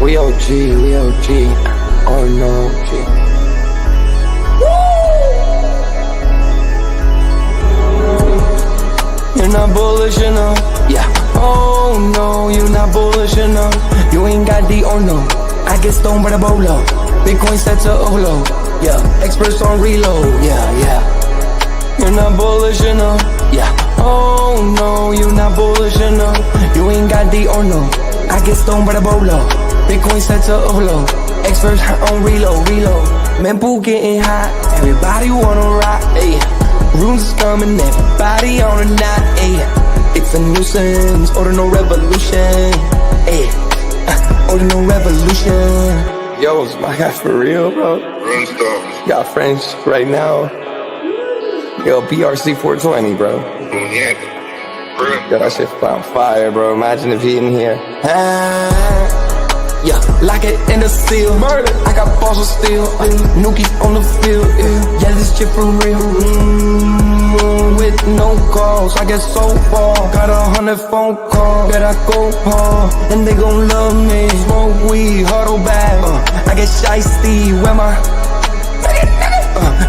We OG, we OG. Oh no, G. You're not bullish enough. Yeah. Oh no, you're not bullish enough. You ain't got the or no. I get stoned by the bolo. Bitcoin set to overload. Yeah. Experts on reload. Yeah, yeah. You're not bullish enough. Yeah. Oh no, you're not bullish enough. You ain't got the or no. I get stoned by the bolo. Bitcoin set to overload. Experts on reload. Mempool getting hot. Everybody wanna rock. Ayy. Rooms is coming, everybody on a knot, ayy. It's a nuisance, Ordinal Revolution, ayy. Ordinal Revolution. Yo, it's my guy for real, bro. Got friends right now. Yo, BRC 420, bro. Yo, that shit on fire, bro. Imagine if he in here. Yeah, like it in the seal. Murder. I got balls of steel. Nuki on the field. Yeah, this shit for real. With no calls, I get so far. Got 100 phone calls that I go hard, and they gon' love me. Smoke weed, huddle back. I get shiesty. Where my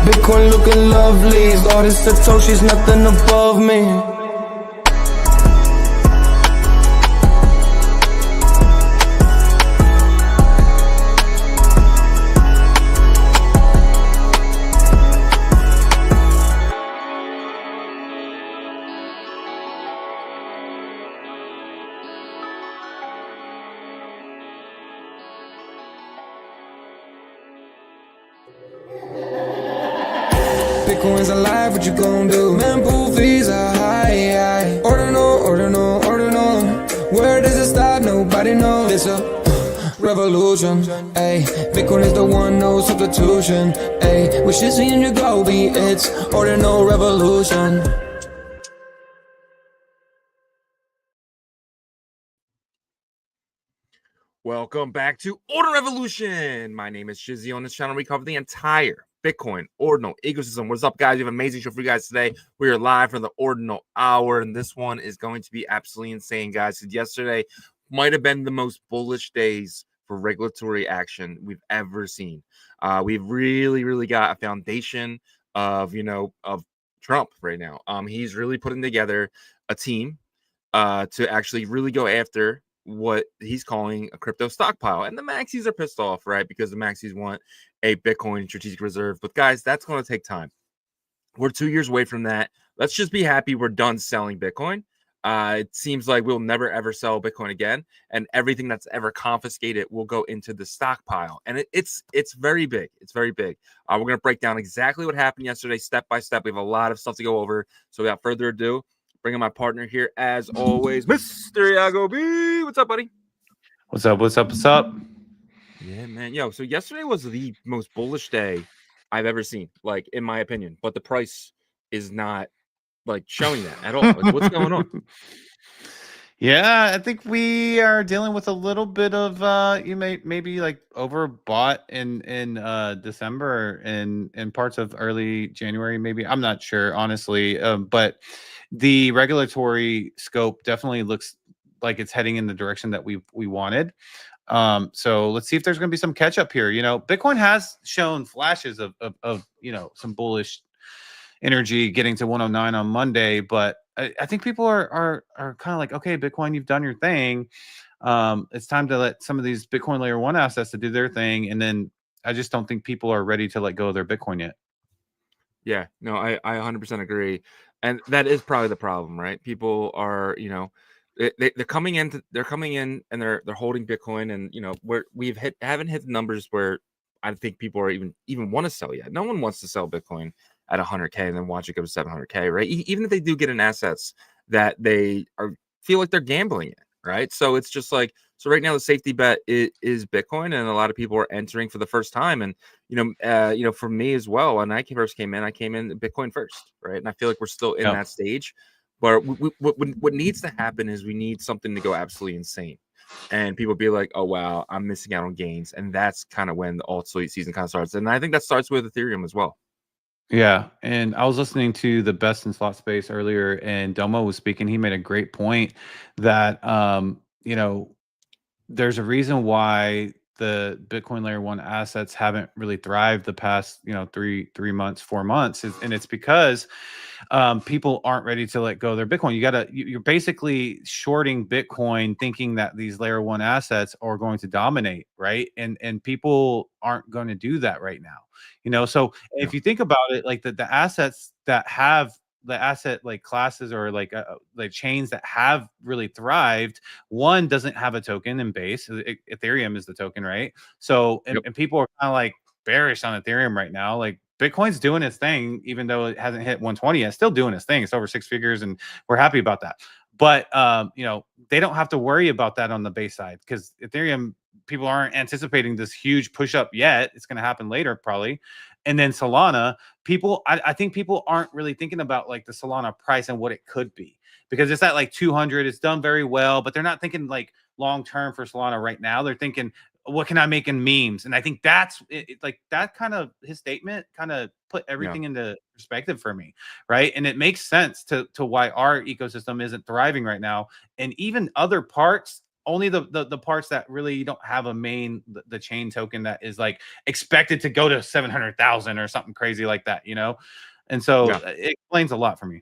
Bitcoin looking lovely. All this Satoshi's nothing above me. Bitcoin's alive, what you gon' do? Mempool fees are high. Ordinal. Where does it stop? Nobody knows. It's a revolution, ayy. Bitcoin is the one, no substitution, ayy. With Shizzy and Yagobi, it's Ordinal Revolution. Welcome back to Ordinal Revolution. My name is Shizzy. On this channel, we cover the entire Bitcoin Ordinal ecosystem. What's up, guys? We have an amazing show for you guys today. We are live for the Ordinal Hour, and this one is going to be absolutely insane, guys. Yesterday might have been the most bullish days for regulatory action we've ever seen. We've really got a foundation of Trump right now. He's really putting together a team to actually really go after what he's calling a crypto stockpile. And the maxis are pissed off, right? Because the maxis want a Bitcoin strategic reserve. But guys, that's going to take time. We're 2 years away from that. Let's just be happy we're done selling Bitcoin. It seems like we'll never ever sell Bitcoin again, and everything that's ever confiscated will go into the stockpile. And it's very big. It's very big. We're going to break down exactly what happened yesterday, step by step. We have a lot of stuff to go over. So without further ado, bringing my partner here, as always, Mr. Yagobi. What's up, buddy? What's up? Yeah, man. Yo, so yesterday was the most bullish day I've ever seen, like, in my opinion. But the price is not, like, showing that at all. Like, what's going on? Yeah, I think we are dealing with a little bit of maybe like overbought in December and in parts of early January, maybe. I'm not sure, honestly. But the regulatory scope definitely looks like it's heading in the direction that we wanted. So let's see if there's going to be some catch up here. Bitcoin has shown flashes of some bullish energy getting to 109 on Monday, but I think people are kind of like, okay, Bitcoin, you've done your thing. It's time to let some of these Bitcoin layer 1 assets to do their thing. And then I just don't think people are ready to let go of their Bitcoin yet. Yeah, no, I 100% agree. And that is probably the problem, right? People are, they're coming in and they're holding Bitcoin, and haven't hit numbers where I think people are even want to sell yet. No one wants to sell Bitcoin at 100K and then watch it go to 700K, right? Even if they do get in assets that they feel like they're gambling in, right? So it's just like, so right now the safety bet is Bitcoin, and a lot of people are entering for the first time. And for me as well, when I first came in, Bitcoin first, right? And I feel like we're still in that stage. But what needs to happen is we need something to go absolutely insane, and people be like, oh wow, I'm missing out on gains. And that's kind of when the alt season kind of starts. And I think that starts with Ethereum as well. Yeah, and I was listening to the Best in Slot Space earlier, and Domo was speaking. He made a great point that there's a reason why the Bitcoin layer 1 assets haven't really thrived the past, 3 months, 4 months, and it's because people aren't ready to let go of their Bitcoin. You're basically shorting Bitcoin, thinking that these layer 1 assets are going to dominate, right? And people aren't going to do that right now. So Yeah. if you think about it, like the assets that have the asset like classes or like chains that have really thrived, one doesn't have a token in base. Ethereum is the token, right? So and people are kind of like bearish on Ethereum right now. Like Bitcoin's doing its thing, even though it hasn't hit 120 yet. It's still doing its thing. It's over 6 figures, and we're happy about that. But they don't have to worry about that on the base side because Ethereum, people aren't anticipating this huge push up yet. It's going to happen later, probably. And then Solana, I think people aren't really thinking about like the Solana price and what it could be, because it's at like 200. It's done very well, but they're not thinking like long term for Solana right now. They're thinking, what can I make in memes? And I think that's like that kind of his statement kind of put everything into perspective for me, right? And it makes sense to why our ecosystem isn't thriving right now. And even other parts, only the parts that really don't have a main the chain token that is like expected to go to 700,000 or something crazy like that, And so it explains a lot for me.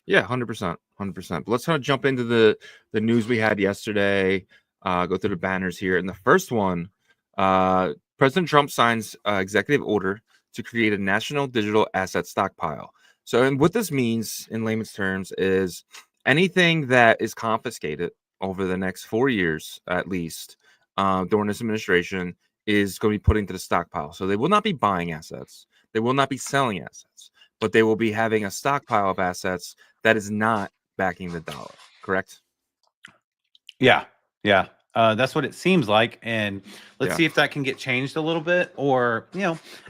Yeah, 100%, 100%. But let's kind of jump into the news we had yesterday. Go through the banners here. And the first one, President Trump signs executive order to create a national digital asset stockpile. So, and what this means in layman's terms is anything that is confiscated over the next 4 years, at least, during this administration, is going to be put into the stockpile. So they will not be buying assets. They will not be selling assets, but they will be having a stockpile of assets that is not backing the dollar. Correct? Yeah. That's what it seems like. And let's see if that can get changed a little bit. Or,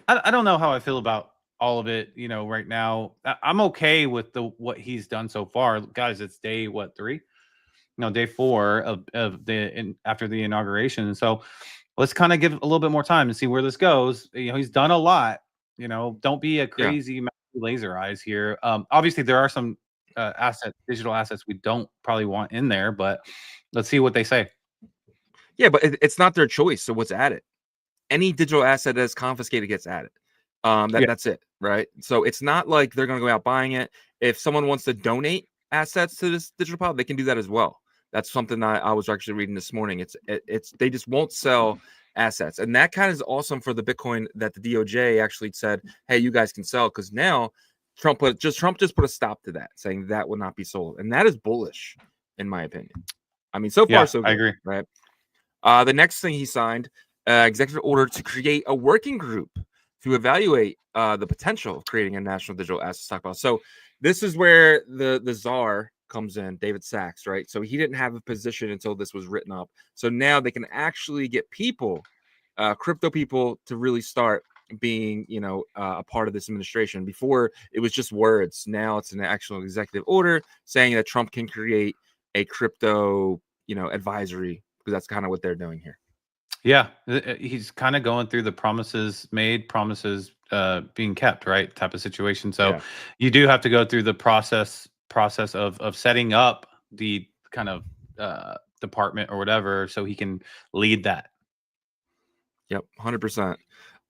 I don't know how I feel about all of it, right now. I'm okay with what he's done so far. Guys, it's day 3? Day 4 after the inauguration. And so let's kind of give a little bit more time and see where this goes. He's done a lot. Don't be a crazy laser eyes here. Obviously there are some digital assets we don't probably want in there, but let's see what they say. Yeah, but it's not their choice. So what's added? Any digital asset that is confiscated gets added. That's it, right? So it's not like they're going to go out buying it. If someone wants to donate assets to this digital pile, they can do that as well. That's something I was actually reading this morning. It's they just won't sell assets, and that kind of is awesome for the Bitcoin that the DOJ actually said, hey, you guys can sell, because now Trump just put a stop to that, saying that will not be sold, and that is bullish in my opinion. I mean, so far so good, I agree. right? The next thing he signed, executive order to create a working group to evaluate the potential of creating a national digital asset stockpile. So this is where the czar comes in, David Sachs, right? So he didn't have a position until this was written up. So now they can actually get people, crypto people, to really start being, a part of this administration. Before it was just words. Now it's an actual executive order saying that Trump can create a crypto, advisory, because that's kind of what they're doing here. Yeah, he's kind of going through the promises made, promises being kept, right? Type of situation. So you do have to go through the process of setting up the kind of department or whatever, so he can lead that. Yep, 100%.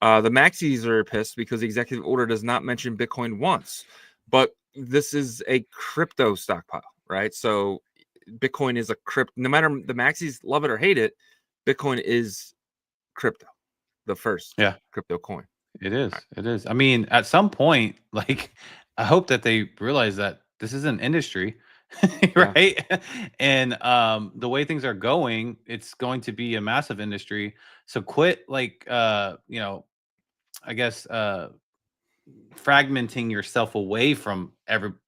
The maxis are pissed because the executive order does not mention Bitcoin once, but this is a crypto stockpile, right? So Bitcoin is a crypto. No matter the maxis love it or hate it, Bitcoin is crypto, the first crypto coin. It is. Right. It is. I mean, at some point, like, I hope that they realize that this is an industry, right? And the way things are going, it's going to be a massive industry. So quit, like, I guess fragmenting yourself away from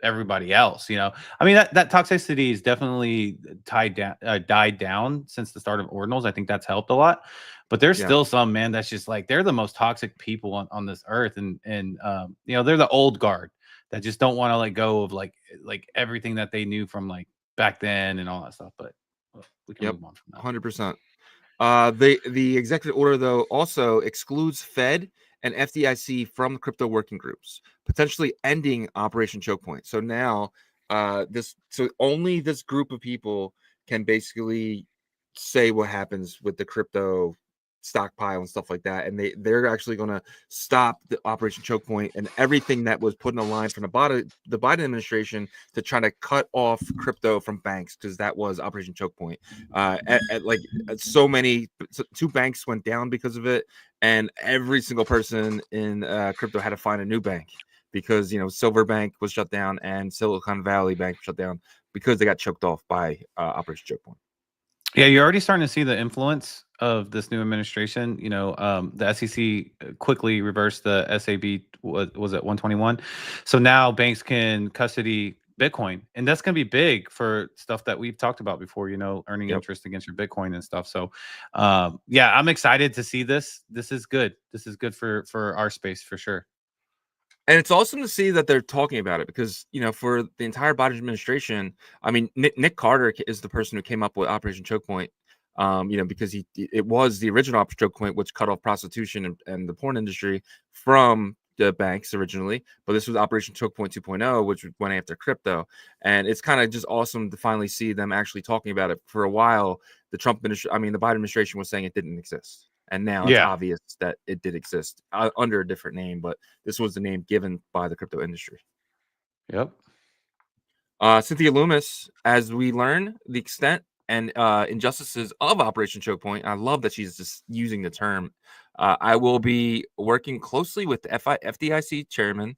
everybody else. I mean, that toxicity is definitely died down since the start of Ordinals. I think that's helped a lot, but there's still some, man, that's just like, they're the most toxic people on this earth, and they're the old guard that just don't want to let go of like everything that they knew from like back then and all that stuff. But we can move on from that. 100%. The executive order, though, also excludes Fed and FDIC from the crypto working groups, potentially ending Operation Choke Point. So now only this group of people can basically say what happens with the crypto stockpile and stuff like that, and they're actually going to stop the Operation Choke Point and everything that was put in a line from the Biden administration to try to cut off crypto from banks, because that was Operation Choke Point. Two banks went down because of it, and every single person in crypto had to find a new bank, because Silver Bank was shut down and Silicon Valley Bank was shut down because they got choked off by Operation Choke Point. Yeah, you're already starting to see the influence of this new administration. The SEC quickly reversed the SAB, was it 121? So now banks can custody Bitcoin, and that's going to be big for stuff that we've talked about before, earning interest against your Bitcoin and stuff. So yeah, I'm excited to see this. This is good. This is good for our space for sure. And it's awesome to see that they're talking about it, because, for the entire Biden administration, I mean, Nick Carter is the person who came up with Operation Choke Point, because it was the original Operation Choke Point, which cut off prostitution and the porn industry from the banks originally. But this was Operation Choke Point 2.0, which went after crypto. And it's kind of just awesome to finally see them actually talking about it. For a while, the Biden administration was saying it didn't exist. And now it's obvious that it did exist under a different name, but this was the name given by the crypto industry. Yep. Cynthia Loomis, as we learn the extent and injustices of Operation Choke Point, I love that she's just using the term. I will be working closely with the FDIC chairman,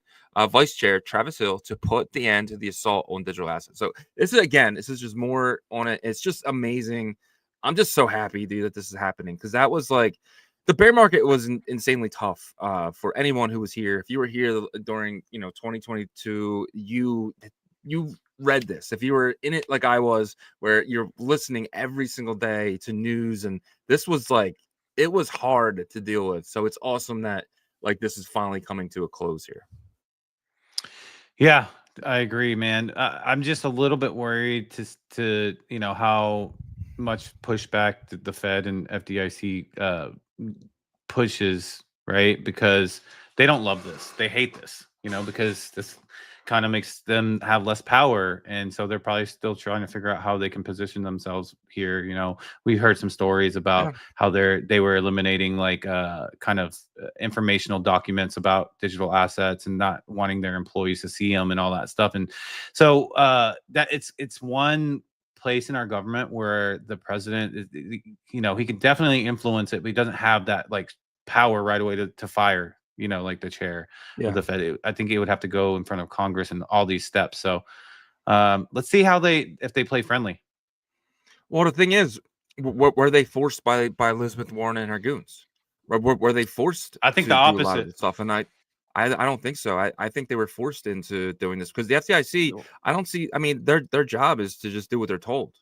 vice chair Travis Hill, to put the end to the assault on digital assets. So this is just more on it. It's just amazing. I'm just so happy, dude, that this is happening, because that was like, the bear market was insanely tough for anyone who was here. If you were here during 2022, you read this. If you were in it like I was, where you're listening every single day to news, and this was like, it was hard to deal with. So it's awesome that this is finally coming to a close here. Yeah, I agree, man. I'm just a little bit worried to how much pushback the Fed and FDIC pushes, right? Because they don't love this. They hate this, because this kind of makes them have less power. And so they're probably still trying to figure out how they can position themselves here. We heard some stories about how they were eliminating kind of informational documents about digital assets and not wanting their employees to see them and all that stuff. And so that it's one place in our government where the president he can definitely influence it, but he doesn't have that power right away to fire the chair of the Fed. I think it would have to go in front of Congress and all these steps. So let's see if they play friendly. Well, the thing is, were they forced by Elizabeth Warren and her goons? Were they forced? I think to the do opposite. a lot of this stuff, and I don't think so. I think they were forced into doing this, because the FDIC, I don't see. I mean, their job is to just do what they're told,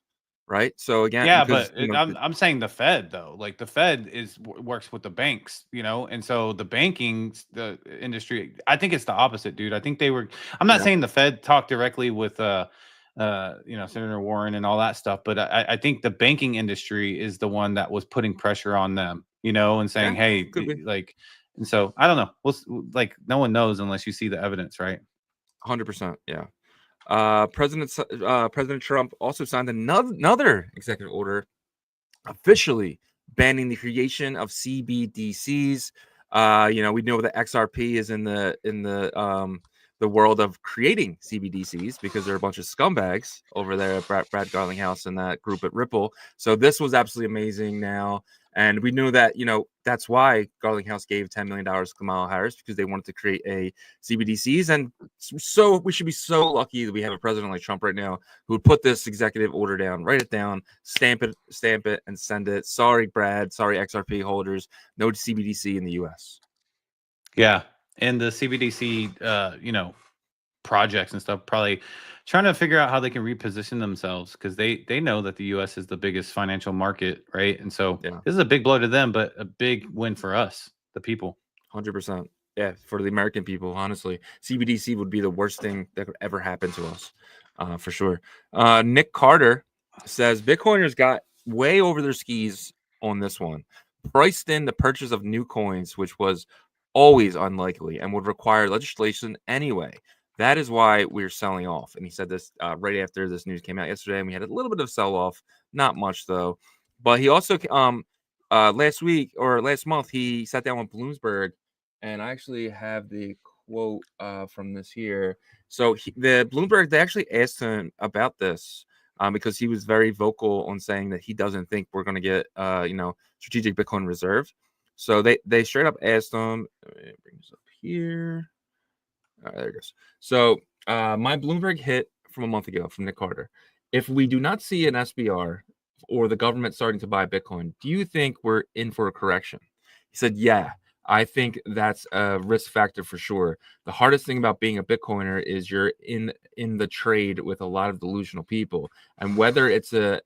right? So again, because, I'm saying the Fed though. The Fed works with the banks, and so the industry. I think it's the opposite, dude. I think they were. I'm not saying the Fed talked directly with Senator Warren and all that stuff, but I think the banking industry is the one that was putting pressure on them, and saying, hey, and so I don't know. No one knows unless you see the evidence, right? 100%. Yeah. President Trump also signed another executive order officially banning the creation of CBDCs. We know that XRP is in the world of creating CBDCs, because there are a bunch of scumbags over there at Brad Garlinghouse and that group at Ripple. So this was absolutely amazing now. And we knew that, that's why Garlinghouse gave $10 million to Kamala Harris, because they wanted to create a CBDCs. And so we should be so lucky that we have a president like Trump right now who would put this executive order down, write it down, stamp it, and send it. Sorry, Brad. Sorry, XRP holders. No CBDC in the U.S. Yeah. And the CBDC, projects and stuff, probably trying to figure out how they can reposition themselves, because they know that the U.S. is the biggest financial market, right? And so this is a big blow to them, but a big win for us, the people. 100%. Yeah, for the American people, honestly, CBDC would be the worst thing that could ever happen to us, for sure. Nick Carter says Bitcoiners got way over their skis on this one, priced in the purchase of new coins, which was always unlikely and would require legislation anyway. That is why we're selling off. And he said this right after this news came out yesterday, and we had a little bit of sell off, not much though. But he also last week or last month he sat down with Bloomberg, and I actually have the quote from this here. So the Bloomberg, they actually asked him about this because he was very vocal on saying that he doesn't think we're going to get strategic Bitcoin reserve. So they straight up asked him. Let me bring this up here. All right, there it goes. So my Bloomberg hit from a month ago from Nick Carter. If we do not see an SBR or the government starting to buy Bitcoin, do you think we're in for a correction? He said, yeah, I think that's a risk factor for sure. The hardest thing about being a Bitcoiner is you're in the trade with a lot of delusional people, and whether it's a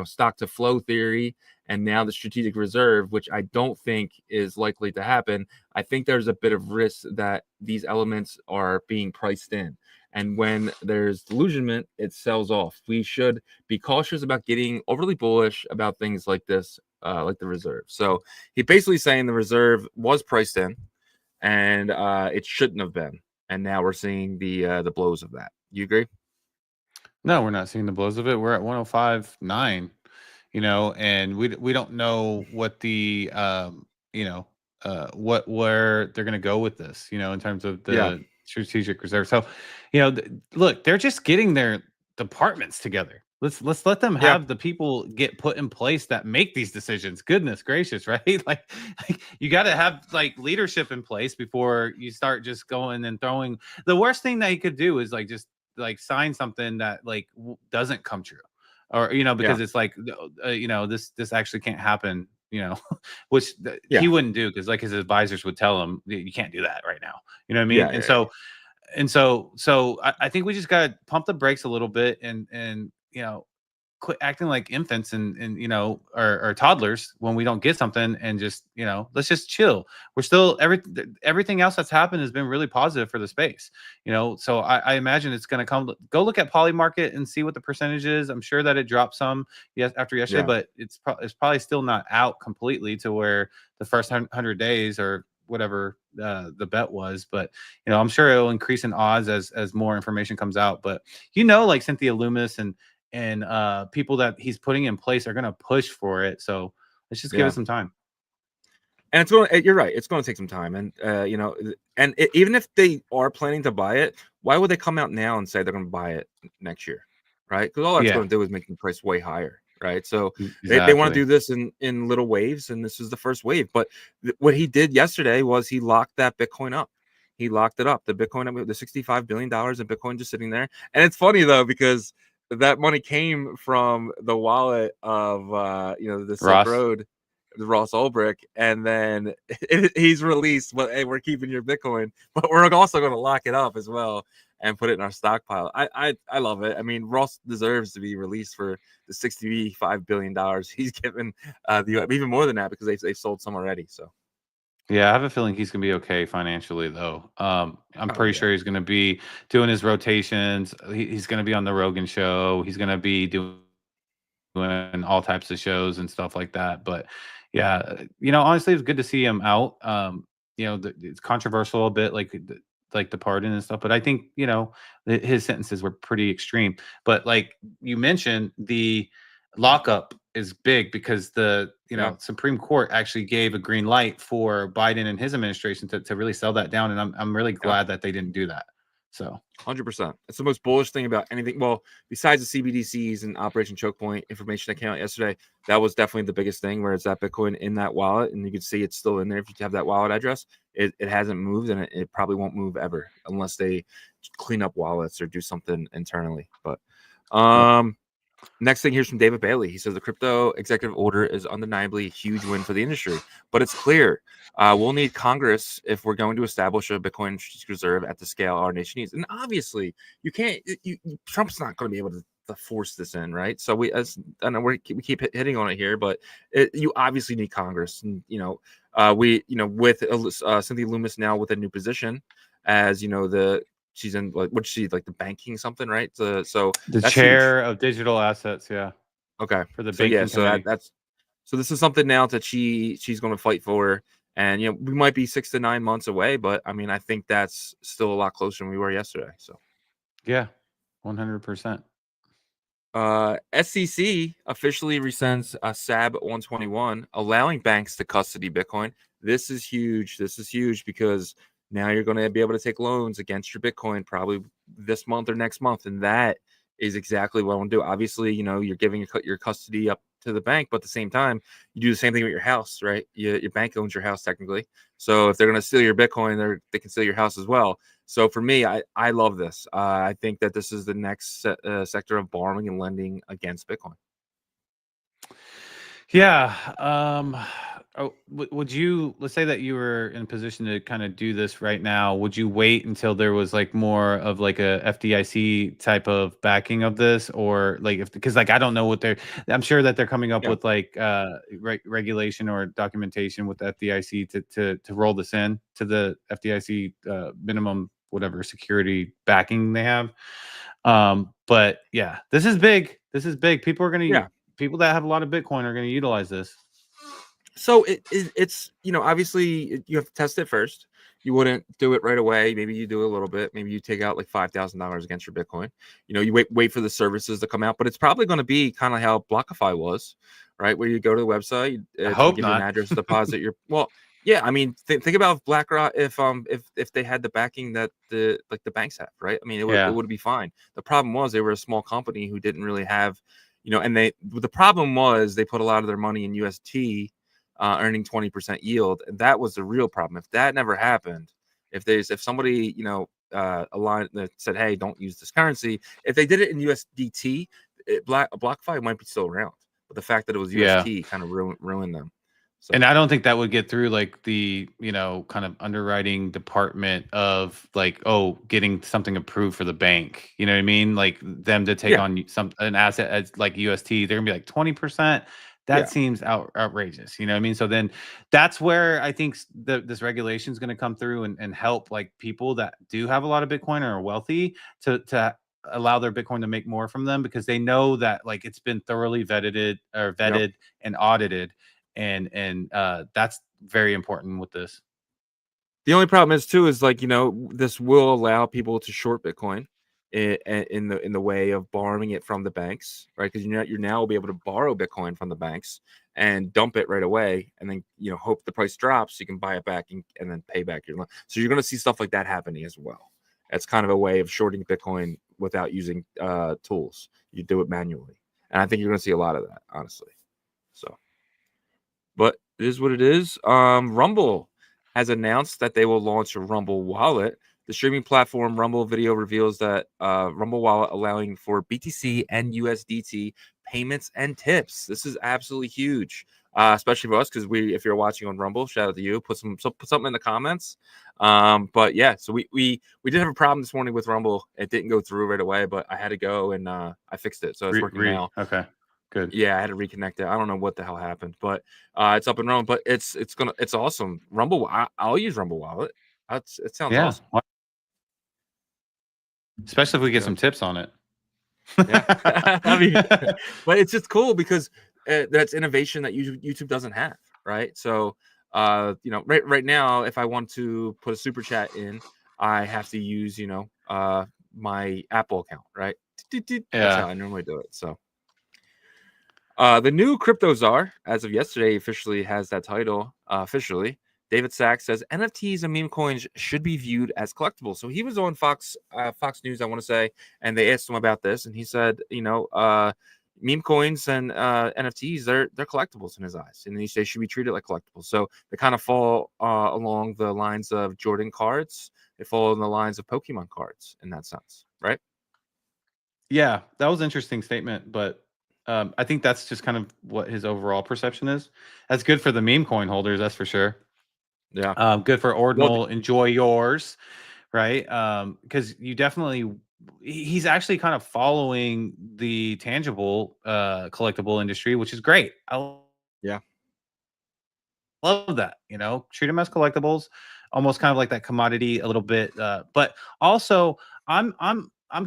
stock to flow theory and now the strategic reserve, which I don't think is likely to happen, I think there's a bit of risk that these elements are being priced in. And when there's delusionment, it sells off. We should be cautious about getting overly bullish about things like this, like the reserve. So he basically saying the reserve was priced in, and it shouldn't have been. And now we're seeing the blows of that. You agree? No, we're not seeing the blows of it. We're at 105.9, and we don't know what the where they're going to go with this, in terms of the strategic reserve. So, look, they're just getting their departments together. Let's let them have the people get put in place that make these decisions. Goodness gracious, right? Like you got to have like leadership in place before you start just going and throwing. The worst thing that you could do is like just like sign something that like doesn't come true, or because it's like this actually can't happen, which he wouldn't do, because like his advisors would tell him you can't do that right now, you know what I mean? So I think we just got to pump the brakes a little bit and quit acting like infants and or toddlers when we don't get something, and just let's just chill. We're still everything else that's happened has been really positive for the space, so I imagine it's going to go look at Poly Market and see what the percentage is. I'm sure that it dropped some after yesterday, but it's probably still not out completely to where the first 100 days or whatever the bet was, but I'm sure it'll increase in odds as more information comes out. But like Cynthia Loomis and people that he's putting in place are going to push for it. So let's just give it some time. And it's going. You're right. It's going to take some time, and even if they are planning to buy it, why would they come out now and say they're going to buy it next year, right? Because all that's going to do is make the price way higher, right? So they want to do this in little waves, and this is the first wave. But what he did yesterday was he locked that Bitcoin up. He locked it up. The Bitcoin, the $65 billion in Bitcoin just sitting there. And it's funny though, because that money came from the wallet of the Silk Road, the Ross Ulbricht, and then he's released. Well, hey, we're keeping your Bitcoin, but we're also going to lock it up as well and put it in our stockpile. I love it. I mean, Ross deserves to be released for the $65 billion he's given even more than that, because they've sold some already. So. Yeah, I have a feeling he's going to be okay financially, though. I'm pretty sure he's going to be doing his rotations. He's going to be on the Rogan show. He's going to be doing all types of shows and stuff like that. But yeah, honestly, it's good to see him out. It's controversial a bit, like the pardon and stuff. But I think his sentences were pretty extreme. But like you mentioned, the lockup is big because the Supreme Court actually gave a green light for Biden and his administration to really sell that down, and I'm really glad that they didn't do that. So 100%. It's the most bullish thing about anything. Well, besides the CBDCs and Operation Choke Point information that came out yesterday, that was definitely the biggest thing, where it's that Bitcoin in that wallet, and you can see it's still in there. If you have that wallet address, it hasn't moved, and it probably won't move ever unless they clean up wallets or do something internally. But next thing, here's from David Bailey. He says the crypto executive order is undeniably a huge win for the industry, but it's clear we'll need Congress if we're going to establish a Bitcoin reserve at the scale our nation needs. And obviously, you can't. Trump's not going to be able to force this in, right? So I know we keep hitting on it here, but you obviously need Congress, and with Cynthia Loomis now with a new position as she's in the banking something, right? So the chair of digital assets, okay, for the banking committee. So this is something now that she's going to fight for, and we might be 6 to 9 months away, but I mean I think that's still a lot closer than we were yesterday. So yeah, 100%. SEC officially rescinds SAB 121, allowing banks to custody Bitcoin. This is huge. This is huge because now you're going to be able to take loans against your Bitcoin probably this month or next month, and that is exactly what I want to do. Obviously, you're giving your custody up to the bank, but at the same time, you do the same thing with your house, right? Your bank owns your house technically, so if they're going to steal your Bitcoin, they can steal your house as well. So for me, I love this. I think that this is the next sector of borrowing and lending against Bitcoin. Yeah. Would you, let's say that you were in a position to kind of do this right now, would you wait until there was like more of like a FDIC type of backing of this, or like because like I don't know what I'm sure that they're coming up with like regulation or documentation with the FDIC to roll this in to the FDIC minimum whatever security backing they have. But yeah, this is big. People are gonna people that have a lot of Bitcoin are going to utilize this. So it's obviously you have to test it first. You wouldn't do it right away. Maybe you do a little bit. Maybe you take out like $5,000 against your Bitcoin. You wait for the services to come out. But it's probably going to be kind of how BlockFi was, right? Where you go to the website, I hope give not. you an address, deposit your yeah. I mean, think about BlackRock if they had the backing that the banks have, right? I mean, it would be fine. The problem was they were a small company who didn't really have, and the problem was they put a lot of their money in UST. Earning 20% yield, and that was the real problem. If that never happened, if somebody aligned that said, "Hey, don't use this currency," if they did it in USDT, BlockFi might be still around. But the fact that it was UST kind of ruined them. So. And I don't think that would get through like the kind of underwriting department of like getting something approved for the bank. You know what I mean? Like them to take on an asset as like UST, they're gonna be like 20%. That seems outrageous. You know what I mean? So then that's where I think this regulation is going to come through and help like people that do have a lot of Bitcoin or are wealthy to allow their Bitcoin to make more from them, because they know that like it's been thoroughly vetted and audited. And that's very important with this. The only problem is too is like this will allow people to short Bitcoin in the way of borrowing it from the banks, right? Because you're now will be able to borrow Bitcoin from the banks and dump it right away, and then hope the price drops so you can buy it back and then pay back your loan. So you're going to see stuff like that happening as well. It's kind of a way of shorting Bitcoin without using tools. You do it manually, and I think you're going to see a lot of that, honestly. So, but it is what it is. Rumble has announced that they will launch a Rumble Wallet. The streaming platform Rumble Video reveals that Rumble Wallet allowing for BTC and USDT payments and tips. This is absolutely huge, especially for us because if you're watching on Rumble, shout out to you. Put something in the comments. But yeah, so we did have a problem this morning with Rumble. It didn't go through right away, but I had to go and I fixed it, so it's working now. Okay. Good. Yeah, I had to reconnect it. I don't know what the hell happened, but it's up and running. But it's awesome. Rumble. I'll use Rumble Wallet. It sounds awesome. Especially if we get some tips on it. Yeah, I mean, but it's just cool because that's innovation that YouTube doesn't have, right? So, right now, if I want to put a super chat in, I have to use my Apple account, right? That's how I normally do it. So. The new crypto czar, as of yesterday, officially has that title. Officially, David Sachs says NFTs and meme coins should be viewed as collectibles. So he was on Fox News, I want to say, and they asked him about this, and he said, meme coins and NFTs, they're collectibles in his eyes, and they should be treated like collectibles. So they kind of fall along the lines of Jordan cards. They fall in the lines of Pokemon cards in that sense, right? Yeah, that was an interesting statement, but I think that's just kind of what his overall perception is. That's good for the meme coin holders, that's for sure. Yeah. Good for Ordinal. Enjoy yours, right? Because he's actually kind of following the tangible collectible industry, which is great. Yeah. Love that. Treat them as collectibles, almost kind of like that commodity a little bit. But also, I'm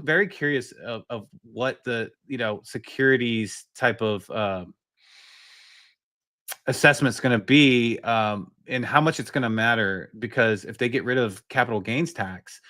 very curious of what the securities type of assessment is going to be, and how much it's going to matter, because if they get rid of capital gains tax,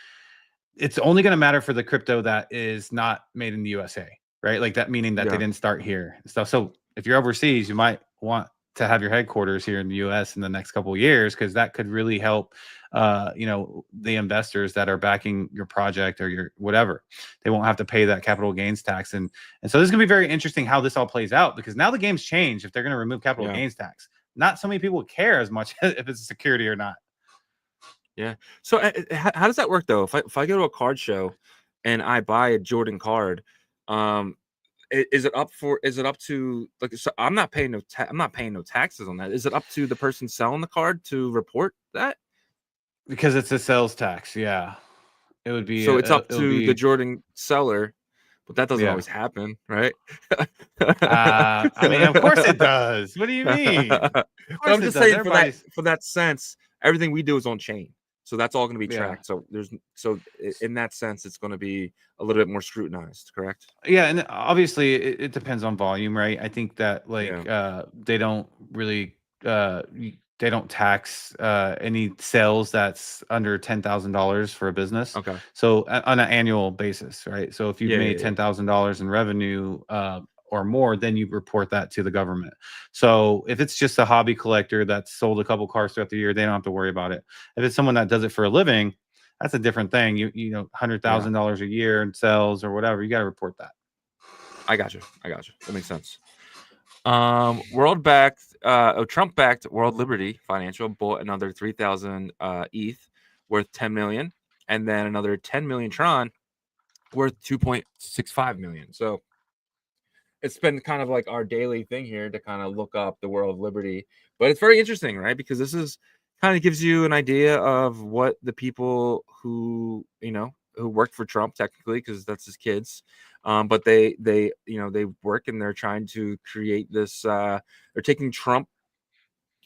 it's only going to matter for the crypto that is not made in the USA. right? Like that meaning that they didn't start here and stuff. So if you're overseas, you might want to have your headquarters here in the US in the next couple of years, because that could really help the investors that are backing your project or your whatever. They won't have to pay that capital gains tax. And so this is gonna be very interesting how this all plays out, because now the game's changed. If they're gonna remove capital gains tax, not so many people care as much if it's a security or not. Yeah. So how does that work though? If I go to a card show and I buy a Jordan card, is it up to like, so I'm not paying no taxes on that. Is it up to the person selling the card to report that? Because it's a sales tax. Yeah. It would be So it's up it would to the be Jordan seller, but that doesn't yeah. always happen, right? I mean, of course it does. What do you mean? Of But course I'm it just does. saying Everybody's for that sense, everything we do is on chain. So that's all going to be yeah. tracked. So in that sense, it's going to be a little bit more scrutinized, correct? Yeah, and obviously it depends on volume, right? I think that like they don't really they don't tax any sales that's under $10,000 for a business. Okay. So on an annual basis, right? So if you've made $10,000 in revenue or more, then you report that to the government. So if it's just a hobby collector that's sold a couple cars throughout the year, they don't have to worry about it. If it's someone that does it for a living, that's a different thing. You know, $100,000 a year in sales or whatever, you got to report that. I got you. That makes sense. Trump-backed World Liberty Financial bought another 3,000 ETH worth 10 million, and then another 10 million Tron worth 2.65 million. So it's been kind of like our daily thing here to kind of look up the World of Liberty, but it's very interesting, right? Because this is kind of gives you an idea of what the people who worked for Trump technically, because that's his kids, but they work and they're trying to create this. They're taking Trump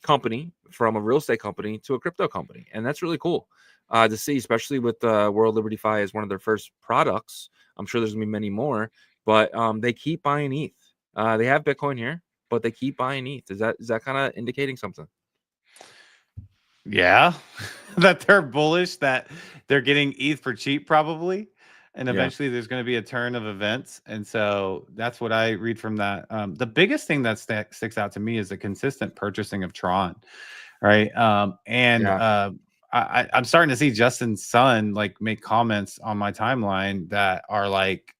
company from a real estate company to a crypto company, and that's really cool to see, especially with World Liberty Fi as one of their first products. I'm sure there's gonna be many more, but they keep buying ETH. They have Bitcoin here, but they keep buying ETH. Is that kind of indicating something? Yeah, that they're bullish, that they're getting ETH for cheap probably, and eventually there's going to be a turn of events. And so that's what I read from that. The biggest thing that sticks out to me is the consistent purchasing of Tron, right? I'm starting to see Justin's son like make comments on my timeline that are like,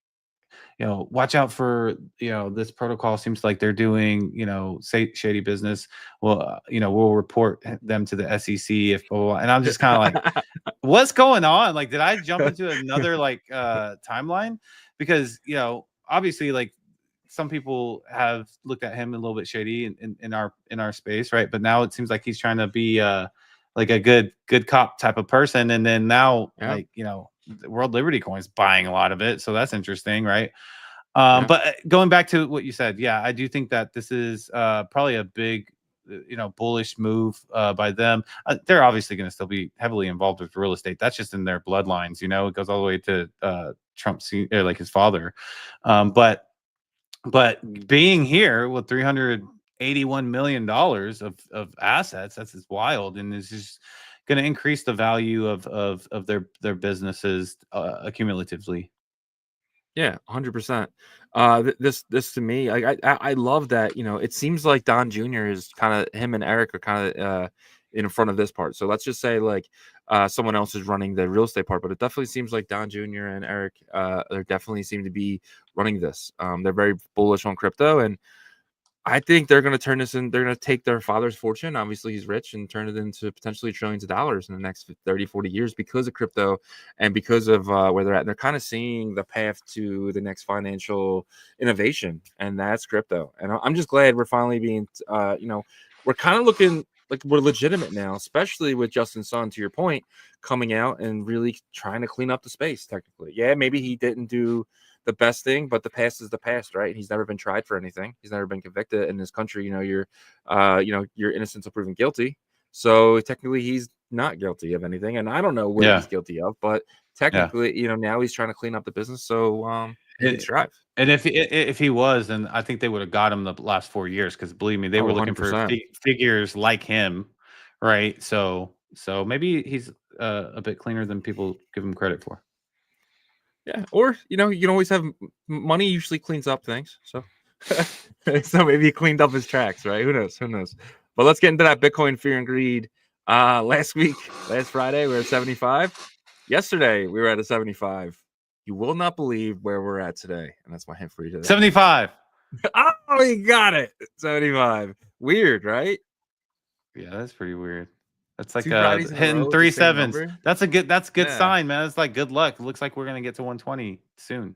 watch out for, this protocol seems like they're doing, shady business. Well, we'll report them to the SEC if blah, blah, blah. And I'm just kind of like, what's going on? Like, did I jump into another like timeline? Because, obviously like some people have looked at him a little bit shady in our space, right? But now it seems like he's trying to be like a good cop type of person. And then now like, the World Liberty Coin's buying a lot of it. So that's interesting, right? But going back to what you said, I do think that this is probably a big, bullish move by them. They're obviously going to still be heavily involved with real estate. That's just in their bloodlines, it goes all the way to Trump, like his father. But being here with $381 million of assets, that's just wild, and is just going to increase the value of their businesses accumulatively. Yeah, 100%. This to me, I love that. It seems like Don Jr. is kind of, him and Eric are kind of in front of this part. So let's just say like someone else is running the real estate part, but it definitely seems like Don Jr. and Eric they definitely seem to be running this. They're very bullish on crypto, and I think they're going to turn this in. They're going to take their father's fortune. Obviously, he's rich, and turn it into potentially trillions of dollars in the next 30, 40 years because of crypto and because of where they're at. And they're kind of seeing the path to the next financial innovation, and that's crypto. And I'm just glad we're finally being, we're kind of looking like we're legitimate now, especially with Justin Sun, to your point, coming out and really trying to clean up the space technically. Yeah, maybe he didn't do the best thing, but the past is the past, right? He's never been tried for anything. He's never been convicted in this country. You're innocent until proven guilty. So technically he's not guilty of anything. And I don't know what he's guilty of, but technically, now he's trying to clean up the business. So he can strive. And if he was, then I think they would have got him the last 4 years, because believe me, they were looking 100%. for figures like him, right? So maybe he's a bit cleaner than people give him credit for. Yeah, or you know, you can always have money. Usually cleans up things, so so maybe he cleaned up his tracks, right? Who knows? Who knows? But let's get into that Bitcoin fear and greed. Last Friday, we were at 75. Yesterday, we were at a 75. You will not believe where we're at today, and that's my hint for you today. 75. Oh, he got it. 75. Weird, right? Yeah, that's pretty weird. That's like 2 Fridays in a hitting row with the three same sevens. number. That's a good Yeah. sign, man. It's like good luck. Looks like we're gonna get to 120 soon.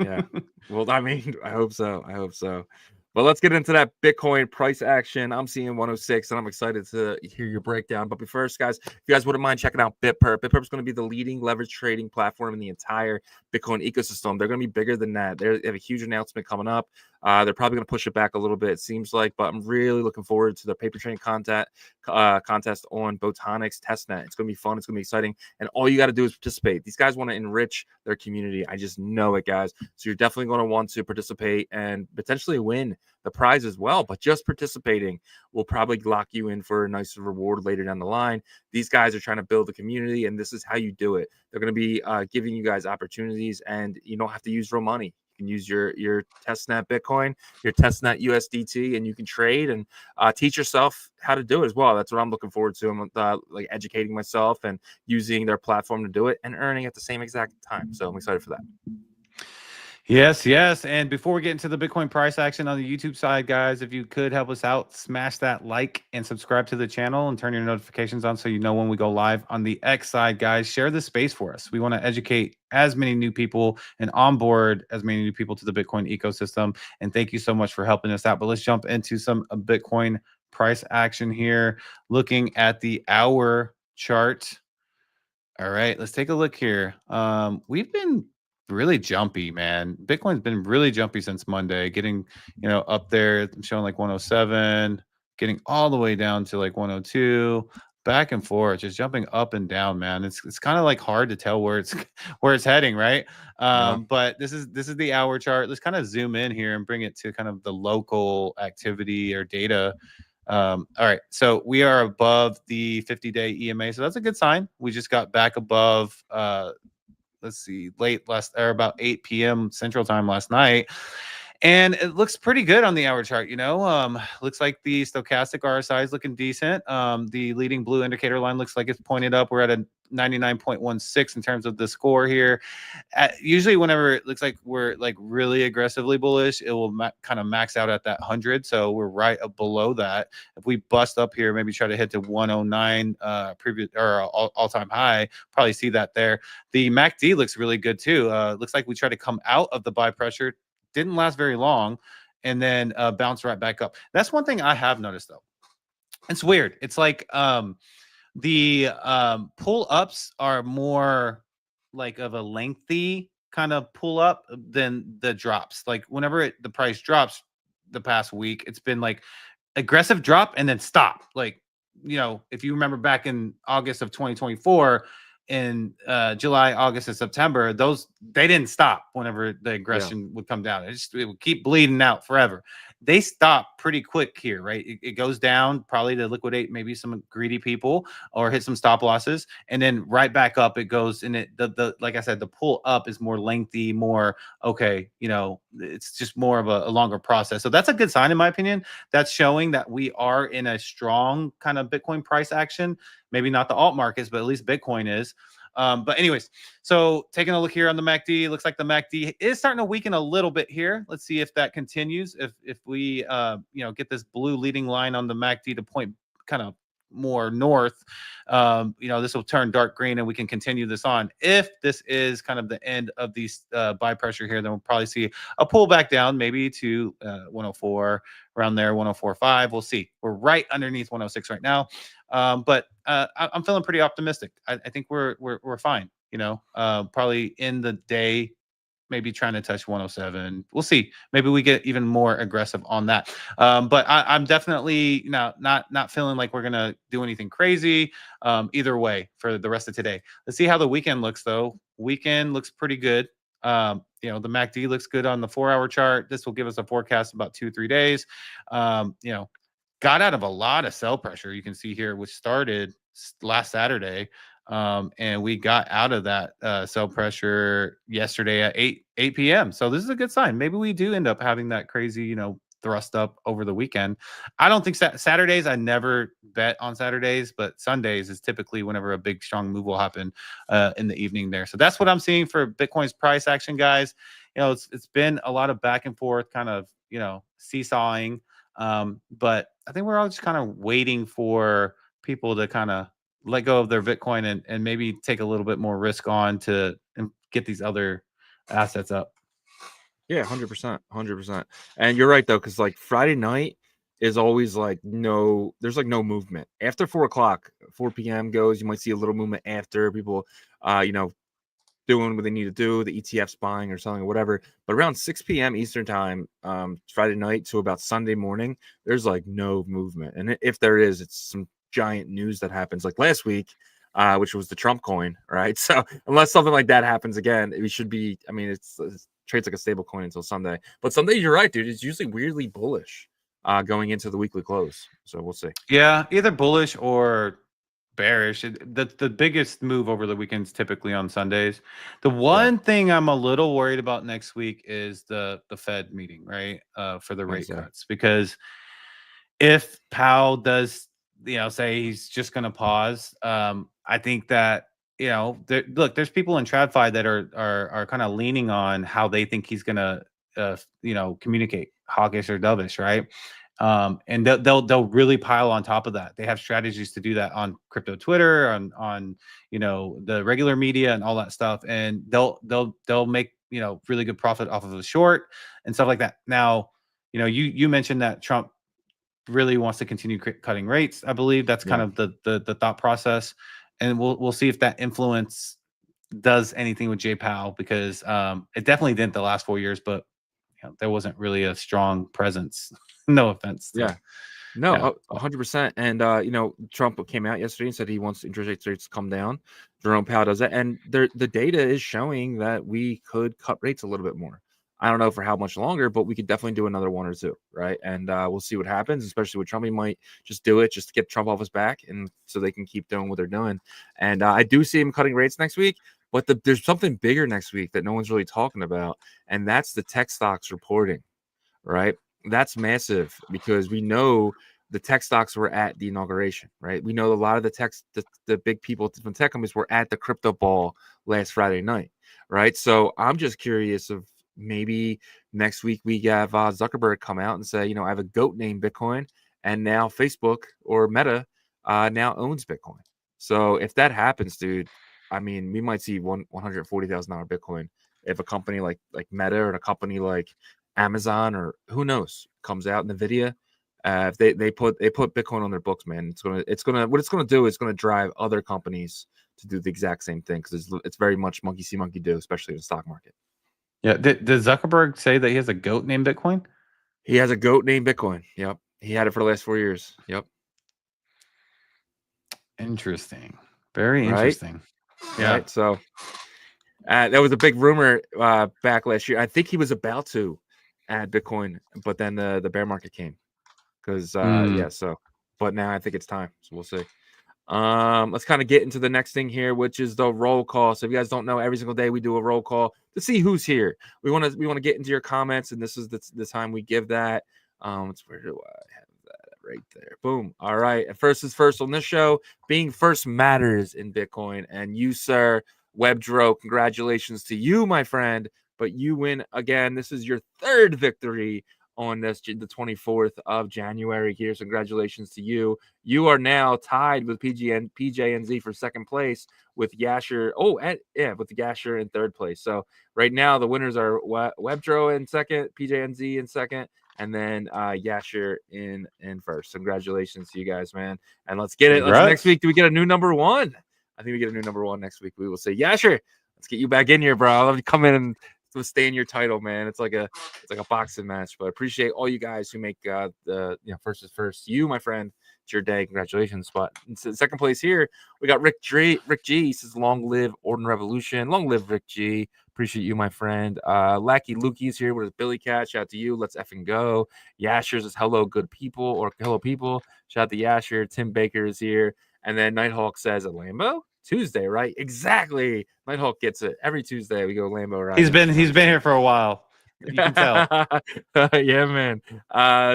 Yeah. Well, I mean, I hope so. I hope so. But let's get into that Bitcoin price action. I'm seeing 106, and I'm excited to hear your breakdown. But first, guys, if you guys wouldn't mind checking out Bitpurp is going to be the leading leverage trading platform in the entire Bitcoin ecosystem. They're going to be bigger than that. They have a huge announcement coming up. They're probably going to push it back a little bit, it seems like, but I'm really looking forward to their paper train contest on Botanix testnet. It's going to be fun. It's going to be exciting. And all you got to do is participate. These guys want to enrich their community. I just know it, guys. So you're definitely going to want to participate and potentially win the prize as well. But just participating will probably lock you in for a nice reward later down the line. These guys are trying to build a community, and this is how you do it. They're going to be giving you guys opportunities, and you don't have to use real money. You can use your testnet Bitcoin, your testnet USDT, and you can trade and teach yourself how to do it as well. That's what I'm looking forward to. I'm like educating myself and using their platform to do it and earning at the same exact time. So I'm excited for that. Yes, yes. And before we get into the Bitcoin price action on the YouTube side, guys, if you could help us out, smash that like and subscribe to the channel and turn your notifications on so you know when we go live. On the X side, guys, share the space for us. We want to educate as many new people and onboard as many new people to the Bitcoin ecosystem. And thank you so much for helping us out. But let's jump into some Bitcoin price action here. Looking at the hour chart. All right, let's take a look here. We've been really jumpy, man. Bitcoin's been really jumpy since Monday, getting, up there. I'm showing like 107, getting all the way down to like 102, back and forth, just jumping up and down, man. It's kind of like hard to tell where it's heading, right? But this is the hour chart. Let's kind of zoom in here and bring it to kind of the local activity or data. All right, so we are above the 50-day EMA, so that's a good sign. We just got back above let's see, about 8 p.m. Central Time last night. And it looks pretty good on the hour chart, looks like the stochastic RSI is looking decent. The leading blue indicator line looks like it's pointed up. We're at a 99.16 in terms of the score here. Usually whenever it looks like we're like really aggressively bullish, it will kind of max out at that 100. So we're right up below that. If we bust up here, maybe try to hit to 109 previous or all-time high, probably see that there. The MACD looks really good too. Looks like we try to come out of the buy pressure. Didn't last very long, and then bounce right back up. That's one thing I have noticed, though. It's weird. It's like the pull ups are more like of a lengthy kind of pull up than the drops. Like whenever the price drops the past week, it's been like aggressive drop and then stop. Like, if you remember back in August of 2024, in July, August, and September, they didn't stop whenever the aggression would come down. It would keep bleeding out forever. They stop pretty quick here, right? It goes down probably to liquidate maybe some greedy people or hit some stop losses, and then right back up it goes. And the like I said, the pull up is more lengthy, more okay. It's just more of a longer process. So that's a good sign in my opinion. That's showing that we are in a strong kind of Bitcoin price action. Maybe not the alt markets, but at least Bitcoin is. But anyways, so taking a look here on the MACD, looks like the MACD is starting to weaken a little bit here. Let's see if that continues. If we get this blue leading line on the MACD to point kind of more north, this will turn dark green and we can continue this on. If this is kind of the end of these buy pressure here, then we'll probably see a pullback down maybe to 104, around there, 104.5. We'll see. We're right underneath 106 right now. But I'm feeling pretty optimistic. I think we're fine. Probably in the day, maybe trying to touch 107. We'll see. Maybe we get even more aggressive on that. But I'm definitely not feeling like we're gonna do anything crazy. Either way for the rest of today. Let's see how the weekend looks though. Weekend looks pretty good. The MACD looks good on the 4-hour chart. This will give us a forecast about 2-3 days. Got out of a lot of sell pressure. You can see here, which started last Saturday. and we got out of that sell pressure yesterday at 8 p.m. So this is a good sign. Maybe we do end up having that crazy, thrust up over the weekend. I don't think Saturdays. I never bet on Saturdays, but Sundays is typically whenever a big strong move will happen in the evening there. So that's what I'm seeing for Bitcoin's price action, guys. It's been a lot of back and forth, kind of seesawing. But I think we're all just kind of waiting for people to kind of let go of their Bitcoin and maybe take a little bit more risk on to get these other assets up. Yeah, 100%. And you're right though, because like Friday night is always like there's like no movement after 4 p.m. goes. You might see a little movement after people, doing what they need to do, the ETFs buying or selling or whatever. But around 6 p.m. Eastern time, Friday night to about Sunday morning, there's like no movement. And if there is, it's some giant news that happens like last week, which was the Trump coin, right? So unless something like that happens again, we should be, it's trades like a stable coin until Sunday. But Sunday, you're right, dude. It's usually weirdly bullish going into the weekly close. So we'll see. Yeah, either bullish or bearish. The biggest move over the weekend's typically on Sundays. The one thing I'm a little worried about next week is the Fed meeting, right? For the rate cuts, because if Powell does, say he's just going to pause, I think that there's people in TradFi that are kind of leaning on how they think he's going to communicate, hawkish or dovish, right? And they'll really pile on top of that. They have strategies to do that on crypto Twitter, on the regular media and all that stuff, and they'll make really good profit off of the short and stuff like that. Now, you mentioned that Trump really wants to continue cutting rates. I believe that's kind of the thought process, and we'll see if that influence does anything with Jay Powell, because it definitely didn't the last 4 years, but there wasn't really a strong presence. No offense. Yeah. No, 100%. And, Trump came out yesterday and said he wants interest rates to come down. Jerome Powell does that. And the data is showing that we could cut rates a little bit more. I don't know for how much longer, but we could definitely do another one or two, right? And we'll see what happens, especially with Trump. He might just do it just to get Trump off his back and so they can keep doing what they're doing. And I do see him cutting rates next week. But there's something bigger next week that no one's really talking about, and that's the tech stocks reporting, right? That's massive because we know the tech stocks were at the inauguration, right? We know a lot of the big people from tech companies were at the crypto ball last Friday night, right? So I'm just curious of maybe next week we have Zuckerberg come out and say, I have a goat named Bitcoin, and now Facebook or Meta now owns Bitcoin. So if that happens, dude, we might see $140,000 Bitcoin if a company like Meta or a company like Amazon or who knows comes out, NVIDIA. If they put Bitcoin on their books, man, what it's gonna do is gonna drive other companies to do the exact same thing, because it's very much monkey see, monkey do, especially in the stock market. Yeah. Did Zuckerberg say that he has a goat named Bitcoin? He has a goat named Bitcoin. Yep. He had it for the last 4 years. Yep. Interesting. Very interesting. Yeah. Right? So that was a big rumor back last year. I think he was about to add Bitcoin, but then the bear market came. Because but now I think it's time. So we'll see. Let's kind of get into the next thing here, which is the roll call. So if you guys don't know, every single day we do a roll call to see who's here. We want to get into your comments, and this is the time we give that. Where do I have that right there? Boom. All right. And first is first on this show. Being first matters in Bitcoin. And you, sir, Webdro, congratulations to you, my friend. But you win again. This is your third victory on the 24th of January here. So congratulations to you. You are now tied with PJNZ for second place with Yasher. With the Yasher in third place. So right now the winners are Webdro in second, PJNZ in second, and then Yasher in first. Congratulations to you guys, man. And let's get it. Next week, do we get a new number one? I think we get a new number one next week. We will say, Yasher, let's get you back in here, bro. I'll have you come in and stay in your title, man. It's like a boxing match. But I appreciate all you guys who make the first is first. You, my friend, it's your day. Congratulations. But in second place here, we got Rick G. He says, "Long live Ordinal Revolution. Long live Rick G. Appreciate you, my friend." Lackey Lukey's here with his Billy Cat. Shout out to you. Let's effing go. Yasher says, "Hello, good people," or "Hello, people." Shout out to Yasher. Tim Baker is here. And then Nighthawk says, "A Lambo." Tuesday, right? Exactly. Nighthawk gets it every Tuesday. We go Lambo ride. He's been here for a while. You can tell. Yeah, man.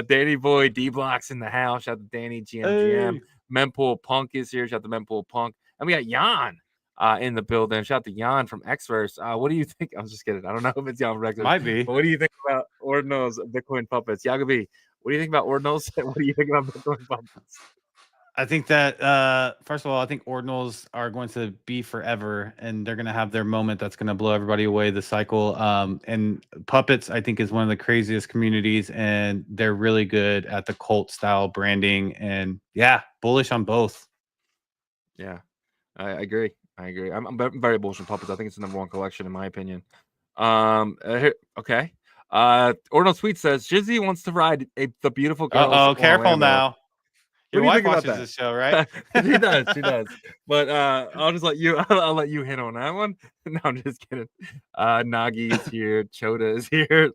Danny Boy, D Blocks in the house. Shout out to Danny, GM. Hey. Mempool Punk is here. Shout out to Mempool Punk. And we got Jan in the building. Shout out to Jan from Xverse. What do you think? I'm just kidding. I don't know if it's Jan from Xverse. Might be. But what do you think about Ordinals Bitcoin puppets? Yagobi, what do you think about Ordinals? What do you think about Bitcoin puppets? I think that first of all, I think Ordinals are going to be forever, and they're going to have their moment that's going to blow everybody away. The cycle, and puppets, I think, is one of the craziest communities, and they're really good at the cult style branding. And yeah, bullish on both. Yeah, I agree. I'm very bullish on puppets. I think it's the #1 collection in my opinion. Okay. Ordinal Sweet says Shizzy wants to ride the beautiful girls. Oh, careful Lambo. now. Your wife about watches that? this show, right? She does. But I'll just let you. I'll let you hit on that one. No, I'm just kidding. Nagi is here. Chota is here.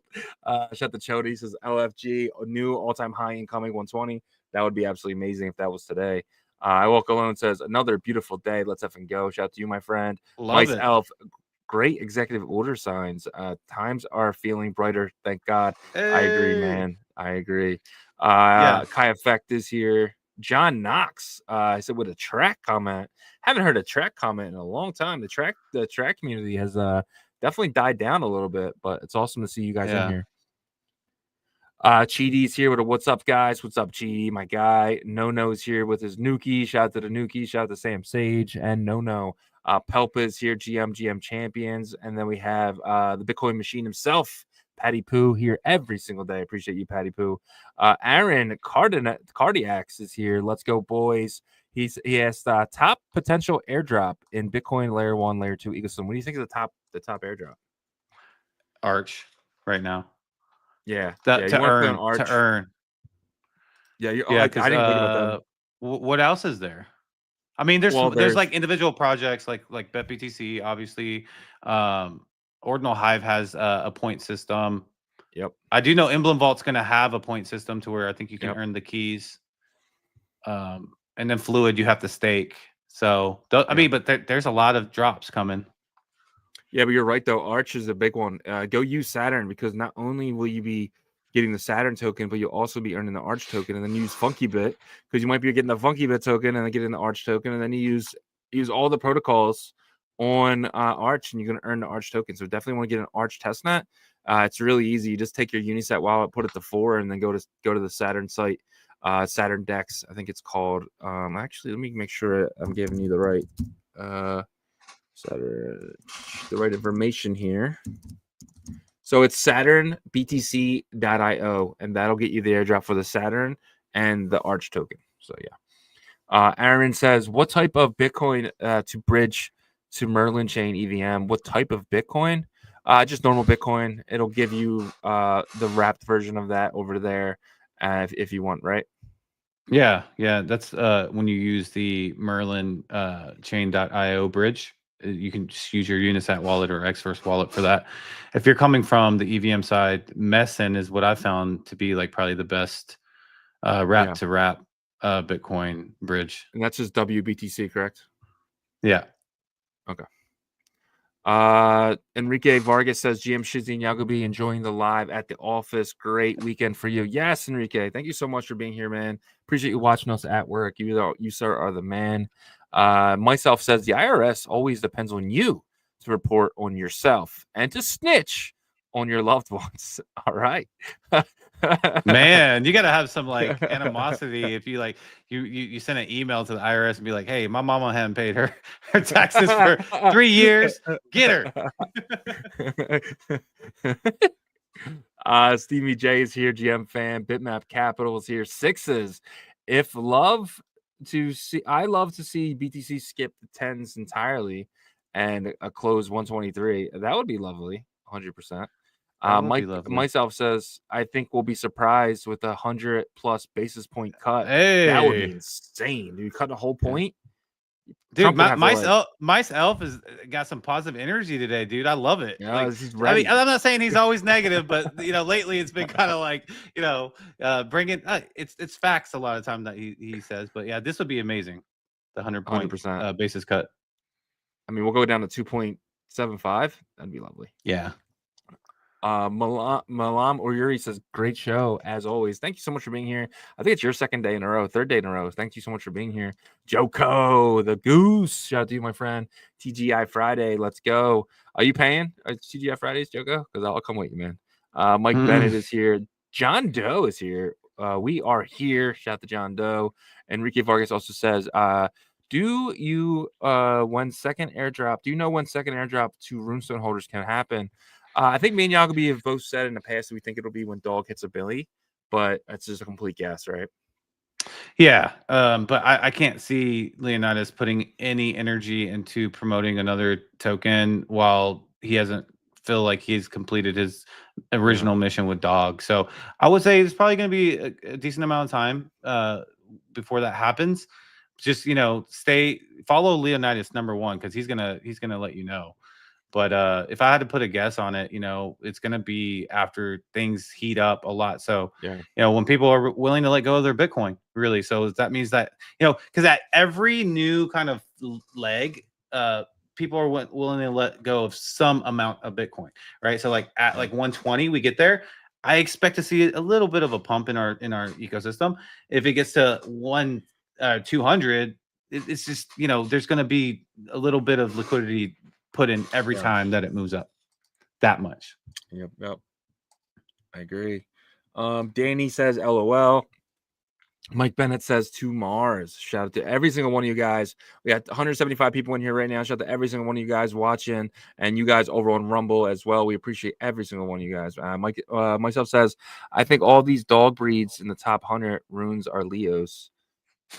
Shout to Chota. He says LFG new all-time high incoming 120. That would be absolutely amazing if that was today. I Walk Alone says another beautiful day. Let's effing go. Shout out to you, my friend. Love it. Elf. Great executive order signs. Times are feeling brighter. Thank God. Hey. I agree, man. I agree. Yeah. Kai Effect is here. John Knox, I said with a track comment. Haven't heard a track comment in a long time. The track community has definitely died down a little bit, but it's awesome to see you guys in here. Cheaty's here with a what's up, guys? What's up, Cheaty? My guy. No-No's here with his Nuki. Shout out to the Nuki. Shout out to Sam Sage and No-No. Pelpa's here, GM Champions. And then we have the Bitcoin machine himself, Patty Poo, here every single day. Appreciate you, Patty Poo. Aaron Cardiacs is here. Let's go, boys. He has the top potential airdrop in Bitcoin Layer 1, Layer 2 ecosystem. What do you think is the top airdrop? Arch right now. Yeah. To earn. Yeah, I didn't think about that. What else is there? I mean, there's like individual projects like BetBTC, obviously. Ordinal Hive has a point system. Yep. I do know Emblem Vault's going to have a point system to where I think you can earn the keys. And then Fluid, you have to stake. So, I mean, but there's a lot of drops coming. Yeah, but you're right, though. Arch is a big one. Go use Saturn, because not only will you be getting the Saturn token, but you'll also be earning the Arch token, and then use Funky Bit, because you might be getting the Funky Bit token and then getting the Arch token, and then you use all the protocols on Arch, and you're going to earn the Arch token. So definitely want to get an Arch testnet. It's really easy. You just take your Unisat wallet, put it to 4, and then go to the Saturn site, Saturn Dex, I think it's called. Actually, let me make sure I'm giving you the right information here. So it's SaturnBTC.io, and that'll get you the airdrop for the Saturn and the Arch token. So yeah. Aaron says, what type of Bitcoin to bridge to Merlin chain EVM? What type of Bitcoin? Just normal Bitcoin. It'll give you the wrapped version of that over there if you want, right? Yeah. That's when you use the Merlin chain.io bridge. You can just use your Unisat wallet or Xverse wallet for that. If you're coming from the EVM side, Messen is what I found to be like probably the best wrap to wrap Bitcoin bridge. And that's just WBTC, correct? Yeah. Okay. Enrique Vargas says GM Shizzy and Yagobi enjoying the live at the office. Great weekend for you. Yes, Enrique. Thank you so much for being here, man. Appreciate you watching us at work. You sir are the man. Myself says the IRS always depends on you to report on yourself and to snitch on your loved ones. All right. Man, you got to have some like animosity if you like you send an email to the IRS and be like, hey, my mama hadn't paid her taxes for 3 years. Get her. Stevie J is here, GM fan. Bitmap Capital is here. Sixes. I love to see BTC skip the 10s entirely and a close 123. That would be lovely. 100%. Myself says, I think we'll be surprised with 100+ basis point cut. Hey. That would be insane. Dude, cut a whole point. Dude, myself has got some positive energy today, dude. I love it. Yeah, I mean, I'm not saying he's always negative, but lately it's been kind of like, bringing it's facts a lot of time that he says. But yeah, this would be amazing. The 100 point basis cut. I mean, we'll go down to 2.75. That'd be lovely. Yeah. Malam or Yuri says, great show as always. Thank you so much for being here. I think it's your second day in a row, third day in a row. Thank you so much for being here. Joko, the goose. Shout out to you, my friend. TGI Friday. Let's go. Are you paying TGI Fridays, Joko? Because I'll come with you, man. Mike Bennett is here. John Doe is here. We are here. Shout out to John Doe. Enrique Vargas also says, do you when second airdrop to runestone holders can happen? I think me and Yagobi have both said in the past that we think it'll be when dog hits a Billy, but that's just a complete guess, right? Yeah, but I can't see Leonidas putting any energy into promoting another token while he hasn't feel like he's completed his original mission with dog. So I would say it's probably going to be a decent amount of time before that happens. Just follow Leonidas -- because he's gonna let you know. But if I had to put a guess on it, it's going to be after things heat up a lot. So, when people are willing to let go of their Bitcoin, really. So that means that, because at every new kind of leg, people are willing to let go of some amount of Bitcoin, right? So like at like 120, we get there. I expect to see a little bit of a pump in our ecosystem. If it gets to 200, it's just, there's going to be a little bit of liquidity put in every time that it moves up that much. Yep. I agree. Danny says, LOL. Mike Bennett says, to Mars. Shout out to every single one of you guys. We got 175 people in here right now. Shout out to every single one of you guys watching, and you guys over on Rumble as well. We appreciate every single one of you guys. Myself says, I think all these dog breeds in the top 100 runes are Leos.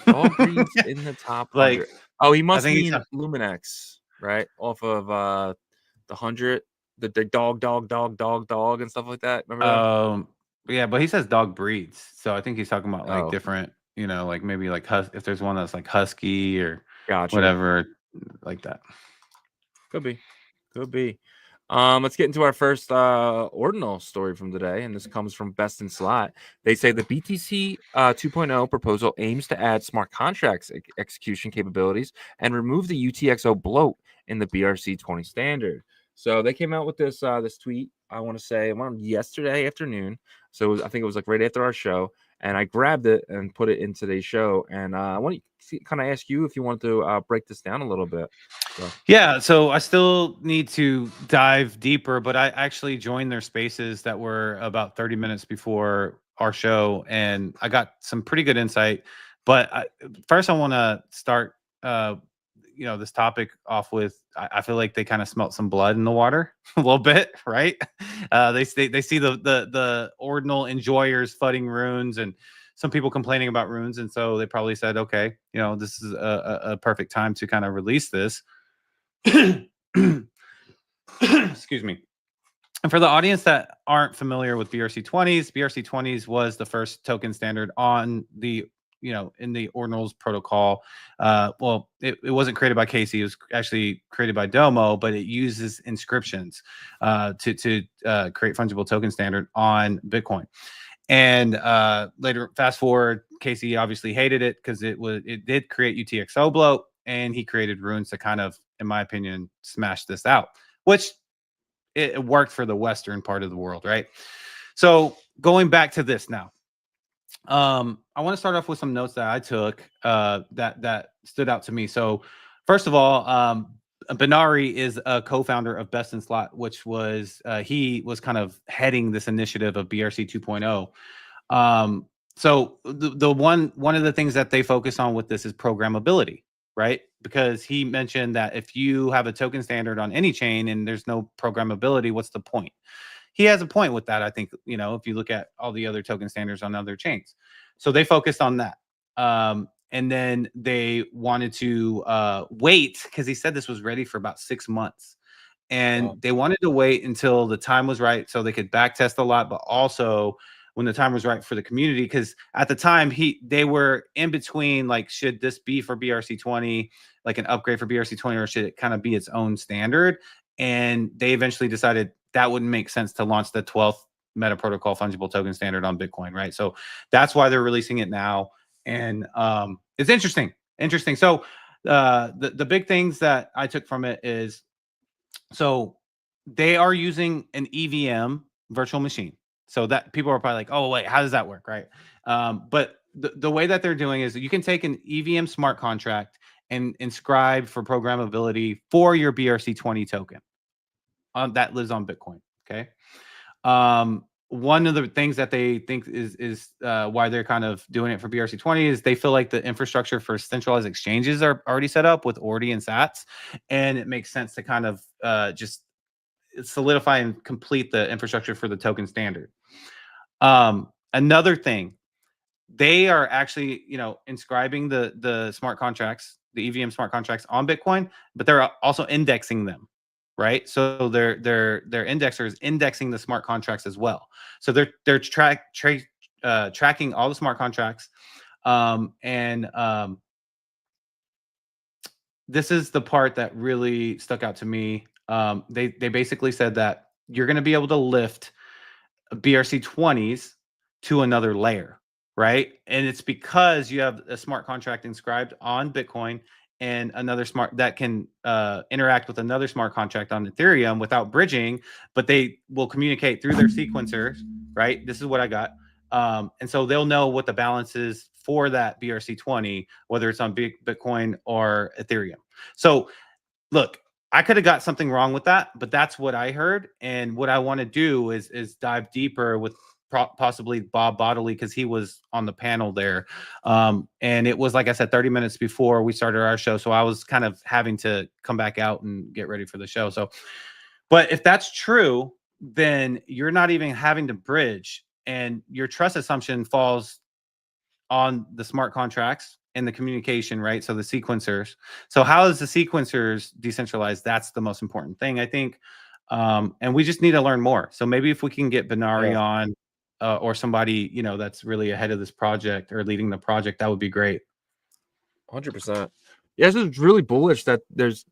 Dog breeds in the top 100. He must mean Luminex. Right off of the 100, the dog and stuff like that. Remember that? Yeah, but he says dog breeds, so I think he's talking about like different, like maybe like if there's one that's like husky or whatever like that. Could be. Let's get into our first ordinal story from today, and this comes from Best in Slot. They say the BTC 2.0 proposal aims to add smart contracts execution capabilities and remove the UTXO bloat in the BRC20 standard. So they came out with this this tweet. I want to say yesterday afternoon. So I think it was like right after our show, and I grabbed it and put it in today's show. And I want to kind of ask you if you want to break this down a little bit. Yeah, so I still need to dive deeper, but I actually joined their spaces that were about 30 minutes before our show, and I got some pretty good insight. But first, I want to start, this topic off with. I feel like they kind of smelt some blood in the water a little bit, right? They see the ordinal enjoyers flooding runes and some people complaining about runes, and so they probably said, okay, this is a perfect time to kind of release this. Excuse me. And for the audience that aren't familiar with BRC20s, BRC20s was the first token standard on the, in the Ordinals protocol. Well, it wasn't created by Casey. It was actually created by Domo, but it uses inscriptions to create fungible token standard on Bitcoin. And later, fast forward, Casey obviously hated it because it did create UTXO bloat, and he created runes to kind of, in my opinion, smash this out, which it worked for the Western part of the world, right? So going back to this now, I want to start off with some notes that I took that stood out to me. So first of all, Benari is a co-founder of Best in Slot, which was he was kind of heading this initiative of BRC 2.0. So the one of the things that they focus on with this is programmability, right? Because he mentioned that if you have a token standard on any chain and there's no programmability, what's the point? He has a point with that. I think, if you look at all the other token standards on other chains. So they focused on that. And then they wanted to wait, because he said this was ready for about 6 months. And they wanted to wait until the time was right so they could backtest a lot, but also when the time was right for the community, because at the time they were in between, like, should this be for BRC20, like an upgrade for BRC20, or should it kind of be its own standard? And they eventually decided that wouldn't make sense to launch the 12th meta protocol fungible token standard on Bitcoin, right? So that's why they're releasing it now. And it's interesting. So the big things that I took from it is, so they are using an EVM virtual machine. So that people are probably like, oh wait, how does that work, right? But the way that they're doing is you can take an EVM smart contract and inscribe for programmability for your BRC20 token that lives on Bitcoin. Okay. One of the things that they think is why they're kind of doing it for BRC20 is they feel like the infrastructure for centralized exchanges are already set up with Ordi and Sats, and it makes sense to kind of just solidify and complete the infrastructure for the token standard. Another thing, they are actually, inscribing the smart contracts, the EVM smart contracts on Bitcoin, but they're also indexing them, right? So their indexer is indexing the smart contracts as well. So they're tracking all the smart contracts, and this is the part that really stuck out to me. They basically said that you're going to be able to lift BRC20s to another layer, right? And it's because you have a smart contract inscribed on Bitcoin and another smart that can interact with another smart contract on Ethereum without bridging, but they will communicate through their sequencers, right? This is what I got. And so they'll know what the balance is for that BRC20, whether it's on Bitcoin or Ethereum. So look, I could have got something wrong with that, but that's what I heard. And what I want to do is dive deeper with possibly Bob Bodley, because he was on the panel there. And it was, like I said, 30 minutes before we started our show. So I was kind of having to come back out and get ready for the show. So, but if that's true, then you're not even having to bridge, and your trust assumption falls on the smart contracts and the communication, right? So the sequencers. So how is the sequencers decentralized? That's the most important thing, I think. And we just need to learn more. So maybe if we can get Benari on, or somebody, that's really ahead of this project or leading the project, that would be great. 100%. Yeah, this is really bullish that it's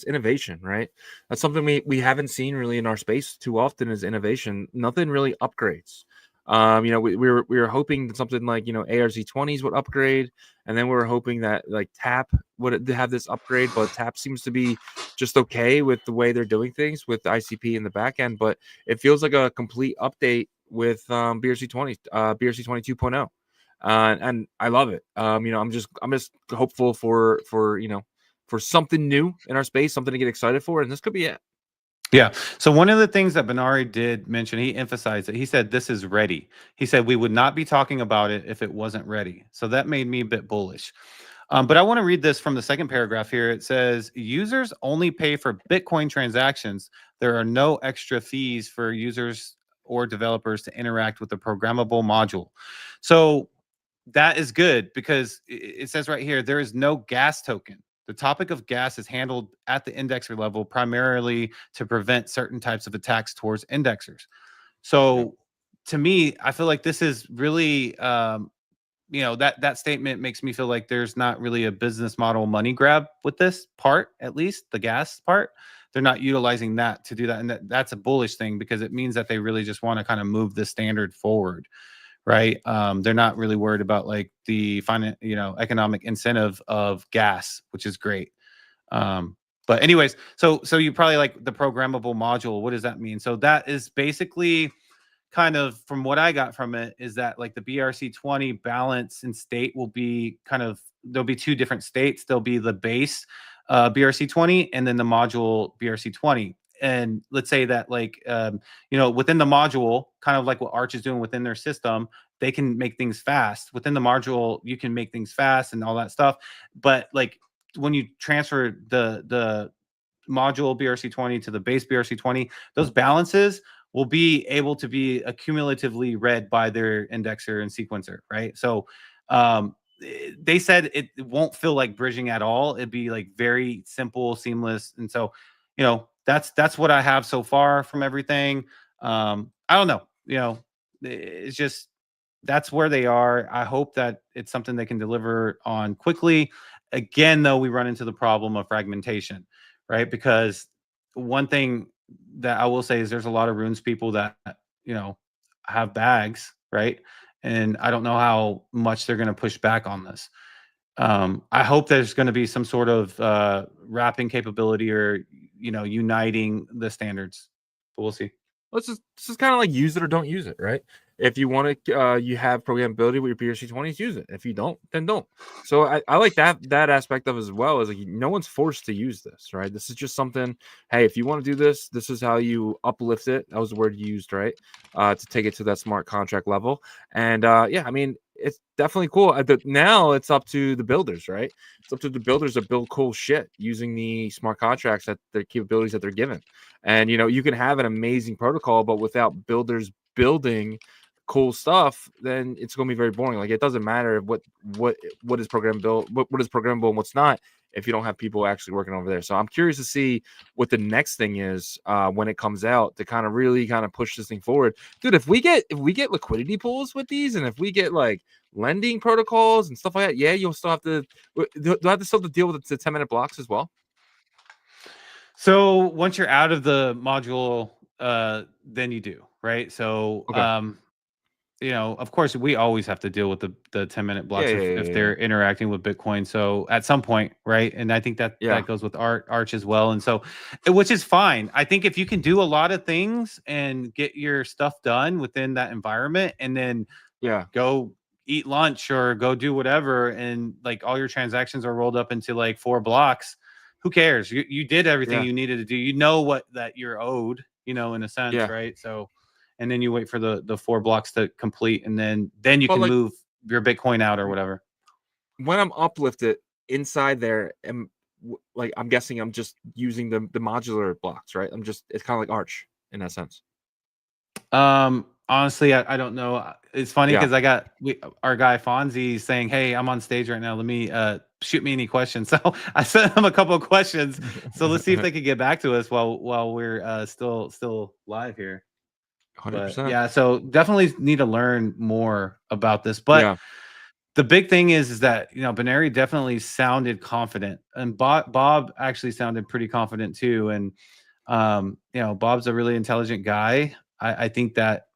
innovation, right? That's something we haven't seen really in our space too often, is innovation. Nothing really upgrades. We were hoping that something like, ARC20s would upgrade, and then we were hoping that like Tap would have this upgrade, but Tap seems to be just okay with the way they're doing things with ICP in the back end. But it feels like a complete update with BRC20, BRC20 2.0. And I love it. I'm just hopeful for something new in our space, something to get excited for, and this could be it. Yeah. So one of the things that Benari did mention, he emphasized that he said, this is ready. He said, we would not be talking about it if it wasn't ready. So that made me a bit bullish. But I want to read this from the second paragraph here. It says, users only pay for Bitcoin transactions. There are no extra fees for users or developers to interact with the programmable module. So that is good, because it says right here, there is no gas token. The topic of gas is handled at the indexer level primarily to prevent certain types of attacks towards indexers. So to me, I feel like this is really, that statement makes me feel like there's not really a business model money grab with this part, at least the gas part. They're not utilizing that to do that. And that's a bullish thing, because it means that they really just want to kind of move the standard forward. Right. They're not really worried about like the economic incentive of gas, which is great. But anyways, so you probably like the programmable module. What does that mean? So that is basically kind of, from what I got from it, is that like the BRC20 balance and state will be there'll be two different states. There'll be the base BRC20 and then the module BRC20. And let's say that like, within the module, kind of like what Arch is doing within their system, they can make things fast. Within the module, you can make things fast and all that stuff. But like when you transfer the module BRC20 to the base BRC20, those balances will be able to be accumulatively read by their indexer and sequencer, right? So they said it won't feel like bridging at all. It'd be like very simple, seamless. And so, that's what I have so far from everything. I don't know, it's just, that's where they are. I hope that it's something they can deliver on quickly. Again, though, we run into the problem of fragmentation, right? Because one thing that I will say is there's a lot of runes people that, have bags, right? And I don't know how much they're going to push back on this. I hope there's going to be some sort of wrapping capability or uniting the standards, but we'll see. This is kind of like use it or don't use it, right? If you want to, you have programmability with your BRC20s, use it. If you don't, then don't. So I like that aspect of it as well. Is like no one's forced to use this, right? This is just something. Hey, if you want to do this, this is how you uplift it. That was the word you used, right? To take it to that smart contract level. And yeah, I mean, it's definitely cool. Now it's up to the builders, right? It's up to the builders to build cool shit using the smart contracts that their capabilities that they're given. And you can have an amazing protocol, but without builders building cool stuff, then it's going to be very boring. Like it doesn't matter what is programmable, what is programmable and what's not, if you don't have people actually working over there. So I'm curious to see what the next thing is when it comes out to kind of really kind of push this thing forward, dude. If we get liquidity pools with these, and if we get like lending protocols and stuff like that, yeah, you'll still have to still deal with the 10-minute blocks as well. So once you're out of the module, then you do, right? So, Okay. Of course, we always have to deal with the 10-minute blocks if they're interacting with Bitcoin. So at some point, right? And I think that goes with Arch as well. And so, which is fine. I think if you can do a lot of things and get your stuff done within that environment, and then go eat lunch or go do whatever, and like all your transactions are rolled up into like 4 blocks. Who cares? You did everything you needed to do. You know what that you're owed, in a sense, right? So, and then you wait for the 4 blocks to complete, and then you can move your Bitcoin out or whatever. When I'm uplifted inside there, and like I'm guessing I'm just using the modular blocks, right? It's kind of like Arch in that sense. Honestly, I don't know. It's funny because our guy Fonzie saying, "Hey, I'm on stage right now. Let me shoot me any questions." So I sent him a couple of questions. So let's see if they could get back to us while we're still live here. 100%. But yeah, so definitely need to learn more about this. But the big thing is that Beneri definitely sounded confident, and Bob actually sounded pretty confident too. And Bob's a really intelligent guy. I think that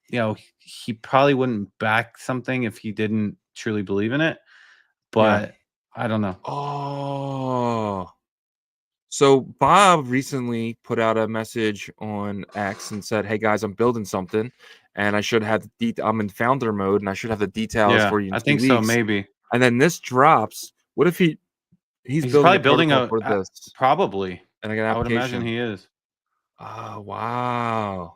he probably wouldn't back something if he didn't truly believe in it. But I don't know. Oh, so Bob recently put out a message on X and said, "Hey guys, I'm building something, and I should have I'm in founder mode, and I should have the details for you in 2 think weeks." so, maybe. And then this drops. What if he's building probably a protocol for this? Probably. And like an I would application. imagine he is. Oh, wow.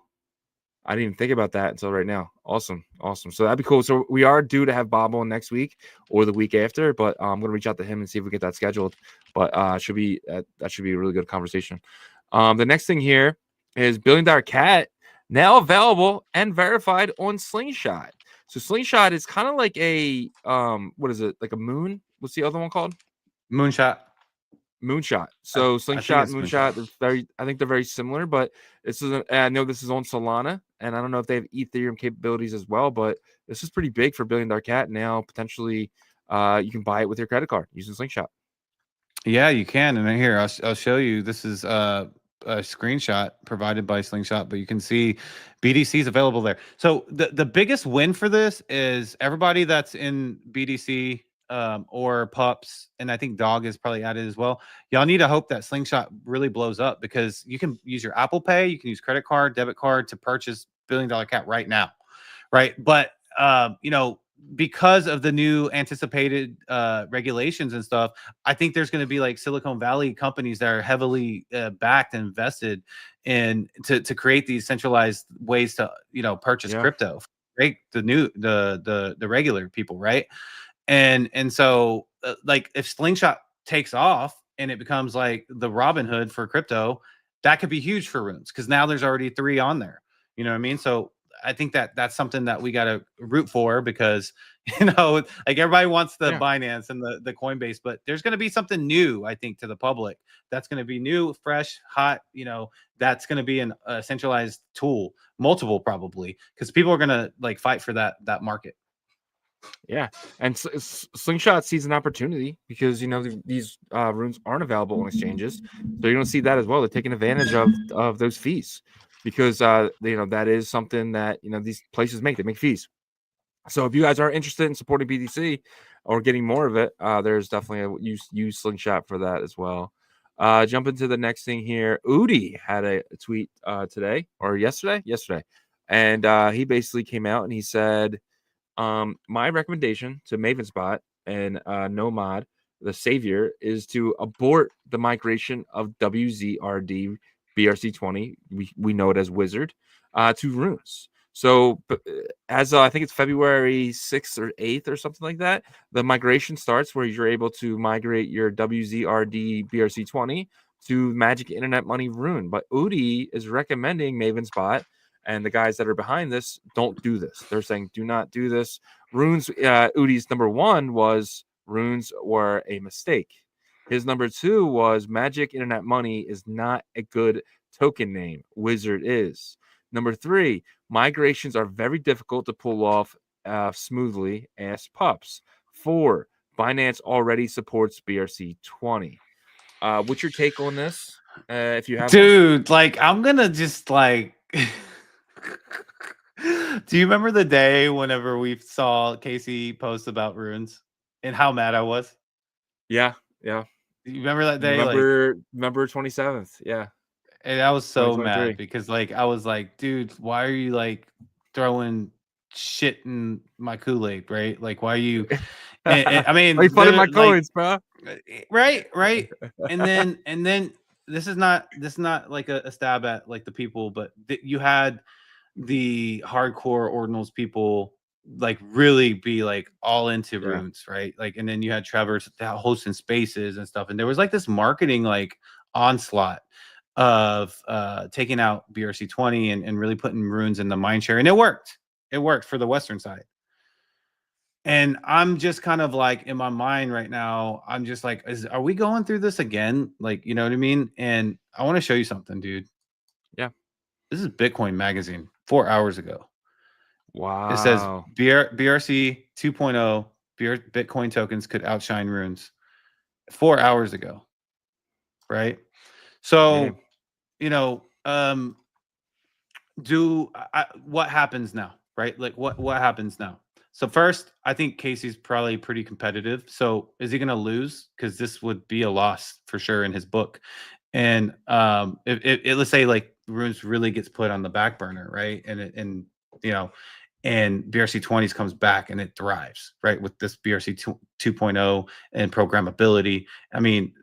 I didn't even think about that until right now. Awesome. So that'd be cool. So we are due to have Bob on next week or the week after, but I'm going to reach out to him and see if we get that scheduled. But that should be a really good conversation. The next thing here is $1 Billion Cat, now available and verified on Slingshot. So Slingshot is kind of like a what is it? Like a moon? What's the other one called? Moonshot. So Slingshot, Moonshot, I think they're very similar, but I know this is on Solana, and I don't know if they have Ethereum capabilities as well, but this is pretty big for $1 Billion Cat. Now potentially you can buy it with your credit card using Slingshot. Yeah, you can. And here I'll show you. This is a screenshot provided by Slingshot, but you can see BDC is available there. So the biggest win for this is everybody that's in BDC or pups, and I think dog is probably added as well. Y'all need to hope that Slingshot really blows up, because you can use your Apple Pay, you can use credit card, debit card to purchase $1 Billion Cat right now, right? But because of the new anticipated regulations and stuff, I think there's going to be like Silicon Valley companies that are heavily backed and invested in to create these centralized ways to purchase crypto, right? The regular people, right? And so like if Slingshot takes off and it becomes like the Robin Hood for crypto, that could be huge for Runes, because now there's already 3 on there. You know what I mean? So I think that's something that we got to root for, because like everybody wants the Binance and the Coinbase, but there's going to be something new, I think, to the public that's going to be new, fresh, hot. That's going to be a centralized tool, multiple probably, because people are going to like fight for that market. Yeah, and Slingshot sees an opportunity because these runes aren't available on exchanges, so you're going to see that as well. They're taking advantage of those fees, because that is something that these places make. They make fees. So if you guys are interested in supporting BDC, or getting more of it, there's definitely a use Slingshot for that as well. Jump into the next thing here. Udi had a tweet today or yesterday, and he basically came out and he said, my recommendation to Mavenspot and Nomad, the savior, is to abort the migration of WZRD BRC20. We know it as Wizard, to Runes. So as I think it's February 6th or 8th or something like that, the migration starts where you're able to migrate your WZRD BRC20 to Magic Internet Money Rune. But Udi is recommending Mavenspot, and the guys that are behind this don't do this. They're saying, do not do this. Runes, Udi's number one was runes were a mistake. His number two was Magic Internet Money is not a good token name. Wizard is. Number three, migrations are very difficult to pull off smoothly as pups. 4, Binance already supports BRC20. What's your take on this? If you have Dude, like, I'm gonna just like do you remember the day whenever we saw Casey post about runes and how mad I was? Yeah. You remember that day? November 27th. Yeah. And I was so 2023. mad because like I was like, dude, why are you like throwing shit in my Kool-Aid, right? Like, why are you? I mean, Make fun of my literally, coins, bro. right. And then this is not like a stab at like the people, but you had the hardcore ordinals people like really be like all into runes, right? Like, and then you had Trevor's hosting spaces and stuff, and there was like this marketing like onslaught of taking out BRC20 and really putting runes in the mind share, and it worked for the Western side. And I'm just kind of like in my mind right now, I'm just like, are we going through this again? Like, you know what I mean? And I want to show you something, dude. Yeah. This is Bitcoin Magazine 4 hours ago. Wow. It says BRC 2.0 Bitcoin tokens could outshine runes 4 hours ago. Right. So, you know, what happens now? Right. Like what happens now? So first, I think Casey's probably pretty competitive. So is he going to lose? Because this would be a loss for sure in his book. And if let's say like runes really gets put on the back burner, right? And you know, and BRC20s comes back and it thrives, right? With this BRC 2.0 and programmability. I mean,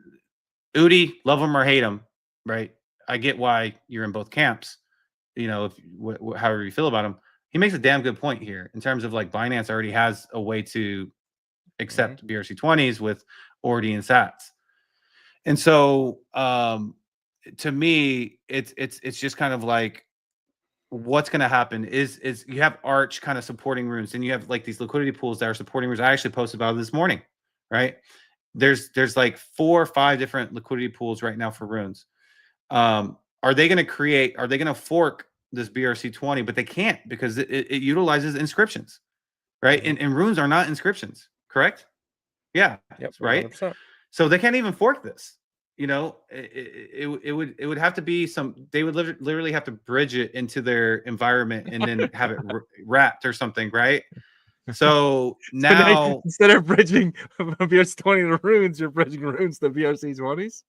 Udi, love him or hate him, right? I get why you're in both camps. You know, if however you feel about him, he makes a damn good point here in terms of like Binance already has a way to accept BRC20s with Ordi and Sats. And so to me, it's just kind of like what's going to happen is you have Arch kind of supporting runes, and you have like these liquidity pools that are supporting runes. I actually posted about it this morning, right? There's like 4 or 5 different liquidity pools right now for runes. Are they going to fork this BRC20? But they can't, because it utilizes inscriptions, right? And runes are not inscriptions, correct? Yeah. Yep. Right. 100%. So they can't even fork this. You know, it would have to be they would literally have to bridge it into their environment and then have it wrapped or something, right? So now instead of bridging BRC20 to runes, you're bridging runes to BRC20s.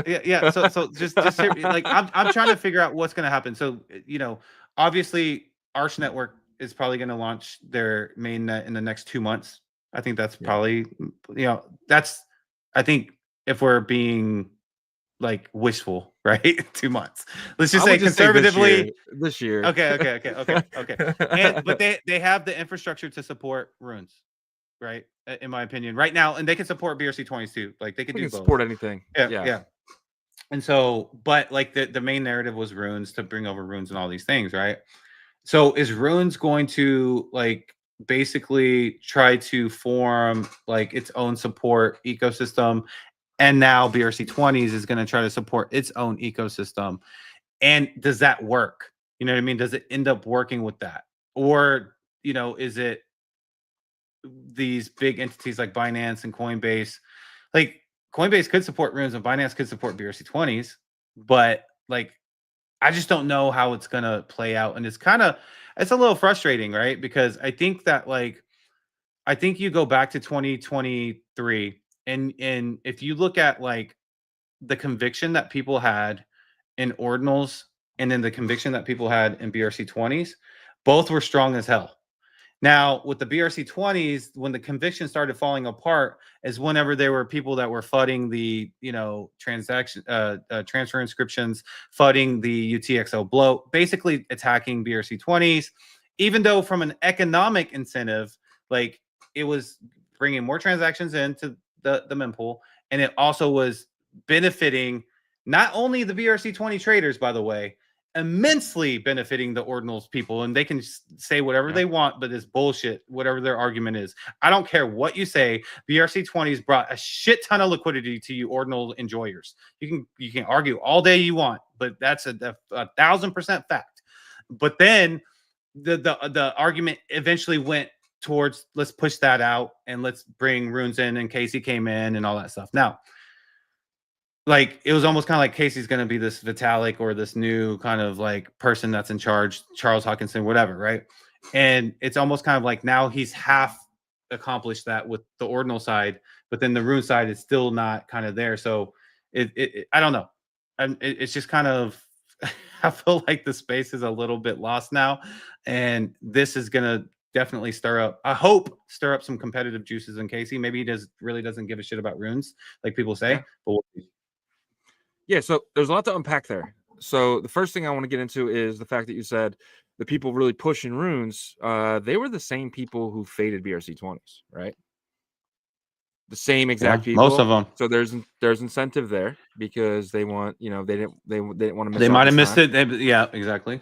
yeah. So just here, like I'm trying to figure out what's going to happen. So you know, obviously Arch Network is probably going to launch their mainnet in the next 2 months. I think that's probably, you know, I think if we're being like wishful, right? 2 months. Let's just say conservatively this year. Okay. But they have the infrastructure to support runes, right? In my opinion, right now, and they can support BRC20s too. Like they can do both. Support anything. Yeah. And so, but like the main narrative was runes, to bring over runes and all these things, right? So is runes going to like basically try to form like its own support ecosystem? And now BRC20s is going to try to support its own ecosystem. And does that work? You know what I mean? Does it end up working with that? Or, you know, is it these big entities like Binance and Coinbase? Like Coinbase could support runes and Binance could support BRC20s, but like I just don't know how it's going to play out. And it's a little frustrating, right? Because I think that like I think you go back to 2023, and if you look at like the conviction that people had in ordinals, and then the conviction that people had in BRC20s, both were strong as hell. Now, with the BRC20s, when the conviction started falling apart, is whenever there were people that were fudding the, transfer inscriptions, fudding the UTXO bloat, basically attacking BRC20s. Even though from an economic incentive, like it was bringing more transactions into the mempool, and it also was benefiting not only the BRC20 traders, by the way, immensely benefiting the ordinals people, and they can say whatever they want, but it's bullshit, whatever their argument is. I don't care what you say. BRC20s brought a shit ton of liquidity to you ordinal enjoyers. You can argue all day you want, but that's a 1,000% fact. But then the argument eventually went towards, let's push that out and let's bring runes in, and Casey came in and all that stuff. Now, like, it was almost kind of like Casey's going to be this Vitalik or this new kind of like person that's in charge, Charles Hawkinson, whatever, right? And it's almost kind of like now he's half accomplished that with the ordinal side, but then the rune side is still not kind of there. So I don't know. It's just kind of, I feel like the space is a little bit lost now, and this is going to definitely stir up some competitive juices in Casey. Maybe he really doesn't give a shit about runes like people say, but we'll see. Yeah, so there's a lot to unpack there. So the first thing I want to get into is the fact that you said the people really pushing runes, they were the same people who faded BRC20s, right? The same exact people. Most of them. So there's incentive there because they want, they didn't want to miss. They might have missed it. Yeah, exactly.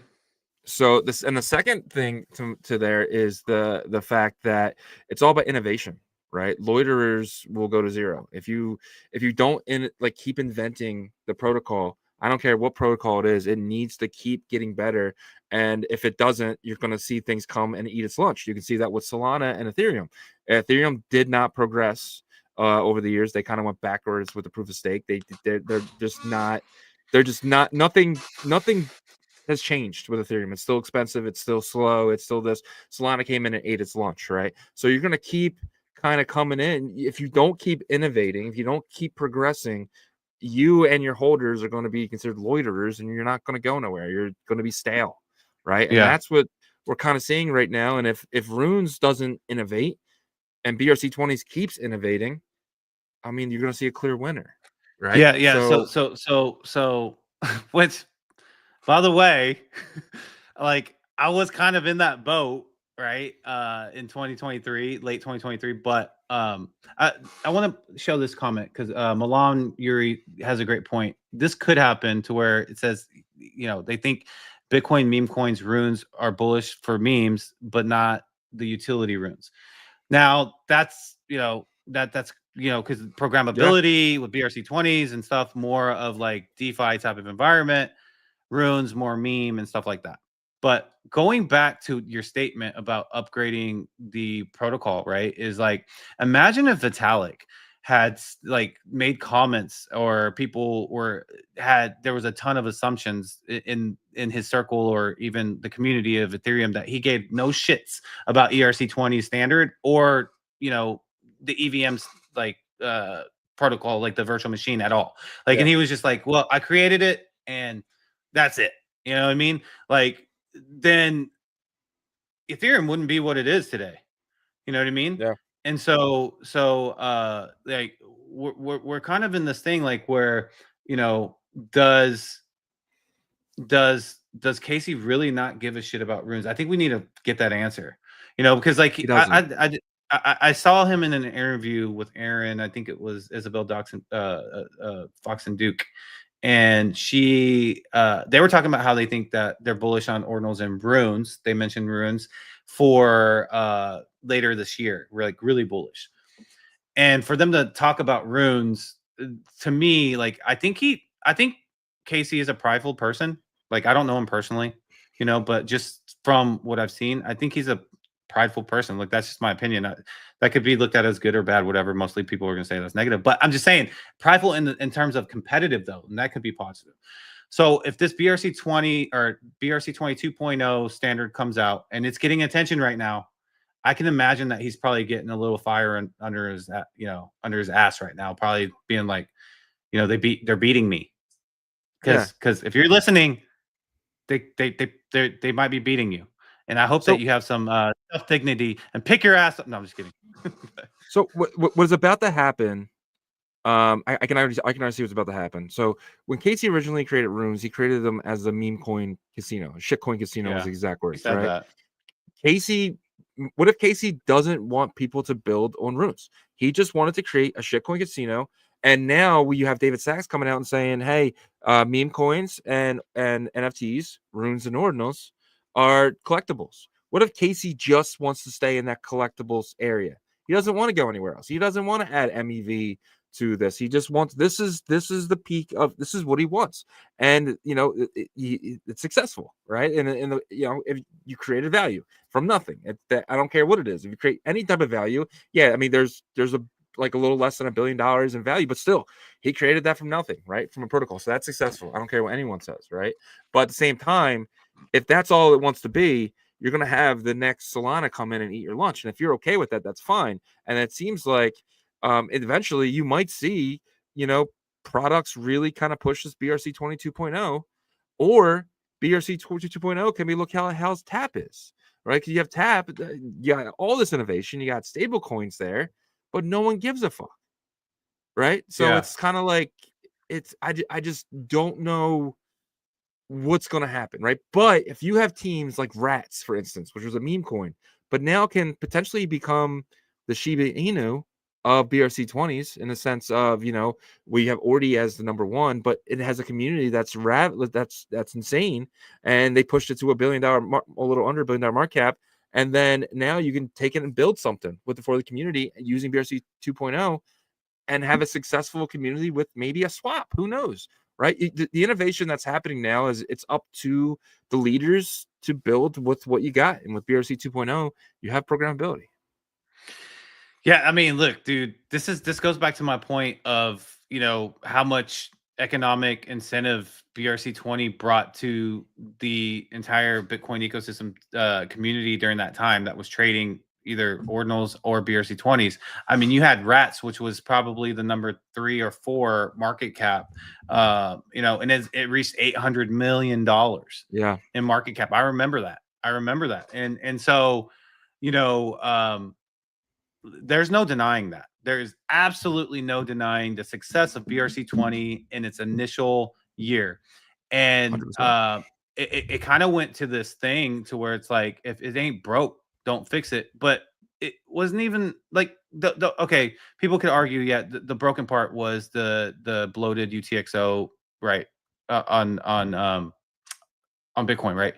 So the second thing to there is the fact that it's all about innovation, right? Loiterers will go to zero if you don't keep inventing the protocol. I don't care what protocol it is, it needs to keep getting better. And if it doesn't, you're going to see things come and eat its lunch. You can see that with Solana and Ethereum. Ethereum did not progress over the years. They kind of went backwards with the proof of stake. They're just not. Nothing has changed with Ethereum. It's still expensive. It's still slow. It's still this. Solana came in and ate its lunch, right? So you're going to keep kind of coming in. If you don't keep innovating, if you don't keep progressing, you and your holders are going to be considered loiterers, and you're not going to go nowhere. You're going to be stale, right? And that's what we're kind of seeing right now. And if Runes doesn't innovate and BRC20s keeps innovating, I mean, you're going to see a clear winner, right? Yeah. So which, by the way, like, I was kind of in that boat, right? In 2023, late 2023. But I want to show this comment because Milan Yuri has a great point. This could happen to where it says, they think Bitcoin meme coins runes are bullish for memes, but not the utility runes. Now that's because programmability with BRC20s and stuff, more of like DeFi type of environment, runes more meme and stuff like that. But going back to your statement about upgrading the protocol, right, is like, imagine if Vitalik had like made comments, or people there was a ton of assumptions in his circle or even the community of Ethereum that he gave no shits about ERC20 standard or the EVM's like protocol, like the virtual machine at all. Like, and he was just like, well, I created it and that's it. You know what I mean? Like, then Ethereum wouldn't be what it is today. You know what I mean? Yeah. And so like we're kind of in this thing like where, does Casey really not give a shit about runes? I think we need to get that answer. Because like I saw him in an interview with Aaron. I think it was Isabel Fox and Duke. And they were talking about how they think that they're bullish on ordinals and runes. They mentioned runes for later this year. We're like really bullish. And for them to talk about runes, to me, like, I think Casey is a prideful person. Like, I don't know him personally, but just from what I've seen, I think he's a prideful person. Like, that's just my opinion. That could be looked at as good or bad, whatever. Mostly people are going to say that's negative, but I'm just saying prideful in terms of competitive though, and that could be positive. So if this BRC20 or BRC20 2.0 standard comes out and it's getting attention right now, I can imagine that he's probably getting a little fire under his under his ass right now, probably being like, they're beating me. Because if you're listening, they might be beating you. And I hope that you have some self dignity and pick your ass up. No, I'm just kidding. So what was about to happen? I can already see what's about to happen. So when Casey originally created Runes, he created them as a meme coin casino. Shitcoin casino was the exact words, right? That. Casey, what if Casey doesn't want people to build on Runes? He just wanted to create a shitcoin casino. And now you have David Sachs coming out and saying, hey, meme coins and NFTs, Runes and Ordinals are collectibles. What if Casey just wants to stay in that collectibles area? He doesn't want to go anywhere else. He doesn't want to add MEV to this. He just wants this is the peak of this is what he wants, and it's successful, right? And if you created value from nothing, I don't care what it is. If you create any type of value, I mean, there's a little less than $1 billion in value, but still, he created that from nothing, right? From a protocol, so that's successful. I don't care what anyone says, right? But at the same time, if that's all it wants to be, you're going to have the next Solana come in and eat your lunch, and if you're okay with that, that's fine. And it seems like eventually you might see, products really kind of push this BRC 22.0, or BRC 22.0 can be look how TAP is, right? Because you have TAP, you got all this innovation, you got stable coins there, but no one gives a fuck, right? So it's kind of like I just don't know what's going to happen, right? But if you have teams like Rats, for instance, which was a meme coin, but now can potentially become the Shiba Inu of BRC 20s in the sense of, we have Ordi as the number one, but it has a community that's insane. And they pushed it to a little under $1 billion market cap. And then now you can take it and build something for the community using BRC 2.0 and have a successful community with maybe a swap. Who knows, right? The innovation that's happening now is it's up to the leaders to build with what you got. And with BRC 2.0, you have programmability. Yeah, I mean, look, dude, this goes back to my point of, how much economic incentive BRC 20 brought to the entire Bitcoin ecosystem community during that time that was trading either Ordinals or BRC 20s. I mean, you had Rats, which was probably the number 3 or 4 market cap, and it reached $800 million in market cap. I remember that. And so, there's no denying that. There is absolutely no denying the success of BRC 20 in its initial year. And it kind of went to this thing to where it's like, if it ain't broke, don't fix it. But it wasn't even like okay, people could argue, the broken part was the bloated UTXO, right? On Bitcoin, right?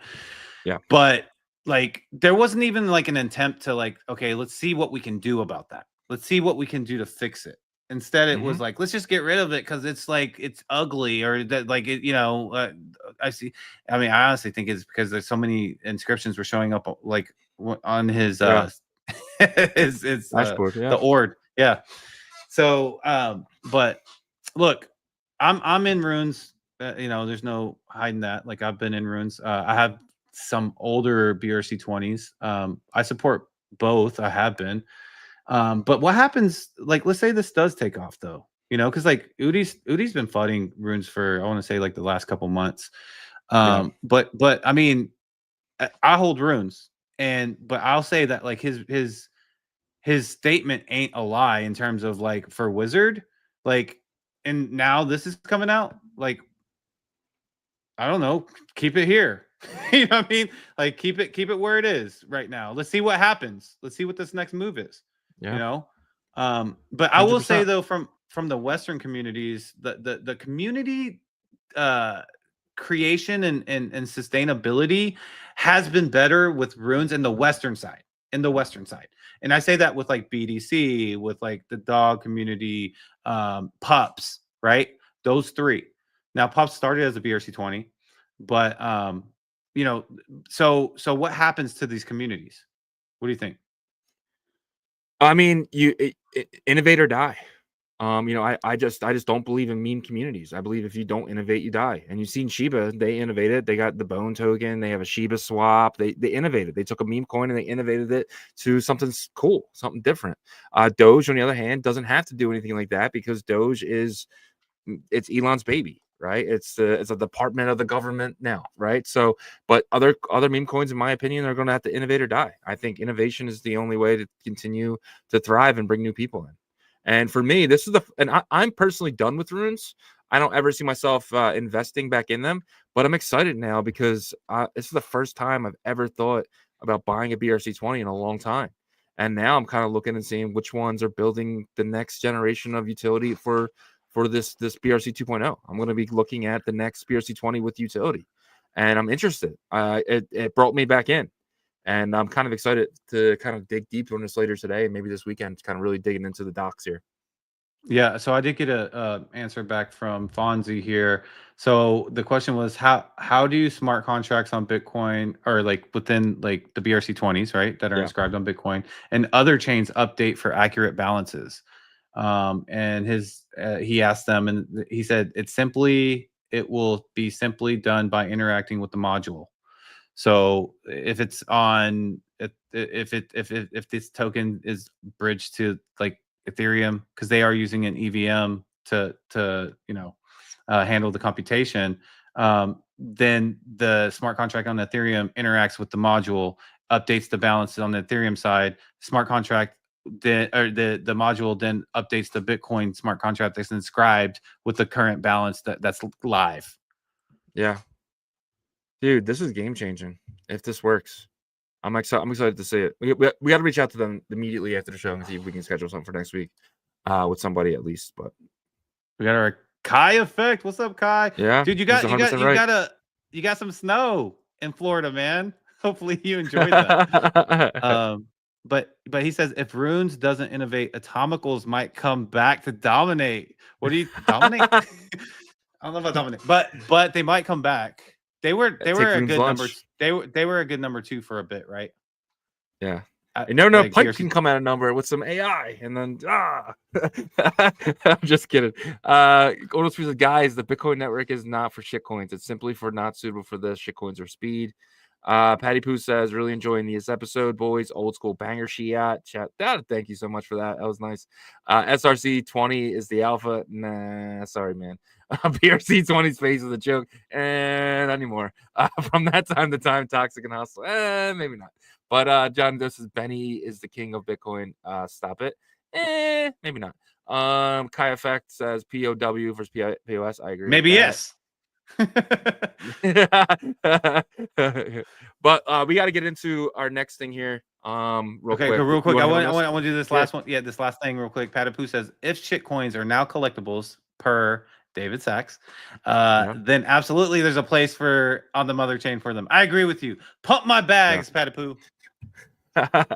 Yeah. But like, there wasn't even like an attempt to like, okay, let's see what we can do about that. Let's see what we can do to fix it. Instead, it was like, let's just get rid of it because it's like it's ugly, or that like it, I see. I mean, I honestly think it's because there's so many inscriptions were showing up like on his his dashboard, the Ord, So, but look, I'm in Runes. There's no hiding that. Like, I've been in Runes. I have some older BRC 20s. I support both. I have been. But what happens, like, let's say this does take off though, because like Udi's been flooding Runes for, I want to say, like the last couple months. But I mean, I hold Runes, but I'll say that like his statement ain't a lie in terms of like for Wizard, like, and now this is coming out, like, I don't know, keep it here. You know what I mean? Like, keep it where it is right now. Let's see what happens. Let's see what this next move is. But I will 100%. say though, from the Western communities, the community creation and sustainability has been better with Runes in the Western side. And I say that with like BDC, with like the dog community, Pups, right? Those 3. Now, Pups started as a BRC 20, but so what happens to these communities? What do you think? I mean, innovate or die, I just don't believe in meme communities. I believe if you don't innovate, you die. And you've seen Shiba, they innovated. They got the Bone token. They have a Shiba swap. They innovated. They took a meme coin and they innovated it to something cool, something different. Doge, on the other hand, doesn't have to do anything like that because Doge it's Elon's baby, right? It's a department of the government now, right? So, but other meme coins, in my opinion, are going to have to innovate or die. I think innovation is the only way to continue to thrive and bring new people in. And for me, this is I'm personally done with runes. I don't ever see myself investing back in them, but I'm excited now because this is the first time I've ever thought about buying a BRC20 in a long time. And now I'm kind of looking and seeing which ones are building the next generation of utility for this BRC 2.0. I'm going to be looking at the next BRC20 with utility, and I'm interested. It brought me back in. And I'm kind of excited to kind of dig deep on this later today and maybe this weekend, kind of really digging into the docs here. Yeah, so I did get a answer back from Fonzie here. So the question was, how do smart contracts on Bitcoin or like within like the BRC20s, right, that are inscribed on Bitcoin and other chains update for accurate balances? And he asked them, and he said it will be simply done by interacting with the module. So if it's on if this token is bridged to like Ethereum, because they are using an EVM to handle the computation, then the smart contract on Ethereum interacts with the module, updates the balances on the Ethereum side. Smart contract the module then updates the Bitcoin smart contract that's inscribed with the current balance that's live. Yeah. Dude, this is game changing. If this works, I'm excited to see it. We got to reach out to them immediately after the show and see if we can schedule something for next week, with somebody at least. But we got our Kai effect. What's up, Kai? Yeah, dude, you got some snow in Florida, man. Hopefully you enjoyed that. But he says if runes doesn't innovate, atomicals might come back to dominate. What do you dominate? I don't know about dominate, but they might come back. They were a good number. They were a good number 2 for a bit, right? Yeah. No, Pipe can come out of number with some AI, and then I'm just kidding. Ordinals says, guys, the Bitcoin network is not for shitcoins. It's simply for not suitable for this. Shitcoins or speed. Patty Poo says, really enjoying this episode, boys. Old school banger chat. Thank you so much for that. That was nice. SRC 20 is the alpha. Nah, sorry, man. BRC 20's face is a joke. And anymore. From that time to time, toxic and hostile. Maybe not. But John, this is Benny is the king of Bitcoin. Stop it. Maybe not. Kai Effect says POW versus POS. I agree. Maybe yes. But we got to get into our next thing here. Real quick. I want to do this last one. Yeah, this last thing real quick. Patapoo says if shitcoins are now collectibles per David Sachs, then absolutely there's a place on the mother chain for them. I agree with you. Pump my bags, Patapoo.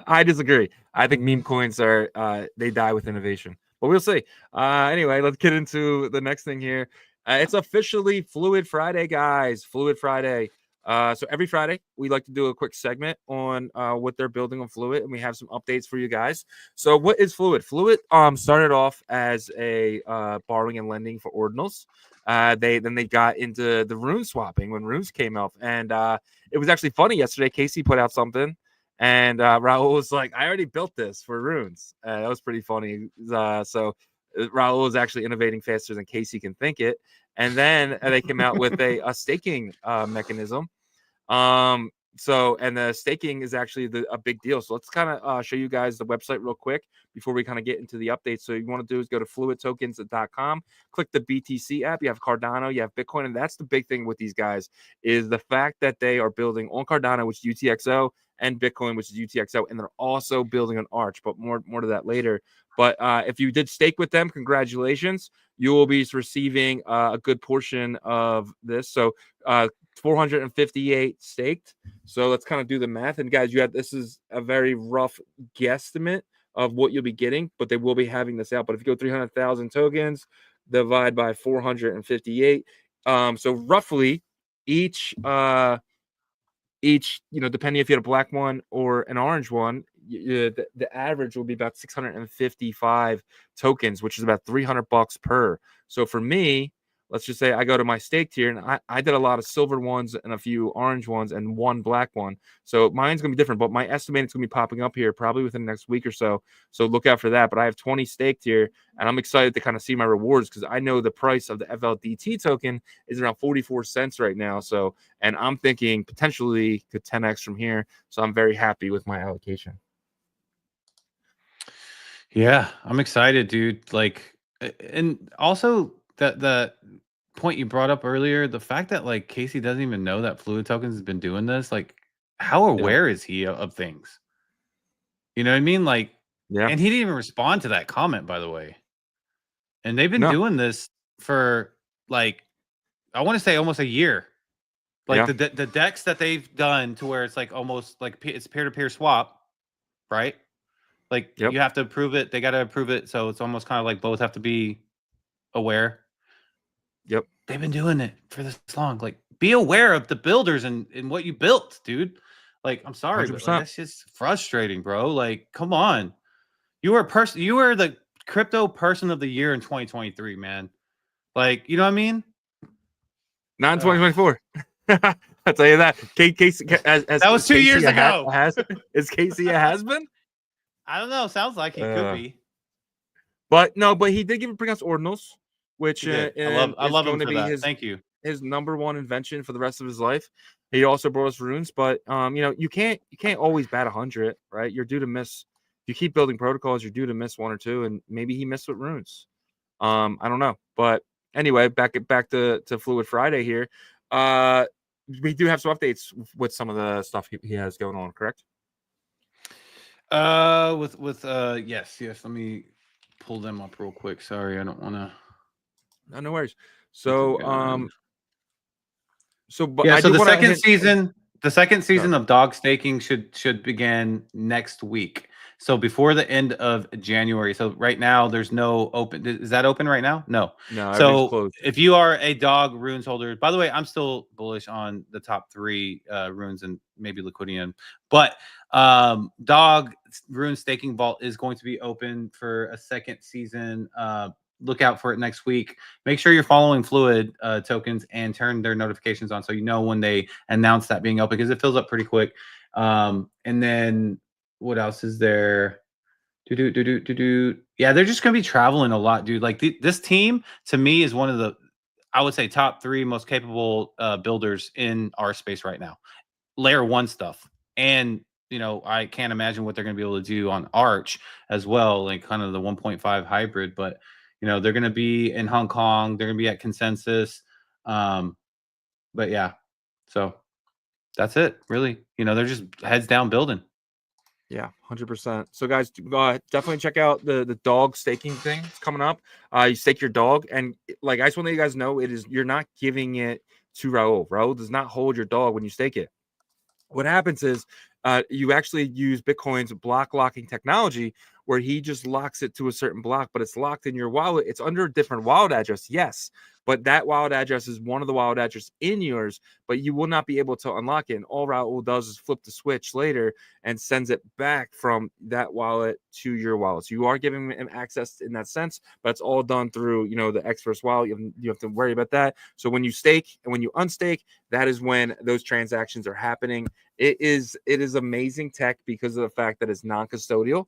I disagree. I think meme coins are they die with innovation, but we'll see. Anyway, let's get into the next thing here. It's officially Fluid Friday, guys. Fluid Friday. So every Friday, we like to do a quick segment on what they're building on Fluid, and we have some updates for you guys. So what is Fluid? Fluid started off as a borrowing and lending for ordinals. They got into the rune swapping when runes came out, and it was actually funny. Yesterday, Casey put out something, and Raul was like, "I already built this for runes." That was pretty funny. So Raul is actually innovating faster than Casey can think it. And then they came out with a staking mechanism. And the staking is actually a big deal. So let's kind of show you guys the website real quick before we kind of get into the updates. So you want to do is go to fluidtokens.com, click the BTC app. You have Cardano, you have Bitcoin. And that's the big thing with these guys is the fact that they are building on Cardano, which is UTXO, and Bitcoin, which is UTXO. And they're also building an Arch, but more to that later. But if you did stake with them, congratulations. You will be receiving a good portion of this. So 458 staked. So let's kind of do the math. And guys, this is a very rough guesstimate of what you'll be getting, but they will be having this out. But if you go 300,000 tokens, divide by 458. So roughly each, depending if you had a black one or an orange one, the average will be about 655 tokens, which is about $300 per. So for me, let's just say I go to my stake tier, and I did a lot of silver ones and a few orange ones and one black one. So mine's going to be different, but my estimate is going to be popping up here probably within the next week or so. So look out for that. But I have 20 staked here, and I'm excited to kind of see my rewards because I know the price of the FLDT token is around 44 cents right now. So, and I'm thinking potentially could 10x from here. So I'm very happy with my allocation. Yeah, I'm excited, dude. Like, and also the point you brought up earlier, the fact that like Casey doesn't even know that Fluid Tokens has been doing this, like, how aware is he of things? You know what I mean? Like, and he didn't even respond to that comment, by the way. And they've been doing this for like, I want to say almost a year. Like the decks that they've done to where it's like almost like it's peer-to-peer swap, right? Like you have to approve it. They got to approve it. So it's almost kind of like both have to be aware. Yep. They've been doing it for this long. Like be aware of the builders and what you built, dude. Like, I'm sorry, 100%. But like, that's just frustrating, bro. Like, come on. You were the crypto person of the year in 2023, man. Like, you know what I mean? Not in 2024. I'll tell you that. Casey, that was 2 years ago. Is Casey a has-been? I don't know. Sounds like he could be. But no, but he did bring us Ordinals, which I love him for that. Thank you. His number one invention for the rest of his life. He also brought us runes, but you know, you can't always bat 100, right? You're due to miss. You keep building protocols, you're due to miss one or two, and maybe he missed with runes. I don't know, but anyway, back to Fluid Friday here. We do have some updates with some of the stuff he has going on, correct? Yes. Let me pull them up real quick. Sorry, I don't want to. No worries. So but yeah, so the second season of dog staking should begin next week. So before the end of January. So right now there's no open. Is that open right now? No. So closed. If you are a dog runes holder, by the way, I'm still bullish on the top 3 runes and maybe Liquidian, but dog rune staking vault is going to be open for a second season. Look out for it next week. Make sure you're following Fluid tokens and turn their notifications on so you know when they announce that being open because it fills up pretty quick. And then what else is there? Yeah, they're just gonna be traveling a lot, dude. Like this team to me is one of the, I would say, top 3 most capable builders in our space right now. Layer 1 stuff, and you know, I can't imagine what they're gonna be able to do on Arch as well, like kind of the 1.5 hybrid, but. You know, they're going to be in Hong Kong. They're going to be at Consensus. But yeah, so that's it, really. You know, they're just heads down building. Yeah, 100%. So, guys, definitely check out the dog staking thing. It's coming up. You stake your dog. And, like, I just want to let you guys know, you're not giving it to Raul. Raul does not hold your dog when you stake it. What happens is you actually use Bitcoin's block locking technology where he just locks it to a certain block, but it's locked in your wallet. It's under a different wallet address, yes, but that wallet address is one of the wallet addresses in yours, but you will not be able to unlock it. And all Raul does is flip the switch later and sends it back from that wallet to your wallet. So you are giving him access in that sense, but it's all done through, you know, the Xverse wallet. You have to worry about that. So when you stake and when you unstake, that is when those transactions are happening. It is amazing tech because of the fact that it's non-custodial.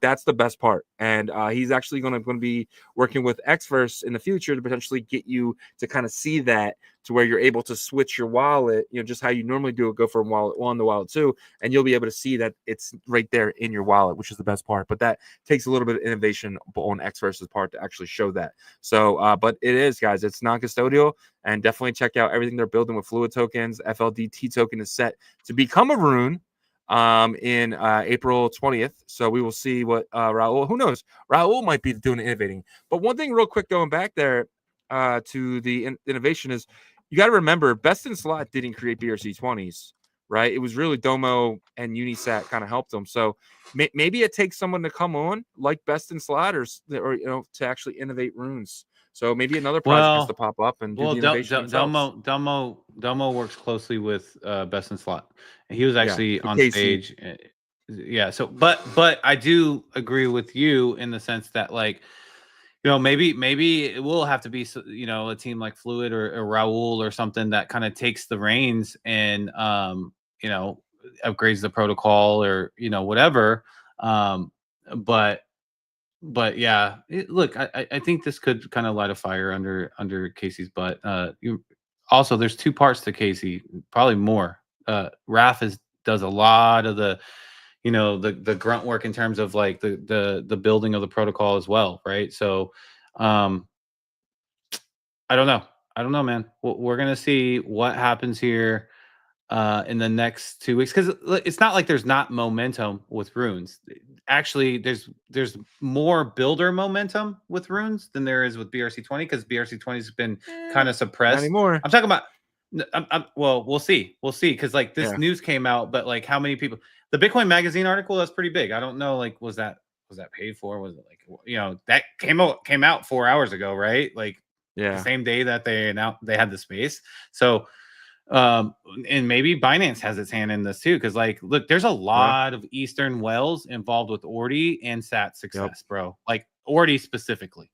That's the best part. And he's actually going to be working with Xverse in the future to potentially get you to kind of see that to where you're able to switch your wallet, you know, just how you normally do it, go from wallet 1 to wallet 2, and you'll be able to see that it's right there in your wallet, which is the best part. But that takes a little bit of innovation on Xverse's part to actually show that. So, but it is, guys, it's non-custodial, and definitely check out everything they're building with Fluid tokens. FLDT token is set to become a rune in April 20th. So we will see what Raul, who knows, Raul might be doing innovating. But one thing real quick going back there to the innovation is you got to remember Best in Slot didn't create BRC20s, right? It was really Domo and Unisat kind of helped them. So maybe it takes someone to come on like Best in Slot or you know, to actually innovate runes. So maybe another project has to pop up and do the innovation Domo works closely with Best in Slot. He was actually on stage. Yeah. So, but I do agree with you in the sense that, like, maybe it will have to be, a team like Fluid or Raul or something that kind of takes the reins and, upgrades the protocol or, whatever. But yeah, look, I think this could kind of light a fire under Casey's butt. Also, there's two parts to Casey, probably more. Raph does a lot of the, the grunt work in terms of like the building of the protocol as well, right? So, I don't know, man. We're gonna see what happens here in the next 2 weeks, because it's not like there's not momentum with runes. Actually, there's more builder momentum with runes than there is with BRC20, because BRC20 has been kind of Not suppressed. anymore. I'm talking about. Well, we'll see, because like this Yeah. news came out, but like how many people? The Bitcoin Magazine article, that's pretty big. I don't know, like was that paid for? Was it like that came out 4 hours ago, right? Like the Yeah. same day that they announced they had the space. So and maybe Binance has its hand in this too, because like look, there's a lot of Eastern Wells involved with Ordi and SAT success, bro. Like Ordi specifically.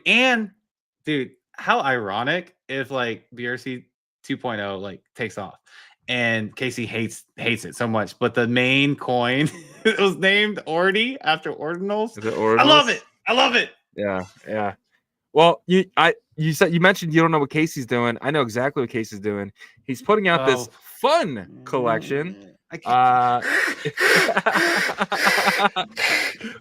And dude, how ironic if like BRC 2.0 like takes off and Casey hates it so much, but the main coin it was named Ordi after Ordinals. I love it. Yeah. Well, you mentioned you don't know what Casey's doing. I know exactly what Casey's doing. He's putting out this fun collection.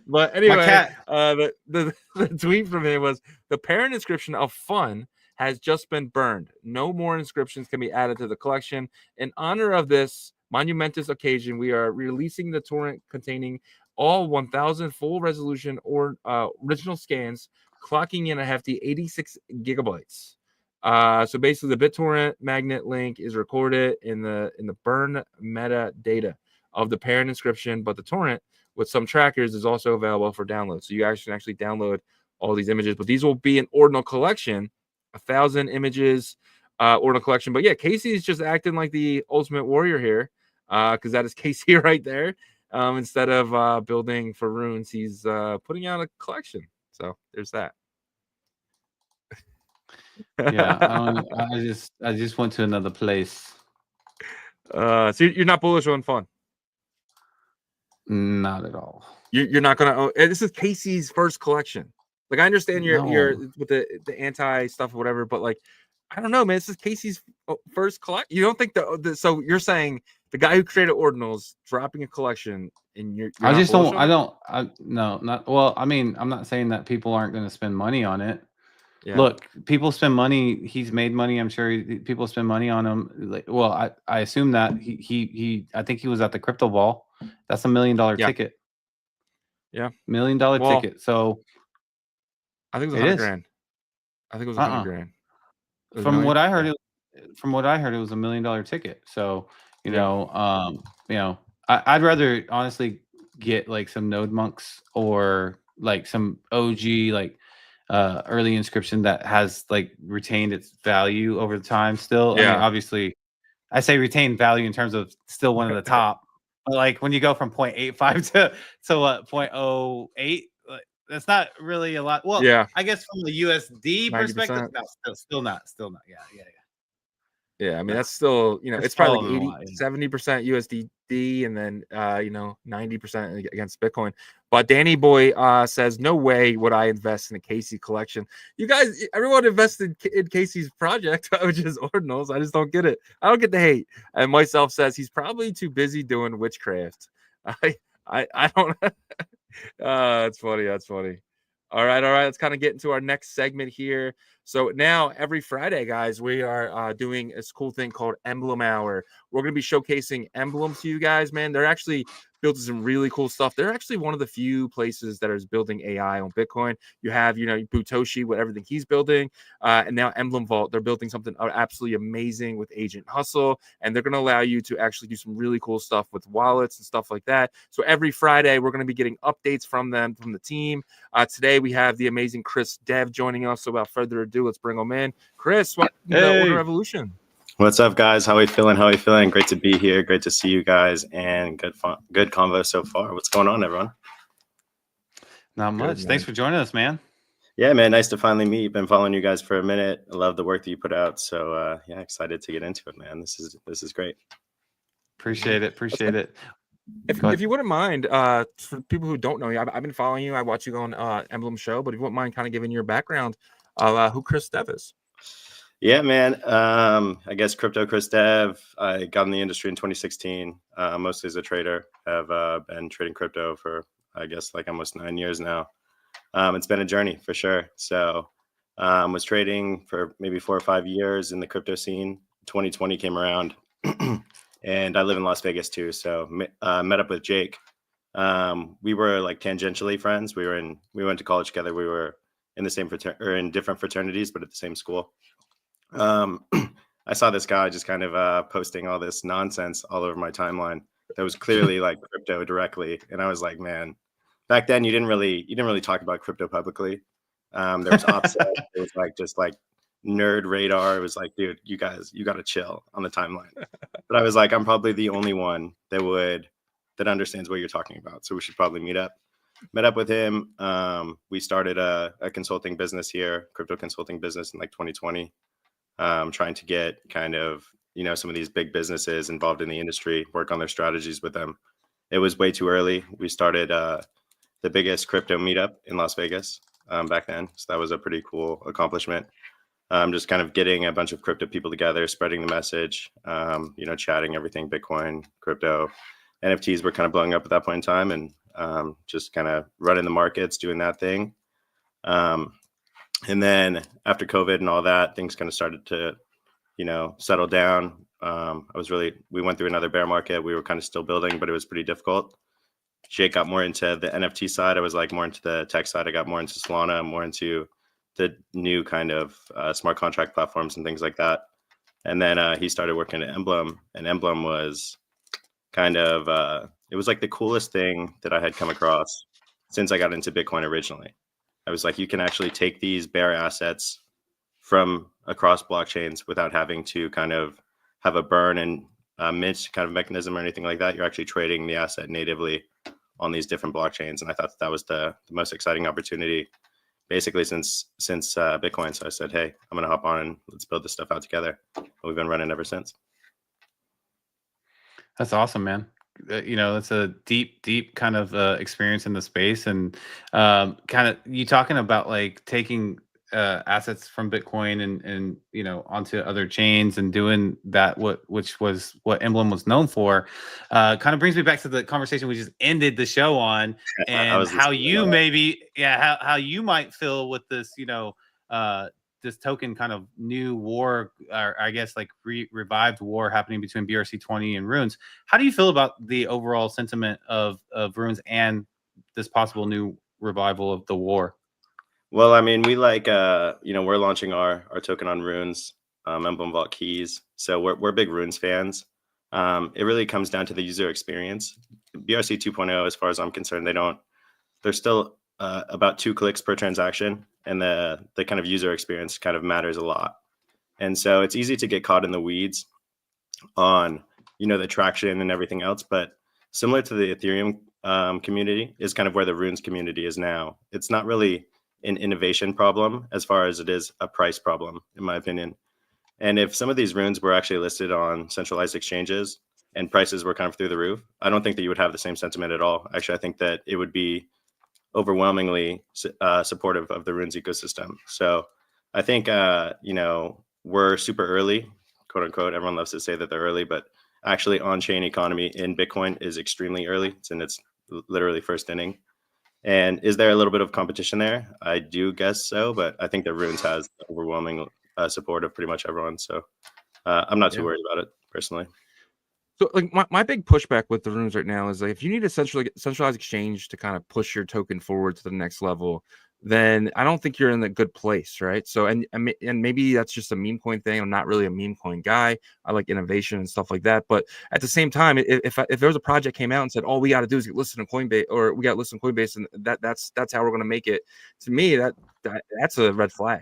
But anyway, the tweet from him was, the parent inscription of fun has just been burned. No more inscriptions can be added to the collection. In honor of this monumentous occasion, we are releasing the torrent containing all 1,000 full resolution or original scans, clocking in a hefty 86 gigabytes. So basically, the BitTorrent magnet link is recorded in the burn metadata of the parent inscription, but the torrent with some trackers is also available for download. So you guys can actually download all these images, but these will be an ordinal collection, 1,000 images, ordinal collection. But yeah, Casey is just acting like the ultimate warrior here, because that is Casey right there. Instead of building for runes, he's putting out a collection. So there's that. Yeah, I just went to another place. So you're not bullish on fun? Not at all. You're not gonna. This is Casey's first collection. Like I understand you're with the anti stuff or whatever, but like I don't know, man. This is Casey's first collection. You don't think so you're saying the guy who created Ordinals dropping a collection, and you're I just don't. No, not well. I mean, I'm not saying that people aren't going to spend money on it. Yeah. Look, people spend money. He's made money. I'm sure people spend money on him. Like, well, I assume that he I think he was at the crypto ball. That's $1 million ticket. Yeah, $1 million ticket. So I think it was 100 grand. I think it was 100 grand. From what I heard, it was $1 million ticket. So I'd rather honestly get like some Node Monks or like some OG like early inscription that has like retained its value over the time still. I mean, obviously I say retained value in terms of still one of the top, but like when you go from 0.85 to what 0.08, that's not really a lot. Well, I guess from the USD 90%. Perspective, no, still not. Yeah, I mean that's still, it's probably like 70% USDD and then 90% against Bitcoin. But Danny Boy says, no way would I invest in a Casey collection. You guys, everyone invested in Casey's project, which is Ordinals. I just don't get it. I don't get the hate. And myself says he's probably too busy doing witchcraft. I don't. That's funny. That's funny. All right. Let's kind of get into our next segment here. So now every Friday, guys, we are doing this cool thing called Emblem Hour. We're going to be showcasing emblems to you guys, man. They're actually building some really cool stuff. They're actually one of the few places that is building AI on Bitcoin. You have, Butoshi with everything he's building, and now Emblem Vault. They're building something absolutely amazing with Agent Hustle, and they're going to allow you to actually do some really cool stuff with wallets and stuff like that. So every Friday, we're going to be getting updates from them, from the team. Today, we have the amazing Chris Dev joining us. So without further ado, let's bring him in. Chris, welcome to Ordinal Revolution. What's up, guys? How we feeling? How we feeling? Great to be here. Great to see you guys, and good fun, good convo so far. What's going on, everyone? Not much. Thanks for joining us, man. Yeah, man. Nice to finally meet. Been following you guys for a minute. I love the work that you put out. So yeah, excited to get into it, man. This is great. Appreciate it. Appreciate it. If you wouldn't mind, for people who don't know you, I've been following you. I watch you go on Emblem Show, but if you wouldn't mind kind of giving your background of who Chris Dev is. Yeah, man. I guess crypto Chris Dev. I got in the industry in 2016, mostly as a trader. Have been trading crypto for, I guess, like almost 9 years now. It's been a journey for sure. So was trading for maybe 4 or 5 years in the crypto scene. 2020 came around and I live in Las Vegas too. So met up with Jake. We were like tangentially friends. We went to college together. We were in the same in different fraternities, but at the same school. I saw this guy just kind of posting all this nonsense all over my timeline that was clearly like crypto directly. And I was like, man, back then you didn't really talk about crypto publicly. There was Offset. It was like just like nerd radar. It was like, dude, you got to chill on the timeline. But I was like, I'm probably the only one that understands what you're talking about. So we should probably meet up. Met up with him. We started a consulting business here, crypto consulting business in like 2020. Trying to get kind of, some of these big businesses involved in the industry, work on their strategies with them. It was way too early. We started the biggest crypto meetup in Las Vegas back then. So that was a pretty cool accomplishment. Just kind of getting a bunch of crypto people together, spreading the message, chatting everything, Bitcoin, crypto, NFTs were kind of blowing up at that point in time, and just kind of running the markets, doing that thing. And then after COVID and all that, things kind of started to, settle down. We went through another bear market. We were kind of still building, but it was pretty difficult. Jake got more into the NFT side. I was like more into the tech side. I got more into Solana, more into the new kind of smart contract platforms and things like that. And then he started working at Emblem, and Emblem was kind of, it was like the coolest thing that I had come across since I got into Bitcoin originally. I was like, you can actually take these bear assets from across blockchains without having to kind of have a burn and mint kind of mechanism or anything like that. You're actually trading the asset natively on these different blockchains. And I thought that was the most exciting opportunity basically since Bitcoin. So I said, hey, I'm going to hop on and let's build this stuff out together. And we've been running ever since. That's awesome, man. It's a deep kind of experience in the space, and kind of you talking about like taking assets from Bitcoin and onto other chains and doing that, which was what Emblem was known for. Kind of brings me back to the conversation we just ended the show on, and how you how you might feel with this, this token kind of new war, or I guess like revived war happening between BRC20 and Runes. How do you feel about the overall sentiment of Runes and this possible new revival of the war? Well, I mean, we like, we're launching our token on Runes, Emblem Vault keys. So we're big Runes fans. It really comes down to the user experience. BRC 2.0, as far as I'm concerned, they're still about 2 clicks per transaction, and the kind of user experience kind of matters a lot. And so it's easy to get caught in the weeds on, the traction and everything else. But similar to the Ethereum community is kind of where the Runes community is now. It's not really an innovation problem as far as it is a price problem, in my opinion. And if some of these Runes were actually listed on centralized exchanges and prices were kind of through the roof, I don't think that you would have the same sentiment at all. Actually, I think that it would be overwhelmingly supportive of the Runes ecosystem. So I think, we're super early, quote unquote. Everyone loves to say that they're early, but actually on-chain economy in Bitcoin is extremely early. It's in its literally first inning. And is there a little bit of competition there? I do guess so, but I think that Runes has overwhelming support of pretty much everyone. So I'm not too worried about it personally. So like my big pushback with the Runes right now is like, if you need a centralized exchange to kind of push your token forward to the next level, then I don't think you're in a good place, right? So and maybe that's just a meme coin thing. I'm not really a meme coin guy. I like innovation and stuff like that. But at the same time, if there was a project came out and said, all we got to do is get listed on Coinbase, or we got listed on Coinbase, and that's how we're going to make it, to me that's a red flag,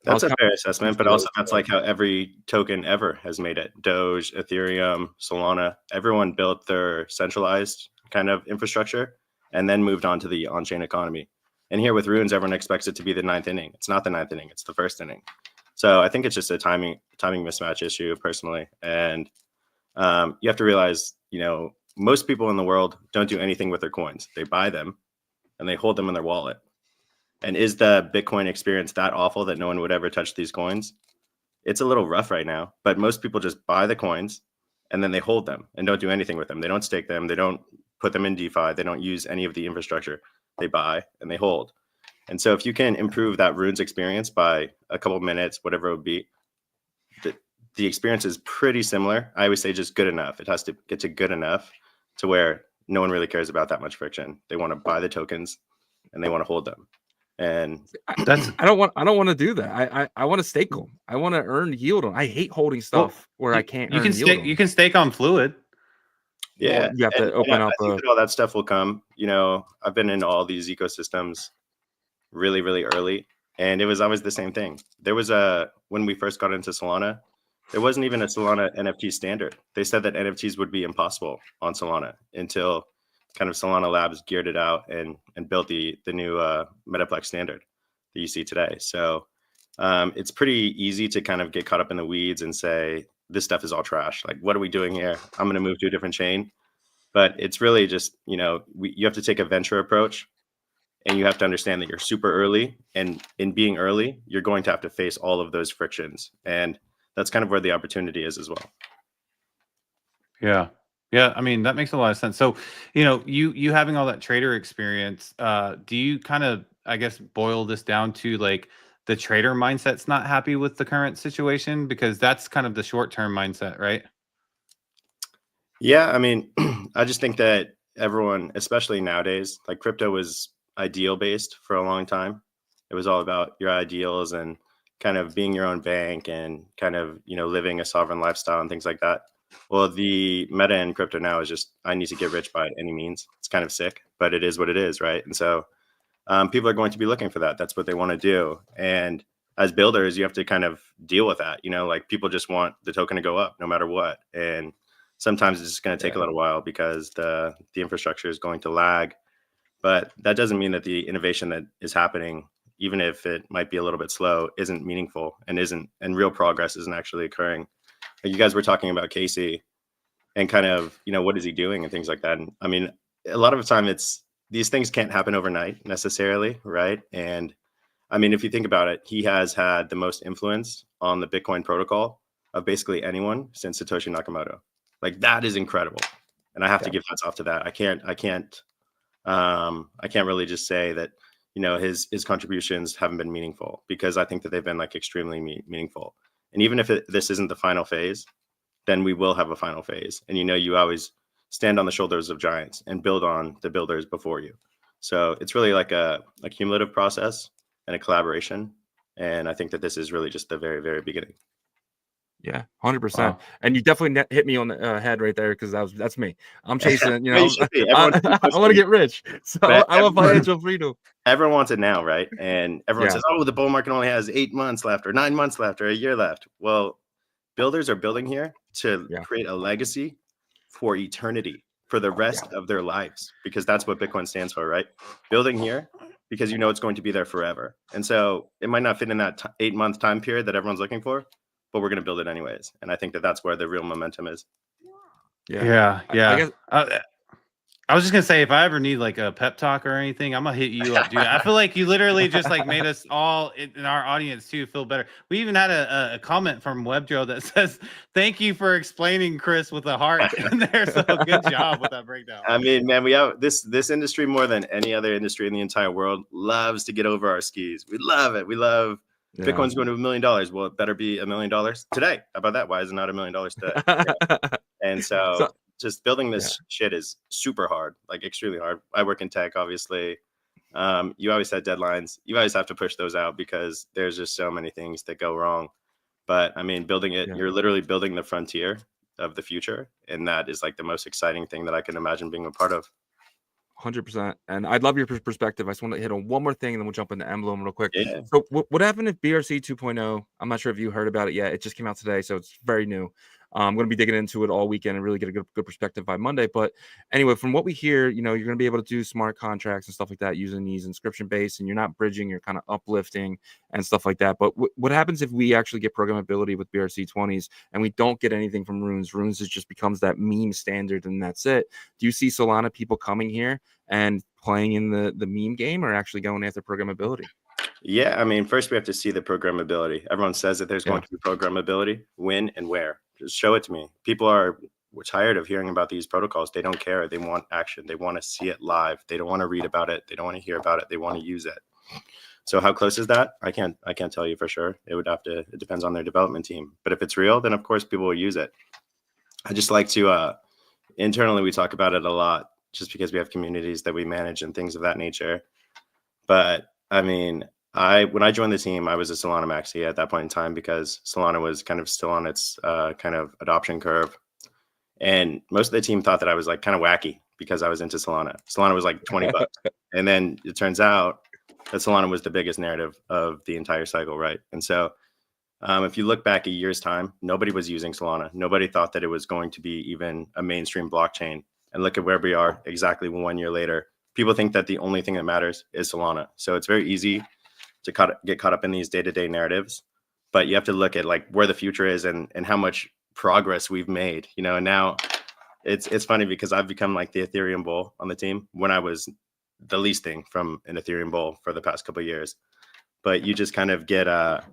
That's a fair assessment, but also that's like how every token ever has made it. Doge, Ethereum, Solana, everyone built their centralized kind of infrastructure and then moved on to the on-chain economy. And here with Runes, everyone expects it to be the ninth inning. It's not the ninth inning, it's the first inning. So I think it's just a timing mismatch issue personally. And you have to realize, most people in the world don't do anything with their coins. They buy them and they hold them in their wallet. And is the Bitcoin experience that awful that no one would ever touch these coins? It's a little rough right now, but most people just buy the coins and then they hold them and don't do anything with them. They don't stake them. They don't put them in DeFi. They don't use any of the infrastructure. They buy and they hold. And so if you can improve that Runes experience by a couple of minutes, whatever it would be, the experience is pretty similar. I always say just good enough. It has to get to good enough to where no one really cares about that much friction. They want to buy the tokens and they want to hold them. And I don't want to do that. I want to stake them. I want to earn yield on. I hate holding stuff where I can't. You can stake on Fluid. Yeah, well, you have to open up. I think that all that stuff will come. I've been in all these ecosystems really, really early, and it was always the same thing. There was when we first got into Solana, there wasn't even a Solana NFT standard. They said that NFTs would be impossible on Solana until kind of Solana Labs geared it out and built the new Metaplex standard that you see today. So it's pretty easy to kind of get caught up in the weeds and say, this stuff is all trash. Like, what are we doing here? I'm going to move to a different chain. But it's really just, you have to take a venture approach and you have to understand that you're super early. And in being early, you're going to have to face all of those frictions. And that's kind of where the opportunity is as well. Yeah. Yeah, I mean, that makes a lot of sense. So, you having all that trader experience, do you kind of, I guess, boil this down to like the trader mindset's not happy with the current situation? Because that's kind of the short-term mindset, right? Yeah, I mean, I just think that everyone, especially nowadays, like crypto was ideal based for a long time. It was all about your ideals and kind of being your own bank and kind of, living a sovereign lifestyle and things like that. Well, the meta in crypto now is just, I need to get rich by any means. It's kind of sick, but it is what it is, right? And so people are going to be looking for that. That's what they want to do. And as builders, you have to kind of deal with that. Like people just want the token to go up no matter what. And sometimes it's just going to take a little while because the infrastructure is going to lag. But that doesn't mean that the innovation that is happening, even if it might be a little bit slow, isn't meaningful and real progress isn't actually occurring. Like you guys were talking about Casey and kind of, what is he doing and things like that. And I mean, a lot of the time these things can't happen overnight necessarily, right? And I mean, if you think about it, he has had the most influence on the Bitcoin protocol of basically anyone since Satoshi Nakamoto. Like that is incredible. And I have to give hats off to that. I can't really just say that, his contributions haven't been meaningful because I think that they've been like extremely meaningful. And even if this isn't the final phase, then we will have a final phase. And, you always stand on the shoulders of giants and build on the builders before you. So it's really like a cumulative process and a collaboration. And I think that this is really just the very, very beginning. Yeah, 100%. And you definitely hit me on the head right there because that's me. I'm chasing, You I want to get rich. So I want financial freedom. Everyone wants it now, right? And everyone says, oh, the bull market only has 8 months left or 9 months left or a year left. Well, builders are building here to create a legacy for eternity, for the rest of their lives, because that's what Bitcoin stands for, right? Building here because it's going to be there forever. And so it might not fit in that 8-month time period that everyone's looking for, but we're going to build it anyways. And I think that that's where the real momentum is. Yeah. I guess, I was just gonna say, if I ever need like a pep talk or anything, I'm gonna hit you up, dude. I feel like you literally just like made us all in our audience too feel better. We even had a comment from WebJoe that says, "Thank you for explaining Chris with a heart in there." So good job with that breakdown. I mean, man, we have this industry more than any other industry in the entire world loves to get over our skis. We love it. We love Bitcoin's going to $1 million. Well, it better be $1 million today. How about that? Why is it not $1 million today? And so just building this shit is super hard, like extremely hard. I work in tech, obviously. You always had deadlines. You always have to push those out because there's just so many things that go wrong. But I mean, building it, you're literally building the frontier of the future. And that is like the most exciting thing that I can imagine being a part of. 100%. And I'd love your perspective. I just want to hit on one more thing, and then we'll jump into Emblem real quick. Yeah. So what happened if BRC 2.0? I'm not sure if you heard about it yet. It just came out today, so it's very new. I'm going to be digging into it all weekend and really get a good perspective by Monday. But anyway, from what we hear, you're going to be able to do smart contracts and stuff like that using these inscription based, and you're not bridging, you're kind of uplifting and stuff like that. But what happens if we actually get programmability with BRC 20s and we don't get anything from runes? Runes just becomes that meme standard, and that's it. Do you see Solana people coming here and playing in the meme game, or actually going after programmability? Yeah, I mean, first we have to see the programmability. Everyone says that there's going to be programmability. When and where? Just show it to me. People are tired of hearing about these protocols. They don't care. They want action. They want to see it live. They don't want to read about it. They don't want to hear about it. They want to use it. So how close is that? I can't tell you for sure. It depends on their development team. But if it's real, then of course people will use it. I just like to internally we talk about it a lot, just because we have communities that we manage and things of that nature. But I mean, when I joined the team, I was a Solana maxi at that point in time, because Solana was kind of still on its kind of adoption curve. And most of the team thought that I was like kind of wacky because I was into Solana. Solana was like 20 bucks. And then it turns out that Solana was the biggest narrative of the entire cycle, right? And so if you look back a year's time, nobody was using Solana. Nobody thought that it was going to be even a mainstream blockchain. And look at where we are exactly 1 year later. People think that the only thing that matters is Solana. So it's very easy to get caught up in these day-to-day narratives, but you have to look at like where the future is and how much progress we've made, and now it's funny because I've become like the Ethereum bull on the team when I was the least thing from an Ethereum bull for the past couple of years. But you just kind of get the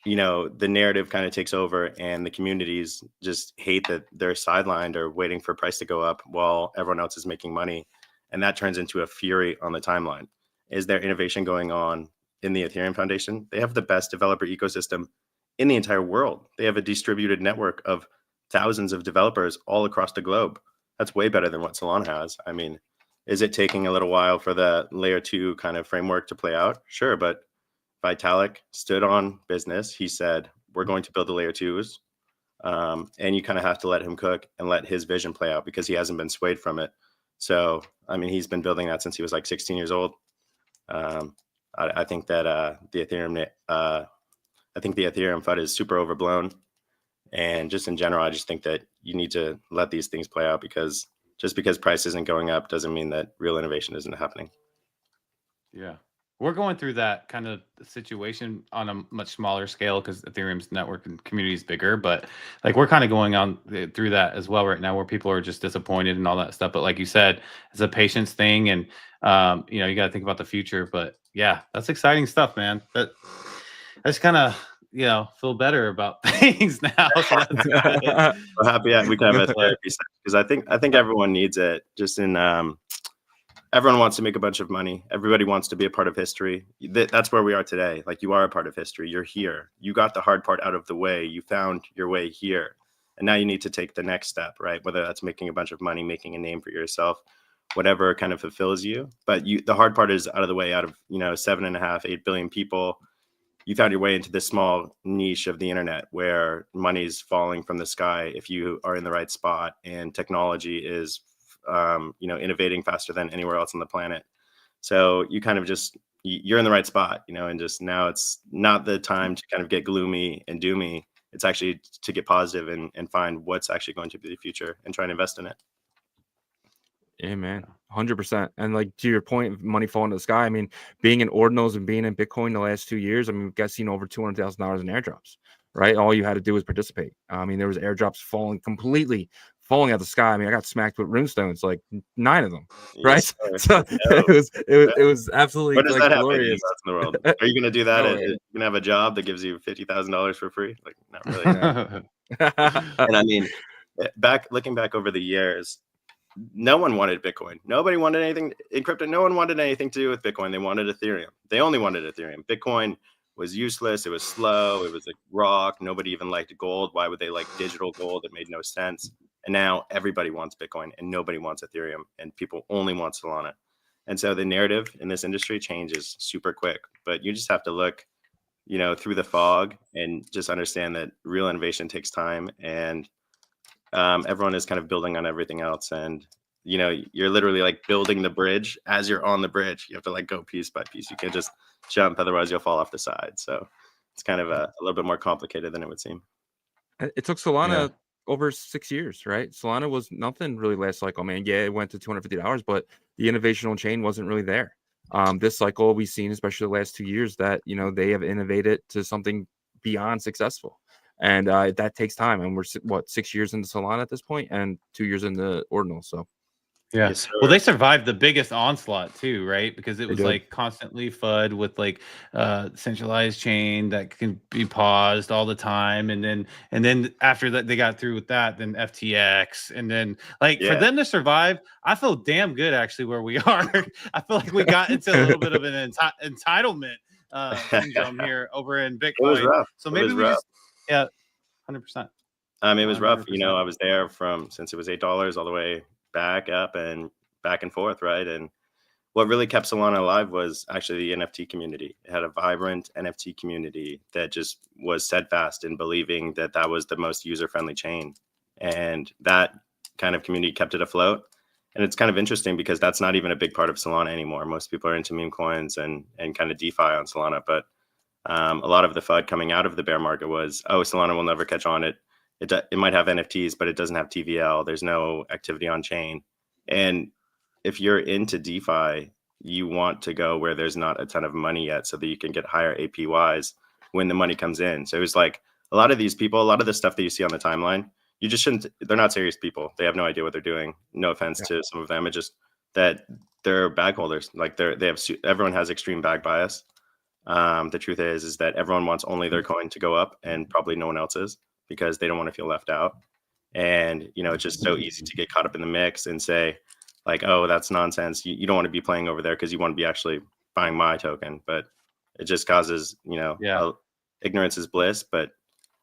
narrative kind of takes over, and the communities just hate that they're sidelined or waiting for price to go up while everyone else is making money. And that turns into a fury on the timeline. Is there innovation going on in the Ethereum Foundation? They have the best developer ecosystem in the entire world. They have a distributed network of thousands of developers all across the globe. That's way better than what Solana has. I mean, is it taking a little while for the layer 2 kind of framework to play out? Sure, but Vitalik stood on business. He said, we're going to build the layer 2s. And you kind of have to let him cook and let his vision play out, because he hasn't been swayed from it. So, I mean, he's been building that since he was like 16 years old. I think that the Ethereum FUD is super overblown, and just in general, I just think that you need to let these things play out, because just because price isn't going up doesn't mean that real innovation isn't happening. Yeah, we're going through that kind of situation on a much smaller scale because Ethereum's network and community is bigger, but like we're kind of going on through that as well right now, where people are just disappointed and all that stuff. But like you said, it's a patience thing, and you got to think about the future. But yeah, that's exciting stuff, man. I just kind of feel better about things now. So that's good. Well, happy we can have a therapy session, because I think everyone needs it. Just in everyone wants to make a bunch of money. Everybody wants to be a part of history. That's where we are today. Like, you are a part of history. You're here. You got the hard part out of the way. You found your way here. And now you need to take the next step, right? Whether that's making a bunch of money, making a name for yourself, whatever kind of fulfills you. But the hard part is out of the way. Out of 7.5, 8 billion people, you found your way into this small niche of the internet where money's falling from the sky if you are in the right spot, and technology is innovating faster than anywhere else on the planet. So you kind of you're in the right spot, and just now it's not the time to kind of get gloomy and doomy. It's actually to get positive and find what's actually going to be the future and try and invest in it. Yeah, man, 100%. And like, to your point, money falling to the sky. I mean, being in Ordinals and being in Bitcoin the last 2 years, I mean, we've got seen over $200,000 in airdrops, right? All you had to do was participate. I mean, there was airdrops falling out of the sky. I mean, I got smacked with runestones, like 9 of them, right? Yes, so it was absolutely what does like that glorious. In the world? Are you going to do that? No, Are you going to have a job that gives you $50,000 for free? Like, not really. Yeah. And I mean, looking back over the years, no one wanted Bitcoin. Nobody wanted anything in crypto. No one wanted anything to do with Bitcoin. They wanted Ethereum. They only wanted Ethereum. Bitcoin was useless. It was slow. It was like rock. Nobody even liked gold. Why would they like digital gold? It made no sense. And now everybody wants Bitcoin and nobody wants Ethereum, and people only want Solana. And so the narrative in this industry changes super quick, but you just have to look, through the fog and just understand that real innovation takes time, and everyone is kind of building on everything else. And, you're literally like building the bridge as you're on the bridge. You have to like go piece by piece. You can't just jump, otherwise you'll fall off the side. So it's kind of a little bit more complicated than it would seem. It took Solana over 6 years, right? Solana was nothing really last cycle, man. Yeah, it went to $250, but the innovation on chain wasn't really there. This cycle we've seen, especially the last 2 years, that they have innovated to something beyond successful, and that takes time. And we're 6 years into Solana at this point, and 2 years into Ordinal. So yeah. Yes, Well, sir. they survived the biggest onslaught too, right? Because it They was did. like constantly FUD with like centralized chain that can be paused all the time. And then after that, they got through with that, then FTX. And then like for Yeah. them to survive, I feel damn good actually where we are. I feel like we got into a little bit of an entitlement syndrome here over in It was Bitcoin. rough. So It maybe was we rough. just, yeah, 100%. It was rough. 100%. I was there since it was $8 all the way back up and back and forth, right? And what really kept Solana alive was actually the NFT community. It had a vibrant NFT community that just was steadfast in believing that that was the most user-friendly chain. And that kind of community kept it afloat. And it's kind of interesting because that's not even a big part of Solana anymore. Most people are into meme coins and kind of DeFi on Solana. But a lot of the FUD coming out of the bear market was, oh, Solana will never catch on. It might have NFTs, but it doesn't have TVL. There's no activity on chain. And if you're into DeFi, you want to go where there's not a ton of money yet so that you can get higher APYs when the money comes in. So it was like a lot of these people, a lot of the stuff that you see on the timeline, you just shouldn't, they're not serious people. They have no idea what they're doing. No offense to some of them. It's just that they're bag holders. Like everyone has extreme bag bias. The truth is that everyone wants only their coin to go up and probably no one else's because they don't want to feel left out. And, it's just so easy to get caught up in the mix and say like, oh, that's nonsense. You don't want to be playing over there because you want to be actually buying my token. But it just causes, ignorance is bliss. But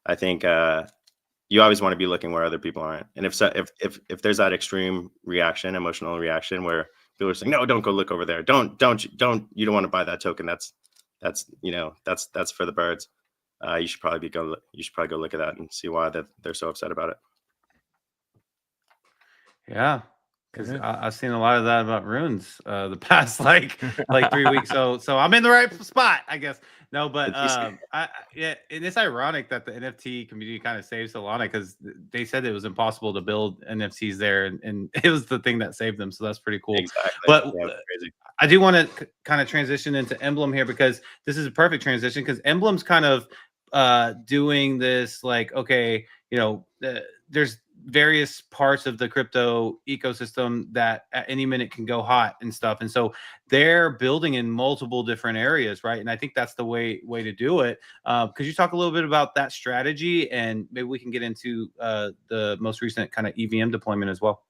I think you always want to be looking where other people aren't. And if there's that extreme reaction, emotional reaction where people are saying, no, don't go look over there. You don't want to buy that token. That's for the birds. You should probably go look at that and see why they're so upset about it. Yeah, because I've seen a lot of that about runes the past like 3 weeks. So I'm in the right spot, I guess. No, but and it's ironic that the NFT community kind of saved Solana because they said it was impossible to build NFTs there, and it was the thing that saved them. So that's pretty cool. Exactly. But yeah, crazy. I do want to kind of transition into Emblem here because this is a perfect transition because Emblem's kind of doing this like, okay, there's various parts of the crypto ecosystem that at any minute can go hot and stuff. And so they're building in multiple different areas, right? And I think that's the way to do it. Could you talk a little bit about that strategy and maybe we can get into the most recent kind of EVM deployment as well?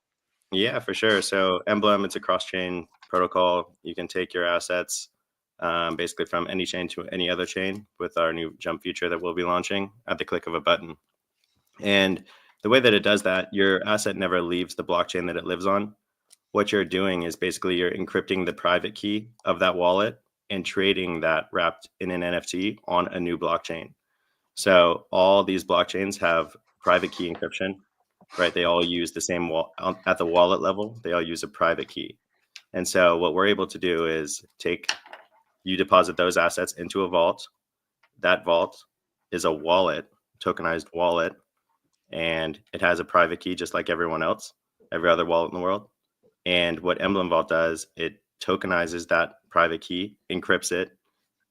Yeah, for sure. So Emblem, it's a cross-chain protocol. You can take your assets basically from any chain to any other chain with our new jump feature that we'll be launching at the click of a button. And the way that it does that, your asset never leaves the blockchain that it lives on. What you're doing is basically you're encrypting the private key of that wallet and trading that wrapped in an NFT on a new blockchain. So all these blockchains have private key encryption, right? They all use the same at the wallet level. They all use a private key. And so what we're able to do is you deposit those assets into a vault. That vault is a wallet, tokenized wallet, and it has a private key just like everyone else, every other wallet in the world. And what Emblem Vault does, it tokenizes that private key, encrypts it,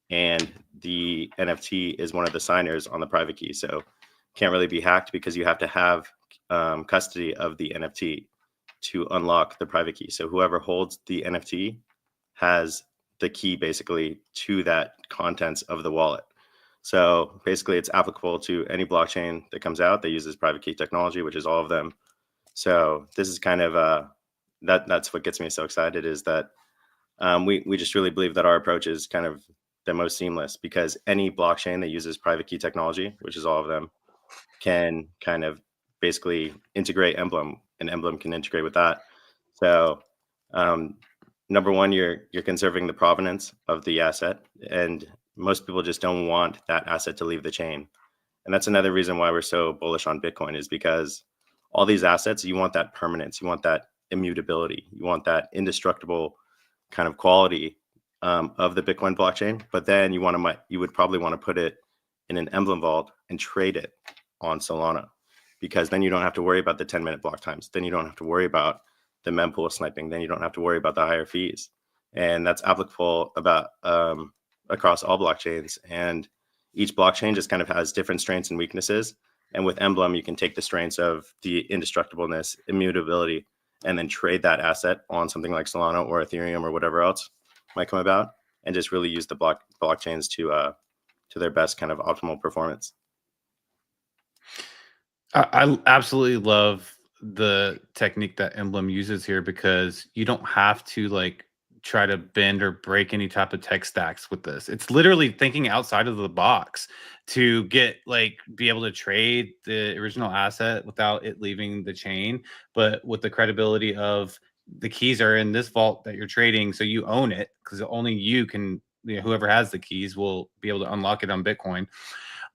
and the NFT is one of the signers on the private key. So can't really be hacked because you have to have custody of the NFT to unlock the private key. So whoever holds the NFT has the key basically to that contents of the wallet. So basically it's applicable to any blockchain that comes out that uses private key technology, which is all of them. So this is kind of that's what gets me so excited is that we just really believe that our approach is kind of the most seamless because any blockchain that uses private key technology, which is all of them, can kind of basically integrate Emblem, and Emblem can integrate with that. So number one, you're conserving the provenance of the asset, and most people just don't want that asset to leave the chain. And that's another reason why we're so bullish on Bitcoin is because all these assets, you want that permanence. You want that immutability. You want that indestructible kind of quality of the Bitcoin blockchain. But then you would probably want to put it in an Emblem Vault and trade it on Solana, because then you don't have to worry about the 10-minute block times. Then you don't have to worry about the mempool sniping. Then you don't have to worry about the higher fees. And that's applicable about across all blockchains. And each blockchain just kind of has different strengths and weaknesses. And with Emblem, you can take the strengths of the indestructibleness, immutability, and then trade that asset on something like Solana or Ethereum or whatever else might come about, and just really use the blockchains to their best kind of optimal performance. I absolutely love the technique that Emblem uses here, because you don't have to like try to bend or break any type of tech stacks with this. It's literally thinking outside of the box to be able to trade the original asset without it leaving the chain, but with the credibility of the keys are in this vault that you're trading, so you own it, because only you can, whoever has the keys will be able to unlock it on Bitcoin.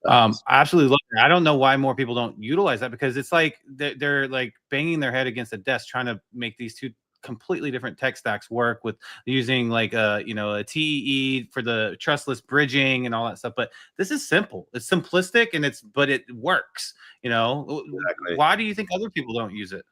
I absolutely love it. I don't know why more people don't utilize that, because it's like they're like banging their head against a desk trying to make these two completely different tech stacks work, with using like a TEE for the trustless bridging and all that stuff. But this is simple. It's simplistic, and but it works. Exactly. Why do you think other people don't use it?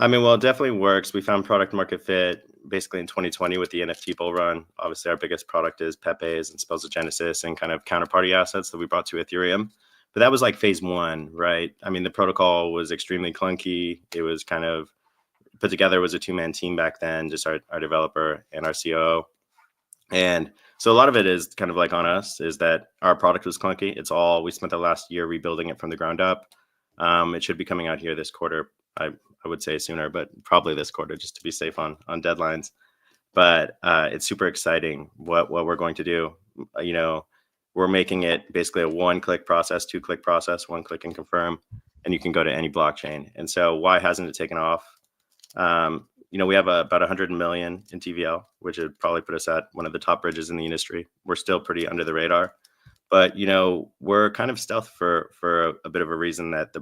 I mean, well, it definitely works. We found product market fit basically in 2020 with the NFT bull run. Obviously, our biggest product is Pepe's and Spells of Genesis and kind of counterparty assets that we brought to Ethereum. But that was like phase one, right? I mean, the protocol was extremely clunky. It was kind of put together, was a two-man team back then, just our developer and our COO. And so a lot of it is kind of like on us, is that our product was clunky. We spent the last year rebuilding it from the ground up. It should be coming out here this quarter. I would say sooner, but probably this quarter, just to be safe on deadlines. But it's super exciting what we're going to do. We're making it basically a one-click process, two-click process, one click and confirm, and you can go to any blockchain. And so why hasn't it taken off? We have about 100 million in TVL, which would probably put us at one of the top bridges in the industry. We're still pretty under the radar, but we're kind of stealth for a bit of a reason, that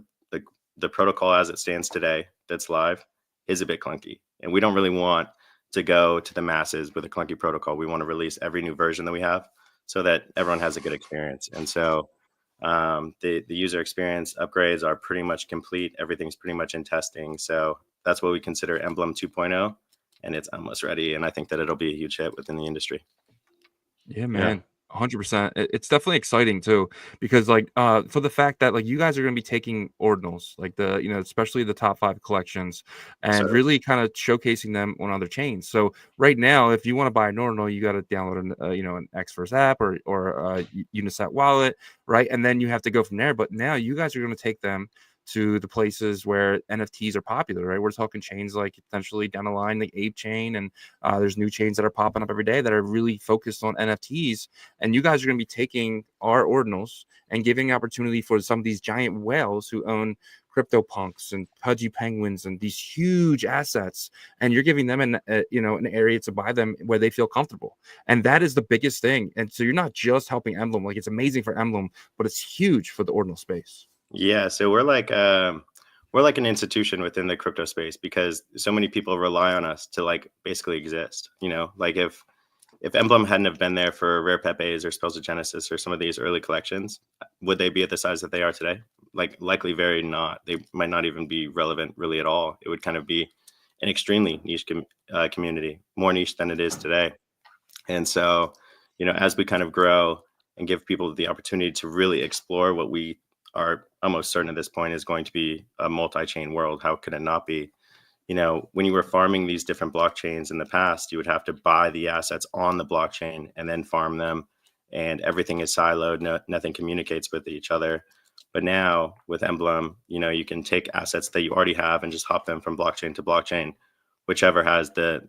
the protocol as it stands today that's live is a bit clunky, and we don't really want to go to the masses with a clunky protocol. We want to release every new version that we have so that everyone has a good experience. And so the user experience upgrades are pretty much complete. Everything's pretty much in testing. So that's what we consider Emblem 2.0, and it's almost ready. And I think that it'll be a huge hit within the industry. Yeah, man. 100%. It's definitely exciting too, because for the fact that you guys are going to be taking ordinals, especially the top 5 collections, and really kind of showcasing them on other chains. So right now, if you want to buy an ordinal, you got to download an Xverse app or a Unisat wallet, right? And then you have to go from there. But now you guys are going to take them to the places where NFTs are popular, right? We're talking chains like potentially down the line, the Ape chain, and there's new chains that are popping up every day that are really focused on NFTs. And you guys are going to be taking our ordinals and giving opportunity for some of these giant whales who own CryptoPunks and Pudgy Penguins and these huge assets, and you're giving them an area to buy them where they feel comfortable. And that is the biggest thing. And so you're not just helping Emblem. It's amazing for Emblem, but it's huge for the ordinal space. Yeah, so we're like an institution within the crypto space, because so many people rely on us to basically exist. If Emblem hadn't have been there for Rare Pepe's or Spells of Genesis or some of these early collections, would they be at the size that they are today? Likely very not. They might not even be relevant really at all. It would kind of be an extremely niche community, more niche than it is today. And so, as we kind of grow and give people the opportunity to really explore what we are almost certain at this point is going to be a multi-chain world. How could it not be? When you were farming these different blockchains in the past, you would have to buy the assets on the blockchain and then farm them, and everything is siloed. Nothing communicates with each other. But now with Emblem, you can take assets that you already have and just hop them from blockchain to blockchain, whichever has the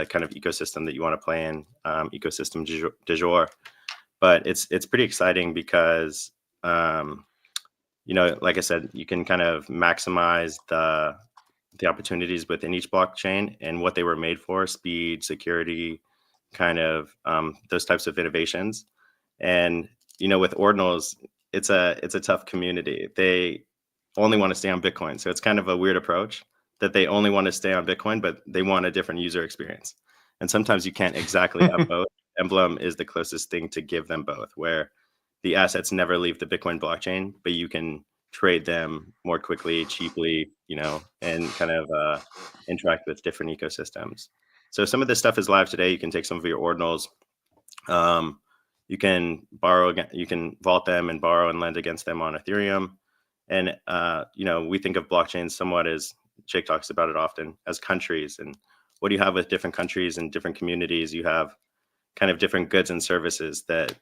kind of ecosystem that you want to play in, ecosystem du jour. But it's pretty exciting because like I said, you can kind of maximize the opportunities within each blockchain and what they were made for: speed, security, kind of those types of innovations. And with ordinals, it's a tough community. They only want to stay on Bitcoin, so it's kind of a weird approach. that they only want to stay on Bitcoin, but they want a different user experience. And sometimes you can't exactly have both. Emblem is the closest thing to give them both, where the assets never leave the Bitcoin blockchain, but you can trade them more quickly, cheaply, and kind of interact with different ecosystems. So some of this stuff is live today. You can take some of your ordinals. You can you can vault them and borrow and lend against them on Ethereum. And, we think of blockchains somewhat as, Jake talks about it often, as countries. And what do you have with different countries and different communities? You have kind of different goods and services that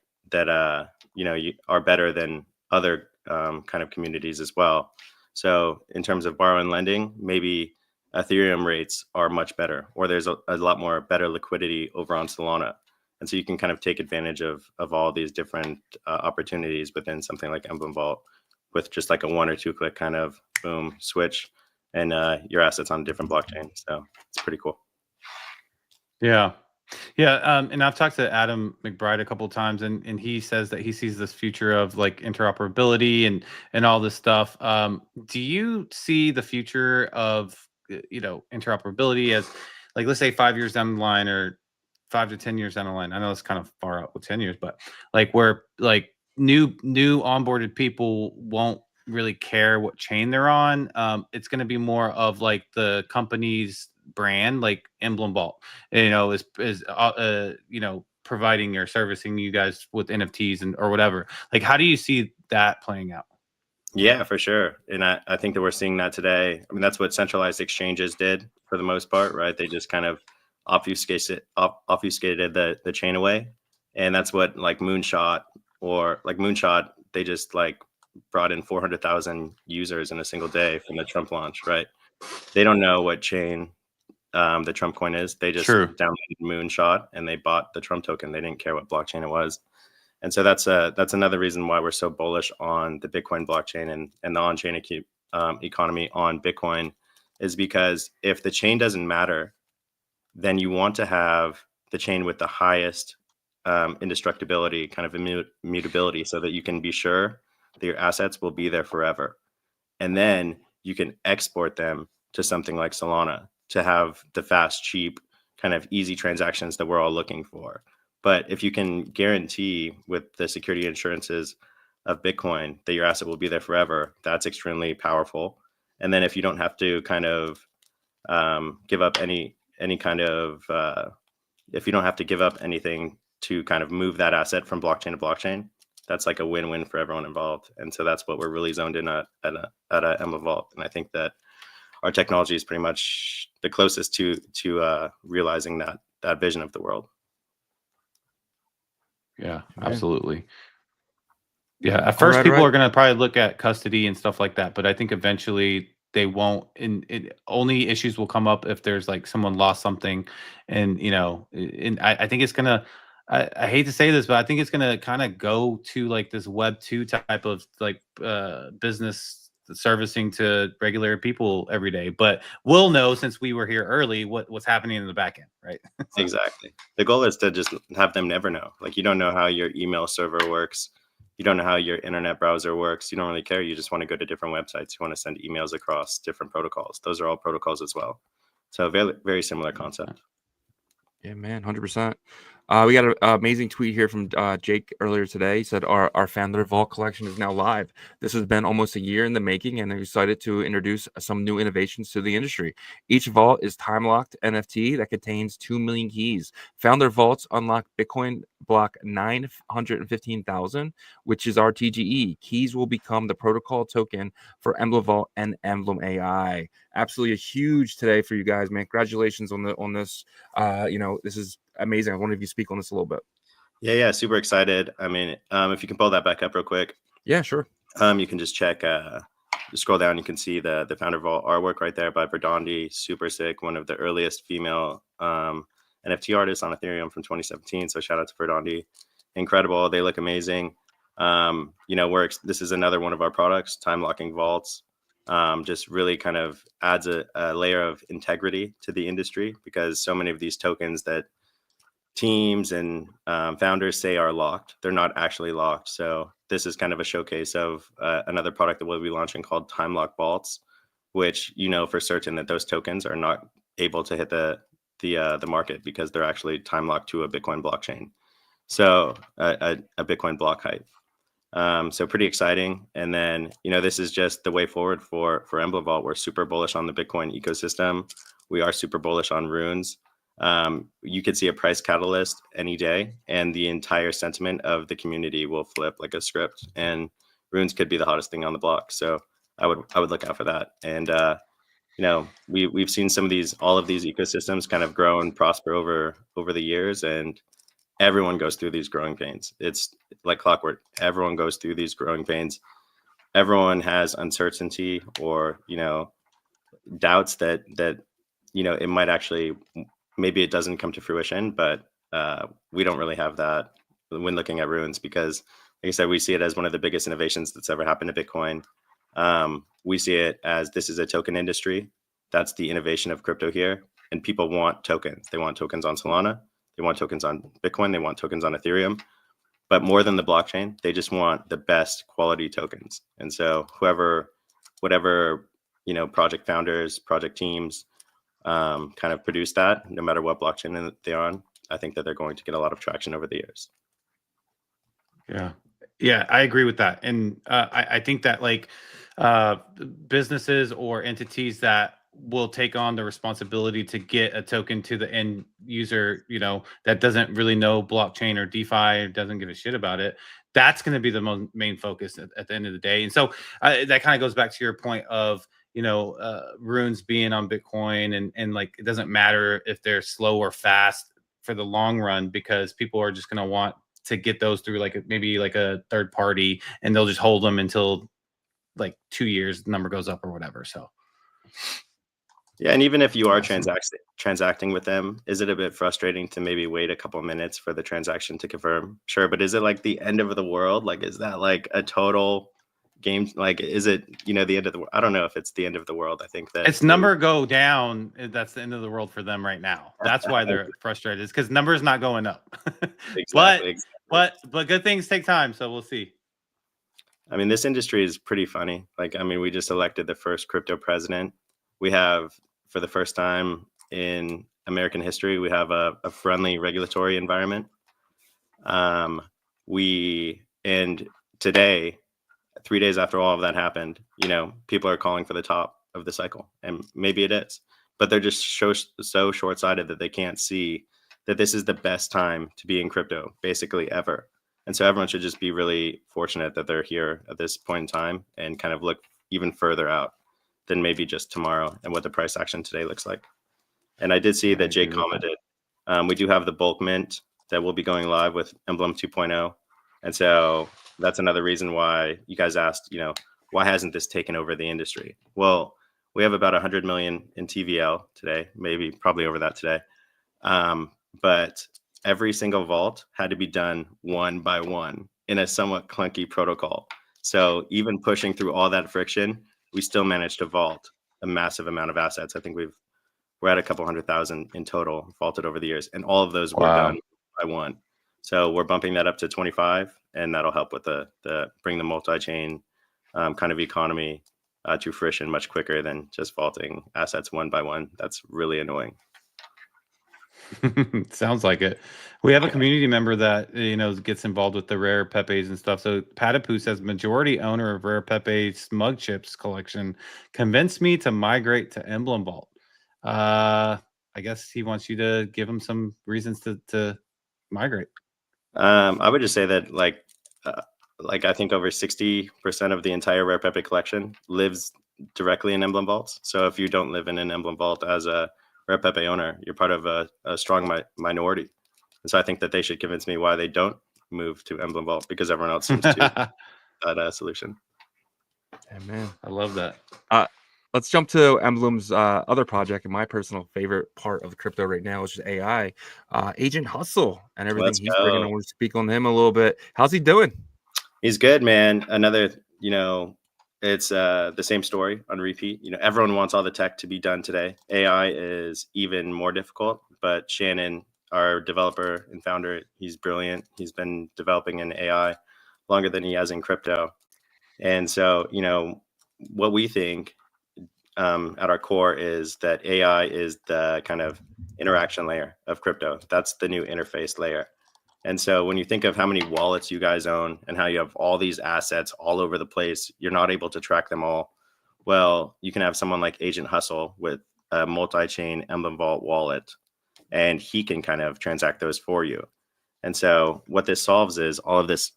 are better than other kind of communities as well. So in terms of borrow and lending, maybe Ethereum rates are much better, or there's a lot more better liquidity over on Solana. And so you can kind of take advantage of all these different opportunities within something like Emblem Vault with just like a 1 or 2 click kind of boom switch, and your assets on a different blockchain. So it's pretty cool. Yeah. Yeah, and I've talked to Adam McBride a couple of times, and he says that he sees this future of like interoperability and all this stuff. Do you see the future of interoperability as, like, let's say 5 years down the line, or 5 to 10 years down the line? I know it's kind of far out with 10 years, but like where like new onboarded people won't really care what chain they're on. It's going to be more of like the company's brand, like Emblem Vault, is providing or servicing you guys with NFTs or whatever. Like, how do you see that playing out? Yeah, for sure. And I think that we're seeing that today. I mean, that's what centralized exchanges did for the most part, right? They just kind of obfuscated the chain away. And that's what like Moonshot, they just like brought in 400,000 users in a single day from the Trump launch, right? They don't know what chain the Trump coin is. They just downloaded Moonshot and they bought the Trump token. They didn't care what blockchain it was. And so that's another reason why we're so bullish on the Bitcoin blockchain and the on-chain economy on Bitcoin, is because if the chain doesn't matter, then you want to have the chain with the highest indestructibility, kind of immutability, so that you can be sure that your assets will be there forever. And then you can export them to something like Solana to have the fast, cheap, kind of easy transactions that we're all looking for. But if you can guarantee with the security insurances of Bitcoin that your asset will be there forever, that's extremely powerful. And then if you don't have to kind of give up any kind of, if you don't have to give up anything to kind of move that asset from blockchain to blockchain, that's like a win-win for everyone involved. And so that's what we're really zoned in at Emblem Vault. And I think that our technology is pretty much the closest to realizing that vision of the world. Yeah, absolutely. Yeah, at first people are going to probably look at custody and stuff like that, but I think eventually they won't. And only issues will come up if there's like someone lost something, and and I think it's gonna. I hate to say this, but I think it's gonna kind of go to like this Web 2 type of like business servicing to regular people every day. But we'll know, since we were here early, what's happening in the back end, right? Exactly. The goal is to just have them never know. Like, you don't know how your email server works. You don't know how your internet browser works. You don't really care. You just want to go to different websites. You want to send emails across different protocols. Those are all protocols as well. So very, very similar concept. Yeah, man, 100%. We got an amazing tweet here from Jake earlier today. He said our Founder Vault collection is now live. This has been almost a year in the making, and I'm excited to introduce some new innovations to the industry. Each vault is time-locked NFT that contains 2 million keys. Founder Vaults unlock Bitcoin block 915,000, which is our TGE. Keys will become the protocol token for Emblem Vault and Emblem AI. Absolutely a huge today for you guys, man. Congratulations on this. This is amazing. I wonder if you speak on this a little bit. Yeah, super excited. I mean, if you can pull that back up real quick. Yeah, sure. You can just check, just scroll down. You can see the Founder Vault artwork right there by Verdandi. Super sick. One of the earliest female NFT artists on Ethereum from 2017. So shout out to Verdandi. Incredible. They look amazing. This is another one of our products, time locking vaults. Just really kind of adds a layer of integrity to the industry, because so many of these tokens that teams and founders say are locked, they're not actually locked. So this is kind of a showcase of another product that we'll be launching called Time Lock Vaults, which you know for certain that those tokens are not able to hit the market because they're actually time locked to a Bitcoin blockchain. So a Bitcoin block height. So pretty exciting. And then, you know, this is just the way forward for Emblem Vault. We're super bullish on the Bitcoin ecosystem. We are super bullish on runes. You could see a price catalyst any day, and the entire sentiment of the community will flip like a script, and runes could be the hottest thing on the block. So I would look out for that. And you know, we've seen all of these ecosystems kind of grow and prosper over the years, and everyone goes through these growing pains. It's like clockwork. Everyone goes through these growing pains. Everyone has uncertainty or, you know, doubts that you know, it might actually, maybe it doesn't come to fruition, but we don't really have that when looking at runes, because like I said, we see it as one of the biggest innovations that's ever happened to Bitcoin. We see it as this is a token industry. That's the innovation of crypto here. And people want tokens. They want tokens on Solana. They want tokens on Bitcoin. They want tokens on Ethereum. But more than the blockchain, they just want the best quality tokens. And so whatever, you know, project founders, project teams kind of produce that, no matter what blockchain they're on, I think that they're going to get a lot of traction over the years. Yeah, I agree with that. And I think that like businesses or entities that will take on the responsibility to get a token to the end user, you know, that doesn't really know blockchain or DeFi, doesn't give a shit about it, that's going to be the main focus at the end of the day. And so that kind of goes back to your point of, you know, runes being on Bitcoin, and like it doesn't matter if they're slow or fast for the long run, because people are just going to want to get those through like maybe like a third party, and they'll just hold them until like 2 years, the number goes up or whatever. So yeah, and even if you are transacting with them, is it a bit frustrating to maybe wait a couple minutes for the transaction to confirm? Sure, but is it like the end of the world? Like, is that like a total game? Like, is it, you know, the end of the world? I don't know if it's the end of the world. I think that its number go down. That's the end of the world for them right now. That's why they're frustrated. It's because numbers not going up. Exactly. But good things take time, so we'll see. I mean, this industry is pretty funny. Like, I mean, we just elected the first crypto president. We have, for the first time in American history, we have a friendly regulatory environment. And today, 3 days after all of that happened, you know, people are calling for the top of the cycle, and maybe it is, but they're just so short-sighted that they can't see that this is the best time to be in crypto, basically ever. And so everyone should just be really fortunate that they're here at this point in time and kind of look even further out than maybe just tomorrow and what the price action today looks like. And I did see that Jay commented, we do have the bulk mint that will be going live with Emblem 2.0. And so that's another reason why you guys asked, you know, why hasn't this taken over the industry? Well, we have about 100 million in TVL today, maybe probably over that today. But every single vault had to be done one by one in a somewhat clunky protocol. So even pushing through all that friction, we still managed to vault a massive amount of assets. I think we're at a couple 100,000 in total vaulted over the years, and all of those were done by one. So we're bumping that up to 25, and that'll help with the bring the multi-chain kind of economy to fruition much quicker than just vaulting assets one by one. That's really annoying. Sounds like it. We have a community member that, you know, gets involved with the rare Pepes and stuff. So Patapoo says, majority owner of rare Pepe smug chips collection convinced me to migrate to Emblem Vault. I guess he wants you to give him some reasons to migrate. I would just say that like I think over 60% of the entire rare Pepe collection lives directly in Emblem Vaults. So if you don't live in an Emblem Vault as a rare Pepe owner, you're part of a strong minority. And so I think that they should convince me why they don't move to Emblem Vault, because everyone else seems to that solution. Yeah, man, I love that. Let's jump to Emblem's other project, and my personal favorite part of crypto right now, which is AI, Agent Hustle, and everything he's bringing on. We'll speak on him a little bit. How's he doing? He's good, man. Another, you know, it's the same story on repeat. You know, everyone wants all the tech to be done today. AI is even more difficult, but Shannon, our developer and founder, he's brilliant. He's been developing in AI longer than he has in crypto. And so, you know, what we think at our core is that AI is the kind of interaction layer of crypto. That's the new interface layer. And so when you think of how many wallets you guys own and how you have all these assets all over the place, you're not able to track them all. Well, you can have someone like Agent Hustle with a multi-chain Emblem Vault wallet, and he can kind of transact those for you. And so what this solves is all this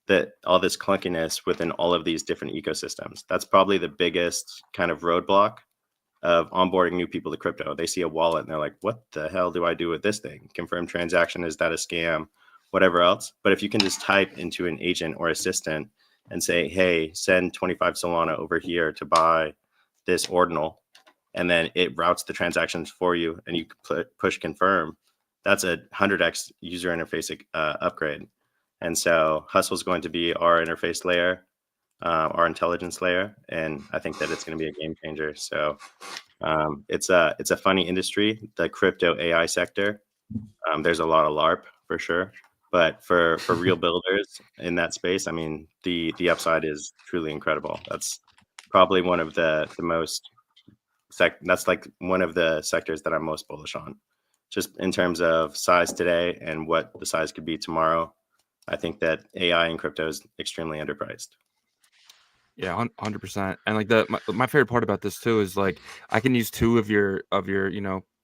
clunkiness within all of these different ecosystems. That's probably the biggest kind of roadblock of onboarding new people to crypto. They see a wallet and they're like, what the hell do I do with this thing? Confirm transaction, is that a scam? Whatever else. But if you can just type into an agent or assistant and say, hey, send 25 Solana over here to buy this ordinal, and then it routes the transactions for you and you push confirm, that's a 100x user interface upgrade. And so Hustle is going to be our interface layer, our intelligence layer, and I think that it's going to be a game changer. So it's a funny industry, the crypto AI sector. There's a lot of LARP for sure, but for real builders in that space, I mean, the upside is truly incredible. That's probably one of the most that's like one of the sectors that I'm most bullish on, just in terms of size today and what the size could be tomorrow. I think that AI in crypto is extremely underpriced. Yeah, 100%. And like my favorite part about this too is like I can use two of your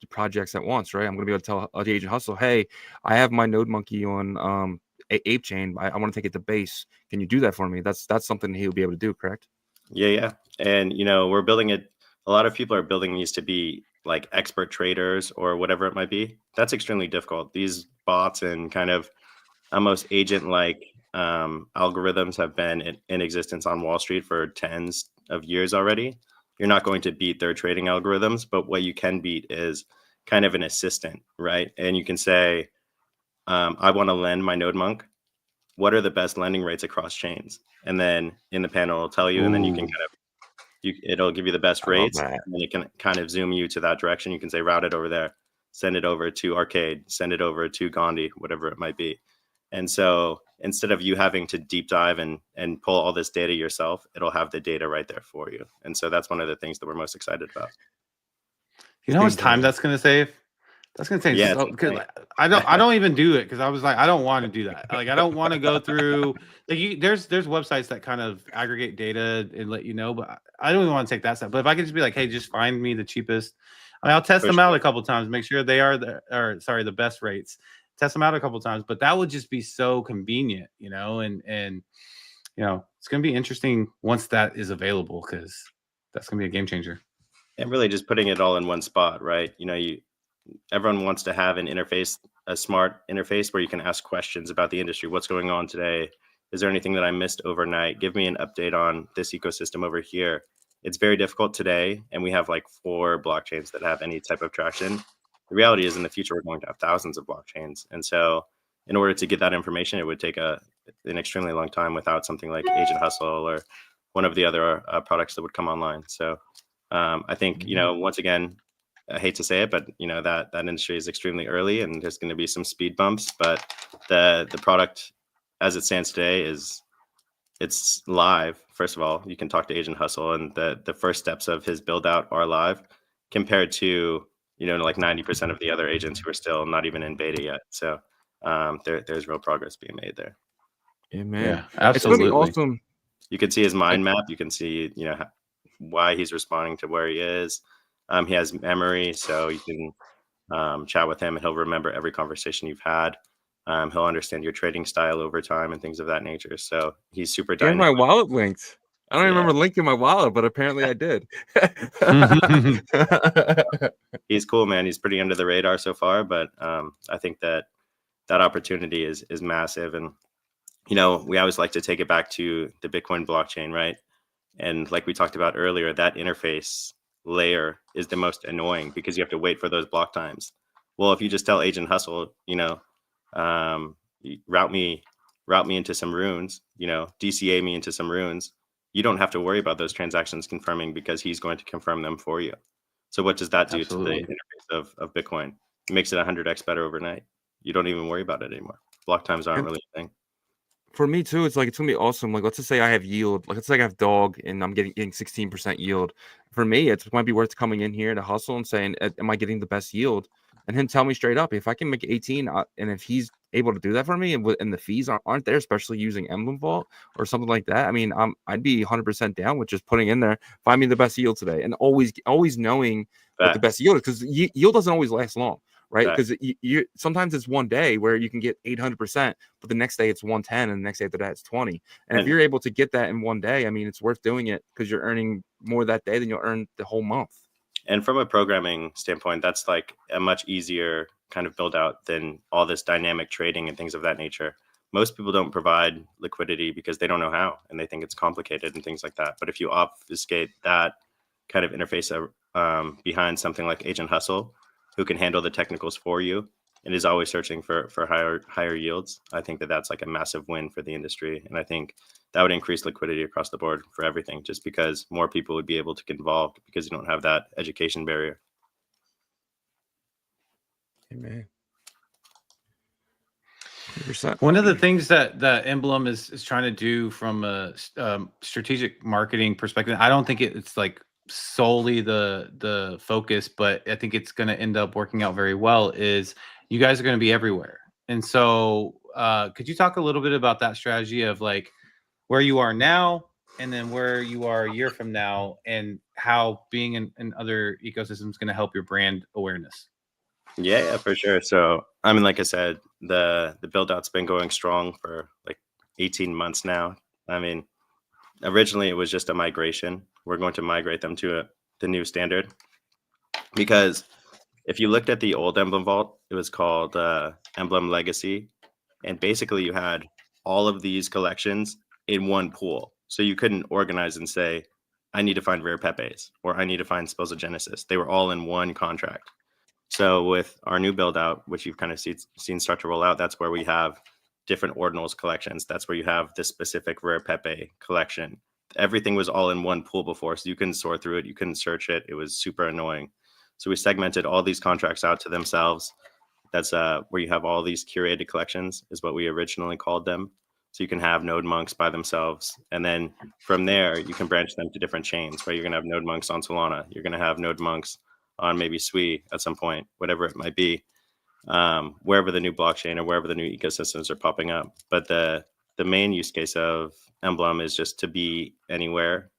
projects at once, right? I'm gonna be able to tell the Agent Hustle, hey, I have my Node Monkey on Ape Chain. I want to take it to base. Can you do that for me? That's something he'll be able to do, correct? Yeah. And we're building it. A lot of people are building these to be like expert traders or whatever it might be. That's extremely difficult. These bots and kind of almost agent-like algorithms have been in existence on Wall Street for tens of years already. You're not going to beat their trading algorithms, but what you can beat is kind of an assistant, right? And you can say, I want to lend my Node Monk. What are the best lending rates across chains? And then in the panel, it'll tell you, and then you can kind of, it'll give you the best rates, and then it can kind of zoom you to that direction. You can say, route it over there, send it over to Arcade, send it over to Gandhi, whatever it might be. And so instead of you having to deep dive and pull all this data yourself, it'll have the data right there for you. And so that's one of the things that we're most excited about. You know how much time that's going to save? That's going to save so, because I don't even do it because I was like, I don't want to do that. Like, I don't want to go through like there's websites that kind of aggregate data and let you know, but I don't even want to take that step. But if I could just be like, hey, just find me the cheapest. I mean, I'll test them out a couple of times, make sure they are the best rates. Test them out a couple of times, but that would just be so convenient, and it's going to be interesting once that is available because that's going to be a game changer. And really just putting it all in one spot, right? Everyone wants to have an interface, a smart interface where you can ask questions about the industry. What's going on today? Is there anything that I missed overnight? Give me an update on this ecosystem over here. It's very difficult today, and we have like 4 blockchains that have any type of traction. The reality is in the future, we're going to have thousands of blockchains. And so in order to get that information, it would take an extremely long time without something like Agent Hustle or one of the other products that would come online. So I think, once again, I hate to say it, but that industry is extremely early and there's going to be some speed bumps, but the product as it stands today it's live. First of all, you can talk to Agent Hustle and the first steps of his build out are live compared to like 90% of the other agents who are still not even in beta yet. So there's real progress being made there. Yeah, man. Yeah, absolutely. It's gonna be awesome. You can see his mind map. You can see, why he's responding to where he is. He has memory, so you can chat with him and he'll remember every conversation you've had. He'll understand your trading style over time and things of that nature. So he's super dynamic. And my wallet linked. I don't remember linking my wallet, but apparently I did. He's cool, man. He's pretty under the radar so far, but I think that opportunity is massive. And, we always like to take it back to the Bitcoin blockchain, right? And like we talked about earlier, that interface layer is the most annoying because you have to wait for those block times. Well, if you just tell Agent Hustle, route me into some runes, DCA me into some runes, you don't have to worry about those transactions confirming because he's going to confirm them for you. So what does that do to the interface of Bitcoin? It makes it 100x better overnight. You don't even worry about it anymore. Block times aren't really a thing. for me too, it's like it's gonna be awesome. Like, let's just say I have yield. Like, let's say I have dog and I'm getting 16% yield. For me, it might be worth coming in here to hustle and saying, "Am I getting the best yield?" And him tell me straight up, if I can make 18, and if he's able to do that for me, and the fees aren't there, especially using Emblem Vault or something like that. I mean, I'd be 100% down with just putting in there, find me the best yield today, and always knowing what the best yield is, because yield doesn't always last long. Right, because you sometimes it's one day where you can get 800%, but the next day it's 110, and the next day after that it's 20. And if you're able to get that in one day, I mean, it's worth doing it because you're earning more that day than you'll earn the whole month. And from a programming standpoint, that's like a much easier kind of build out than all this dynamic trading and things of that nature. Most people don't provide liquidity because they don't know how, and they think it's complicated and things like that. But if you obfuscate that kind of interface behind something like Agent Hustle, who can handle the technicals for you and is always searching for higher yields, I think that's like a massive win for the industry. And I think that would increase liquidity across the board for everything, just because more people would be able to get involved because you don't have that education barrier. Amen. One of the things that the Emblem is trying to do from a strategic marketing perspective, I don't think it's like solely the focus, but I think it's going to end up working out very well, is you guys are going to be everywhere. And so could you talk a little bit about that strategy of like where you are now and then where you are a year from now, and how being in other ecosystems is going to help your brand awareness? Yeah, for sure. So I mean, like I said, the build out's been going strong for like 18 months now. I mean, originally it was just a migration. We're going to migrate them to the new standard, because if you looked at the old Emblem Vault, it was called Emblem Legacy, and basically you had all of these collections in one pool. So you couldn't organize and say, I need to find rare Pepes or I need to find Spells of Genesis. They were all in one contract. So with our new build out, which you've kind of seen start to roll out, that's where we have different Ordinals collections. That's where you have this specific rare Pepe collection. Everything was all in one pool before, so you couldn't sort through it. You couldn't search it. It was super annoying. So we segmented all these contracts out to themselves. That's where you have all these curated collections, is what we originally called them. So you can have node monks by themselves. And then from there, you can branch them to different chains, where you're going to have node monks on Solana. You're going to have node monks on maybe Sui at some point, whatever it might be, wherever the new blockchain or wherever the new ecosystems are popping up. But the main use case of Emblem is just to be anywhere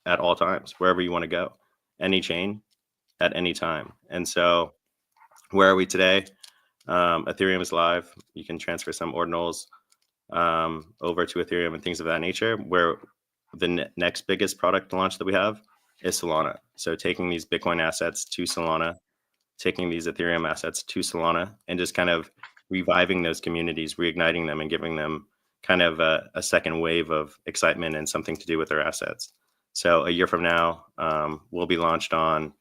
at all times, wherever you want to go, any chain at any time. And so where are we today? Ethereum is live. You can transfer some Ordinals over to Ethereum and things of that nature. Where the next biggest product launch that we have is Solana. So taking these Bitcoin assets to Solana, taking these Ethereum assets to Solana, and just kind of reviving those communities, reigniting them, and giving them kind of a second wave of excitement and something to do with their assets. So a year from now, we'll be launched on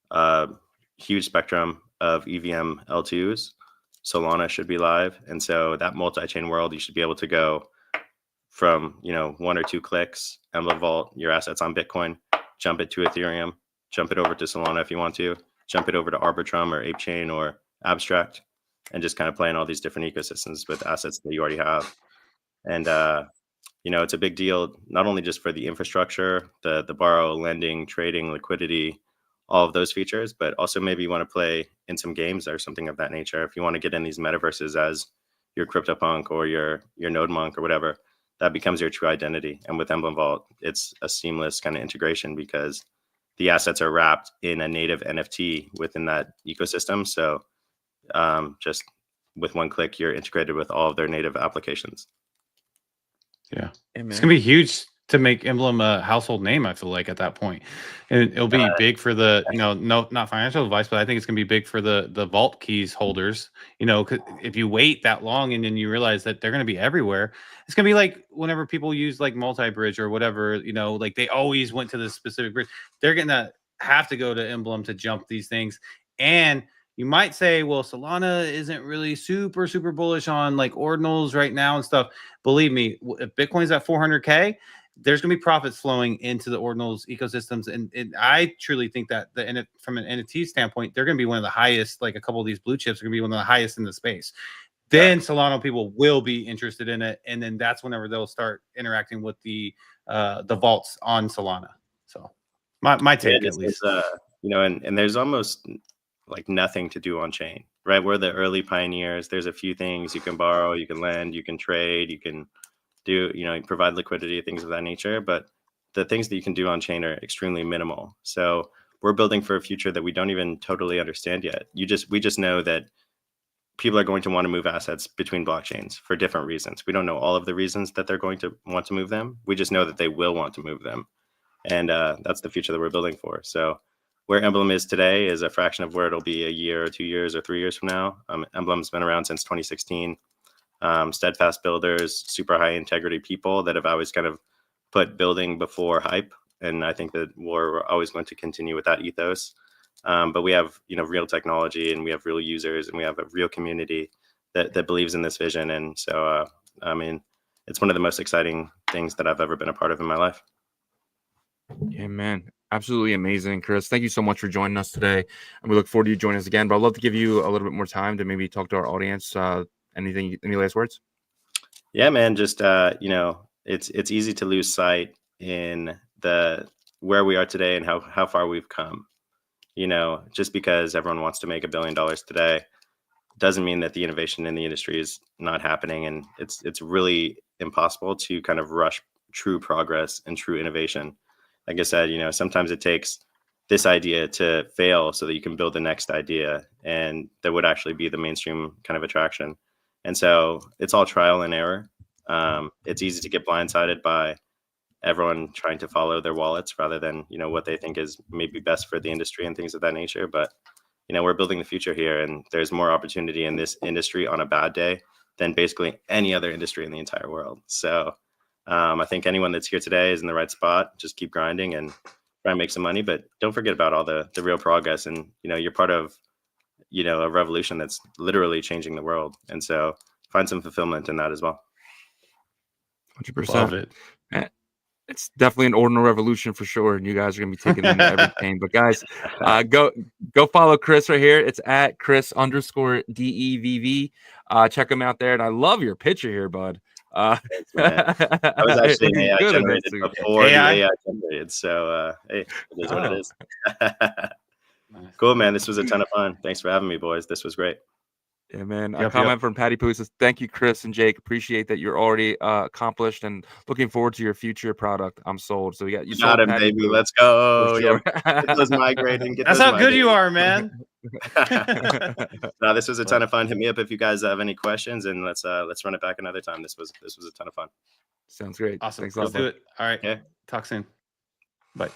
a huge spectrum of EVM L2s. Solana should be live. And so that multi-chain world, you should be able to go from, 1 or 2 clicks, Emblem Vault, your assets on Bitcoin, jump it to Ethereum, jump it over to Solana if you want to, jump it over to Arbitrum or ApeChain or Abstract, and just kind of play in all these different ecosystems with assets that you already have. And, it's a big deal, not only just for the infrastructure, the borrow, lending, trading, liquidity, all of those features, but also maybe you want to play in some games or something of that nature. If you want to get in these metaverses as your CryptoPunk or your Node Monk or whatever, that becomes your true identity. And with Emblem Vault, it's a seamless kind of integration because the assets are wrapped in a native NFT within that ecosystem. So just with one click, you're integrated with all of their native applications. Yeah. It's going to be huge to make Emblem a household name, I feel like, at that point. And it'll be big for the, not financial advice, but I think it's going to be big for the vault keys holders. 'Cause if you wait that long and then you realize that they're going to be everywhere, it's going to be like whenever people use like multi-bridge or whatever, like they always went to this specific bridge. They're going to have to go to Emblem to jump these things. And you might say, well, Solana isn't really super, super bullish on like Ordinals right now and stuff. Believe me, if Bitcoin's at 400K, there's going to be profits flowing into the Ordinals ecosystems. And I truly think that from an NFT standpoint, they're going to be one of the highest, like a couple of these blue chips are going to be one of the highest in the space. then Solana people will be interested in it, and then that's whenever they'll start interacting with the vaults on Solana. So my take, at least. And there's almost like nothing to do on chain, right? We're the early pioneers. There's a few things you can borrow, you can lend, you can trade, you can do, provide liquidity, things of that nature. But the things that you can do on chain are extremely minimal. So we're building for a future that we don't even totally understand yet. We just know that people are going to want to move assets between blockchains for different reasons. We don't know all of the reasons that they're going to want to move them. We just know that they will want to move them. And that's the future that we're building for. So where Emblem is today is a fraction of where it'll be a year or 2 years or 3 years from now. Emblem's been around since 2016. Steadfast builders, super high integrity people that have always kind of put building before hype. And I think that we're always going to continue with that ethos. But we have, real technology, and we have real users, and we have a real community that believes in this vision. And so, it's one of the most exciting things that I've ever been a part of in my life. Yeah, man. Absolutely amazing, Chris. Thank you so much for joining us today. And we look forward to you joining us again. But I'd love to give you a little bit more time to maybe talk to our audience. Any last words? Yeah, man. Just, it's easy to lose sight in where we are today and how far we've come. Just because everyone wants to make $1 billion today doesn't mean that the innovation in the industry is not happening. And it's really impossible to kind of rush true progress and true innovation. Like I said, sometimes it takes this idea to fail so that you can build the next idea, and that would actually be the mainstream kind of attraction. And so it's all trial and error. It's easy to get blindsided by everyone trying to follow their wallets rather than, what they think is maybe best for the industry and things of that nature. But, we're building the future here, and there's more opportunity in this industry on a bad day than basically any other industry in the entire world. So I think anyone that's here today is in the right spot. Just keep grinding and try and make some money, but don't forget about all the real progress. And, you're part of, a revolution that's literally changing the world. And so find some fulfillment in that as well. 100%. Love it. It's definitely an ordinal revolution for sure, and you guys are gonna be taking in everything. But guys, go follow Chris right here. It's at Chris_DEVV. Check him out there, and I love your picture here, bud. Thanks, man. I was actually an AI generated before the AI generated, so hey, it is what it is. Cool, man. This was a ton of fun. Thanks for having me, boys. This was great. Yeah, man. A comment from Patty Poo says, "Thank you, Chris and Jake. Appreciate that you're already accomplished, and looking forward to your future product. I'm sold." So you got him, baby. Poo. Let's go. Sure. Get those migrating. That's how good you are, man. No, this was a ton of fun. Hit me up if you guys have any questions, and let's run it back another time. This was a ton of fun. Sounds great. Awesome. Thanks, let's do it. All right. Yeah. Talk soon. Bye.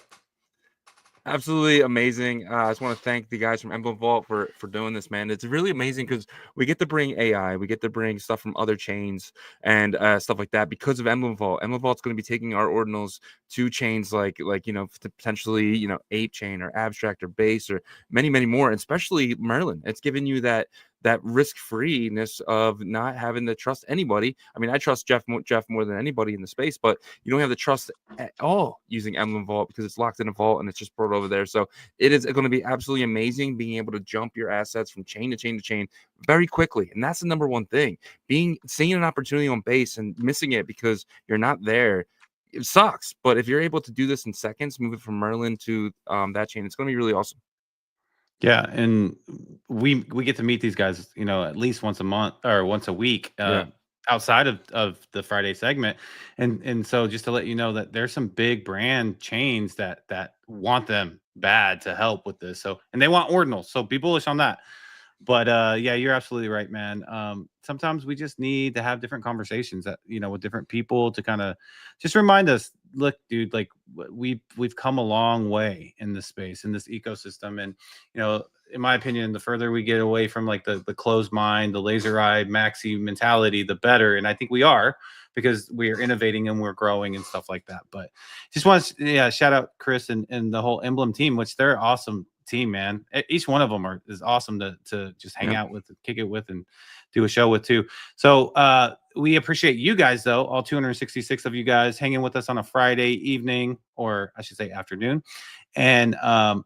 Absolutely amazing. I just want to thank the guys from Emblem Vault for doing this, man. It's really amazing because we get to bring AI, we get to bring stuff from other chains and stuff like that because of Emblem Vault. Emblem Vault's going to be taking our ordinals to chains like potentially Ape Chain or Abstract or Base or many more, and especially Merlin. It's giving you that risk-freeness of not having to trust anybody. I mean, I trust Jeff more than anybody in the space, but you don't have to trust at all using Emblem Vault because it's locked in a vault and it's just brought over there. So it is going to be absolutely amazing being able to jump your assets from chain to chain to chain very quickly. And that's the number one thing. Seeing an opportunity on base and missing it because you're not there, it sucks. But if you're able to do this in seconds, move it from Merlin to that chain, it's going to be really awesome. Yeah, and we get to meet these guys, at least once a month or once a week outside of the Friday segment. And so just to let you know that there's some big brand chains that want them bad to help with this. So, and they want ordinals. So be bullish on that. But yeah, you're absolutely right, man. Sometimes we just need to have different conversations that, with different people to kind of just remind us, look, dude, like we've come a long way in this space, in this ecosystem. And, in my opinion, the further we get away from like the closed mind, the laser eye maxi mentality, the better. And I think we are, because we are innovating and we're growing and stuff like that. But just want to shout out Chris and the whole Emblem team, which they're awesome team, man. Each one of them is awesome to just hang out with, kick it with, and do a show with too. So we appreciate you guys, though, all 266 of you guys hanging with us on a Friday evening, or I should say afternoon. And,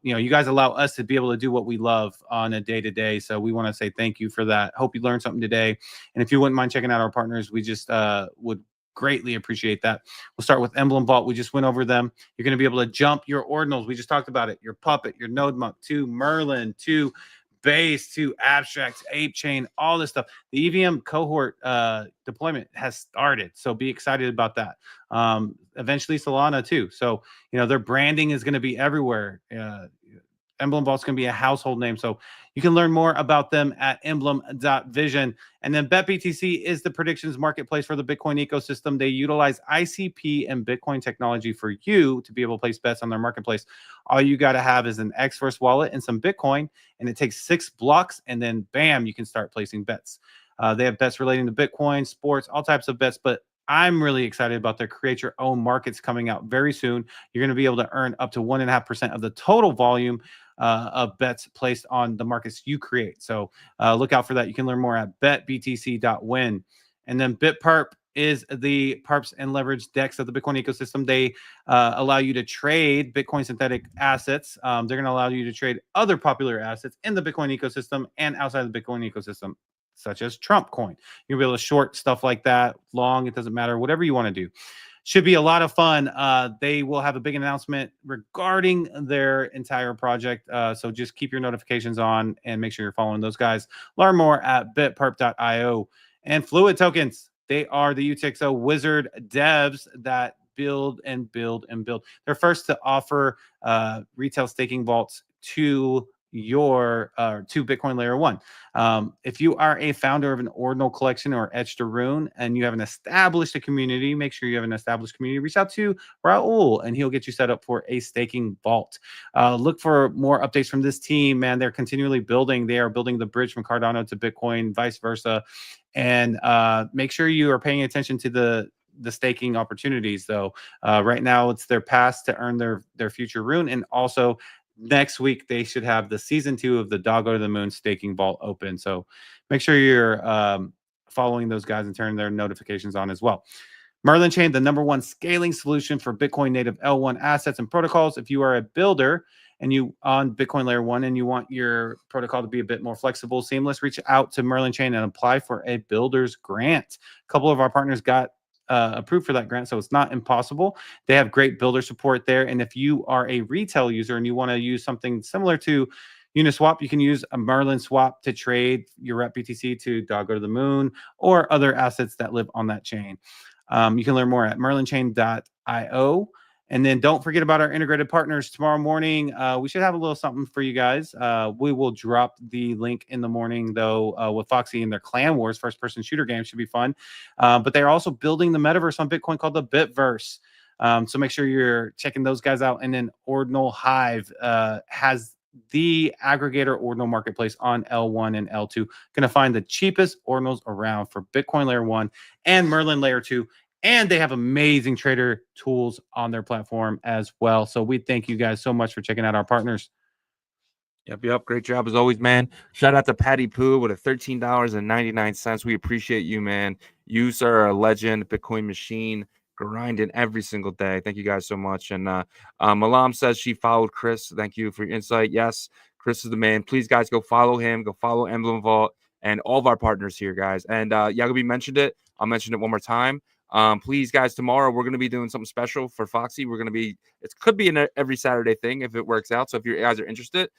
you guys allow us to be able to do what we love on a day-to-day. So we want to say thank you for that. Hope you learned something today. And if you wouldn't mind checking out our partners, we just would greatly appreciate that. We'll start with Emblem Vault. We just went over them. You're going to be able to jump your ordinals. We just talked about it. Your Puppet, your Node Monk, to Merlin, to Base, to Abstract, Ape Chain, all this stuff. The EVM cohort deployment has started. So be excited about that. Eventually Solana too. So, their branding is going to be everywhere. Emblem Vault's going to be a household name. So you can learn more about them at emblem.vision. And then BetBTC is the predictions marketplace for the Bitcoin ecosystem. They utilize ICP and Bitcoin technology for you to be able to place bets on their marketplace. All you got to have is an Xverse wallet and some Bitcoin, and it takes 6 blocks, and then bam, you can start placing bets. They have bets relating to Bitcoin, sports, all types of bets, but I'm really excited about their create your own markets coming out very soon. You're going to be able to earn up to 1.5% of the total volume of bets placed on the markets you create. So look out for that. You can learn more at betbtc.win. And then BitPerp is the perps and leverage DEX of the Bitcoin ecosystem. They allow you to trade Bitcoin synthetic assets. They're going to allow you to trade other popular assets in the Bitcoin ecosystem and outside of the Bitcoin ecosystem, such as Trump coin. You'll be able to short stuff like that, long, it doesn't matter, whatever you want to do. Should be a lot of fun. They will have a big announcement regarding their entire project. So just keep your notifications on and make sure you're following those guys. Learn more at bitperp.io. And Fluid Tokens, they are the UTXO wizard devs that build and build and build. They're first to offer retail staking vaults to your to Bitcoin Layer 1. If you are a founder of an ordinal collection or etched a rune and you haven't established a community, make sure you have an established community. Reach out to Raul and he'll get you set up for a staking vault. Look for more updates from this team, man. They're continually building. They are building the bridge from Cardano to Bitcoin, vice versa. And make sure you are paying attention to the staking opportunities, though. Right now, it's their path to earn their future rune, and also next week they should have the season 2 of the Doggo to the Moon staking vault open. So make sure you're following those guys and turning their notifications on as well. Merlin Chain, the #1 scaling solution for Bitcoin native L1 assets and protocols. If you are a builder and you on Bitcoin Layer 1 and you want your protocol to be a bit more flexible, seamless, reach out to Merlin Chain and apply for a builder's grant. A couple of our partners got approved for that grant, so it's not impossible. They have great builder support there. And if you are a retail user and you want to use something similar to Uniswap, you can use a Merlin swap to trade your rep BTC to Doggo to the Moon or other assets that live on that chain. You can learn more at merlinchain.io. And then don't forget about our integrated partners. Tomorrow morning, we should have a little something for you guys. We will drop the link in the morning, though, with Foxy and their Clan Wars first-person shooter game. Should be fun. But they're also building the metaverse on Bitcoin called the Bitverse. So make sure you're checking those guys out. And then Ordinal Hive has the aggregator ordinal marketplace on L1 and L2. Going to find the cheapest ordinals around for Bitcoin Layer 1 and Merlin Layer 2. And they have amazing trader tools on their platform as well. So we thank you guys so much for checking out our partners. Yep. Great job as always, man. Shout out to Patty Poo with a $13.99. We appreciate you, man. You, sir, are a legend, Bitcoin machine, grinding every single day. Thank you guys so much. And Malam says she followed Chris. Thank you for your insight. Yes, Chris is the man. Please, guys, go follow him. Go follow Emblem Vault and all of our partners here, guys. And Yagobi mentioned it. I'll mention it one more time. Please, guys, tomorrow we're going to be doing something special for Foxy. We're going to be, it could be an every Saturday thing if it works out. So if you guys are interested,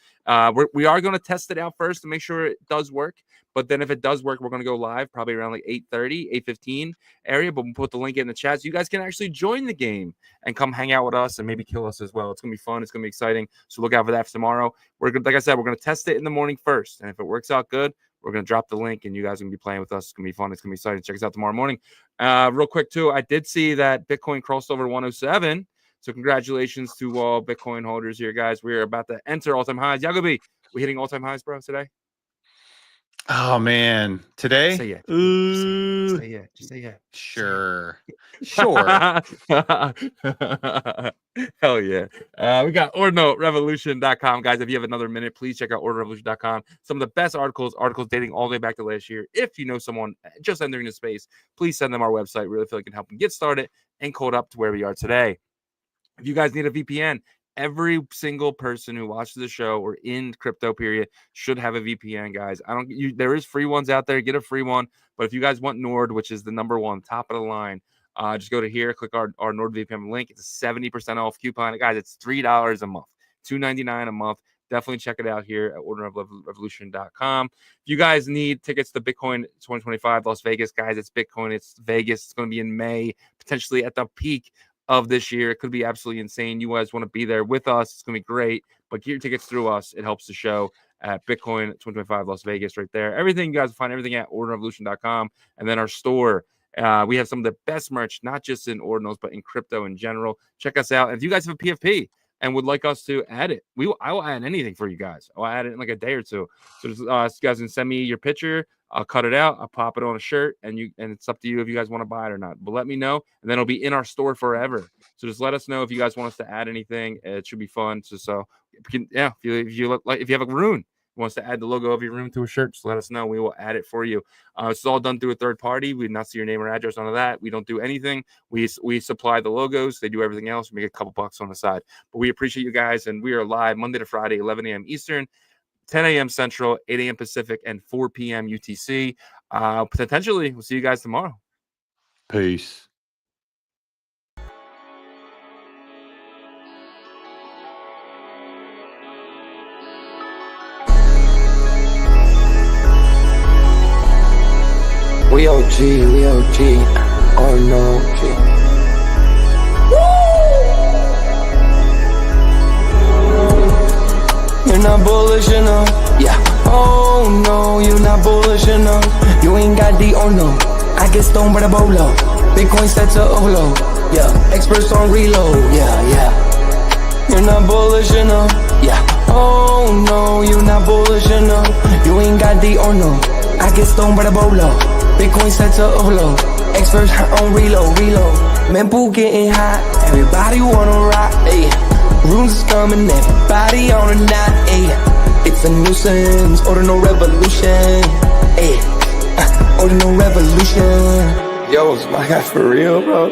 we are going to test it out first to make sure it does work. But then if it does work, we're going to go live probably around like 8:30, 8:15 area. But we'll put the link in the chat so you guys can actually join the game and come hang out with us and maybe kill us as well. It's going to be fun. It's going to be exciting. So look out for that for tomorrow. We're going, like I said, we're going to test it in the morning first. And if it works out good, we're going to drop the link and you guys are going to be playing with us. It's going to be fun. It's going to be exciting. Check us out tomorrow morning. Real quick, too, I did see that Bitcoin crossed over 107. So congratulations to all Bitcoin holders here, guys. We're about to enter all-time highs. Yagobi, we hitting all-time highs, bro, today? Oh, man. Today? Say yeah. Just say yeah. Just say yeah. Sure. Hell yeah. We got ordinalrevolution.com. Guys, if you have another minute, please check out ordinalrevolution.com. Some of the best articles dating all the way back to last year. If you know someone just entering the space, please send them our website. Really feel like it can help them get started and code up to where we are today. If you guys need a VPN, every single person who watches the show or in crypto period should have a VPN, guys. There is free ones out there. Get a free one. But if you guys want Nord, which is the #1, top of the line, just go to here, click our NordVPN link. It's a 70% off coupon. Guys, it's $3 a month, $2.99 a month. Definitely check it out here at ordinalrevolution.com. If you guys need tickets to Bitcoin 2025 Las Vegas, guys, it's Bitcoin. It's Vegas. It's going to be in May, potentially at the peak of this year. It could be absolutely insane. You guys want to be there with us. It's going to be great. But get your tickets through us. It helps the show at Bitcoin 2025 Las Vegas right there. Everything, you guys will find everything at ordinalrevolution.com. And then our store. We have some of the best merch, not just in ordinals, but in crypto in general. Check us out. If you guys have a PFP and would like us to add it, I will add anything for you guys. I'll add it in like a day or two. So you guys can send me your picture. I'll cut it out. I'll pop it on a shirt, and it's up to you if you guys want to buy it or not. But let me know, and then it'll be in our store forever. So just let us know if you guys want us to add anything. It should be fun. If you have a rune wants to add the logo of your room to a shirt, just let us know. We will add it for you. It's all done through a third party. We do not see your name or address, none of that. We don't do anything. We supply the logos. They do everything else. We make a couple bucks on the side. But we appreciate you guys, and we are live Monday to Friday, 11 a.m. Eastern, 10 a.m. Central, 8 a.m. Pacific, and 4 p.m. UTC. Potentially, we'll see you guys tomorrow. Peace. We OG, oh no, G. You're not bullish enough, yeah. Oh no, you're not bullish enough. You ain't got the oh no. I get stoned by the bolo. Bitcoin set to overload, yeah. Experts on reload, yeah. You're not bullish enough, yeah. Oh no, you're not bullish enough. You ain't got the oh no. I get stoned by the bolo. Bitcoin set to overload. Experts on reload. Mempool getting hot. Everybody wanna rock, ayy. Runes is coming, everybody on a knot, ayy. It's a nuisance, Ordinal Revolution, ayy. Ordinal Revolution. Yo, it's my guy for real, bro.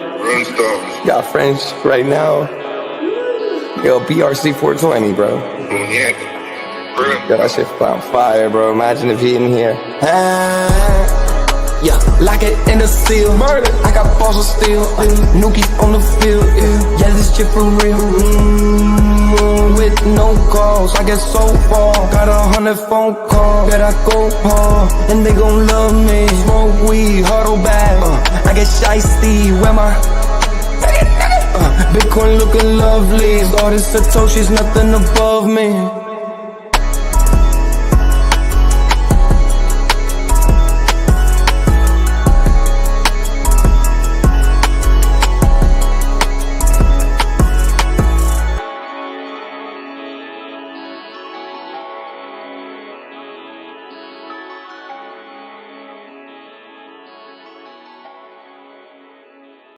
Got friends right now. Yo, BRC 420, bro. Yo, that shit on fire, bro. Imagine if he in here. Yeah, lock it in the seal. Murder. I got balls of steel. Nookie on the field. Yeah, this shit for real. With no calls, I get so far. Got 100 phone calls that I go hard, and they gon' love me. Smoke weed, huddle back. I get shiesty. Where my Bitcoin looking lovely. All this Satoshi's nothing above me.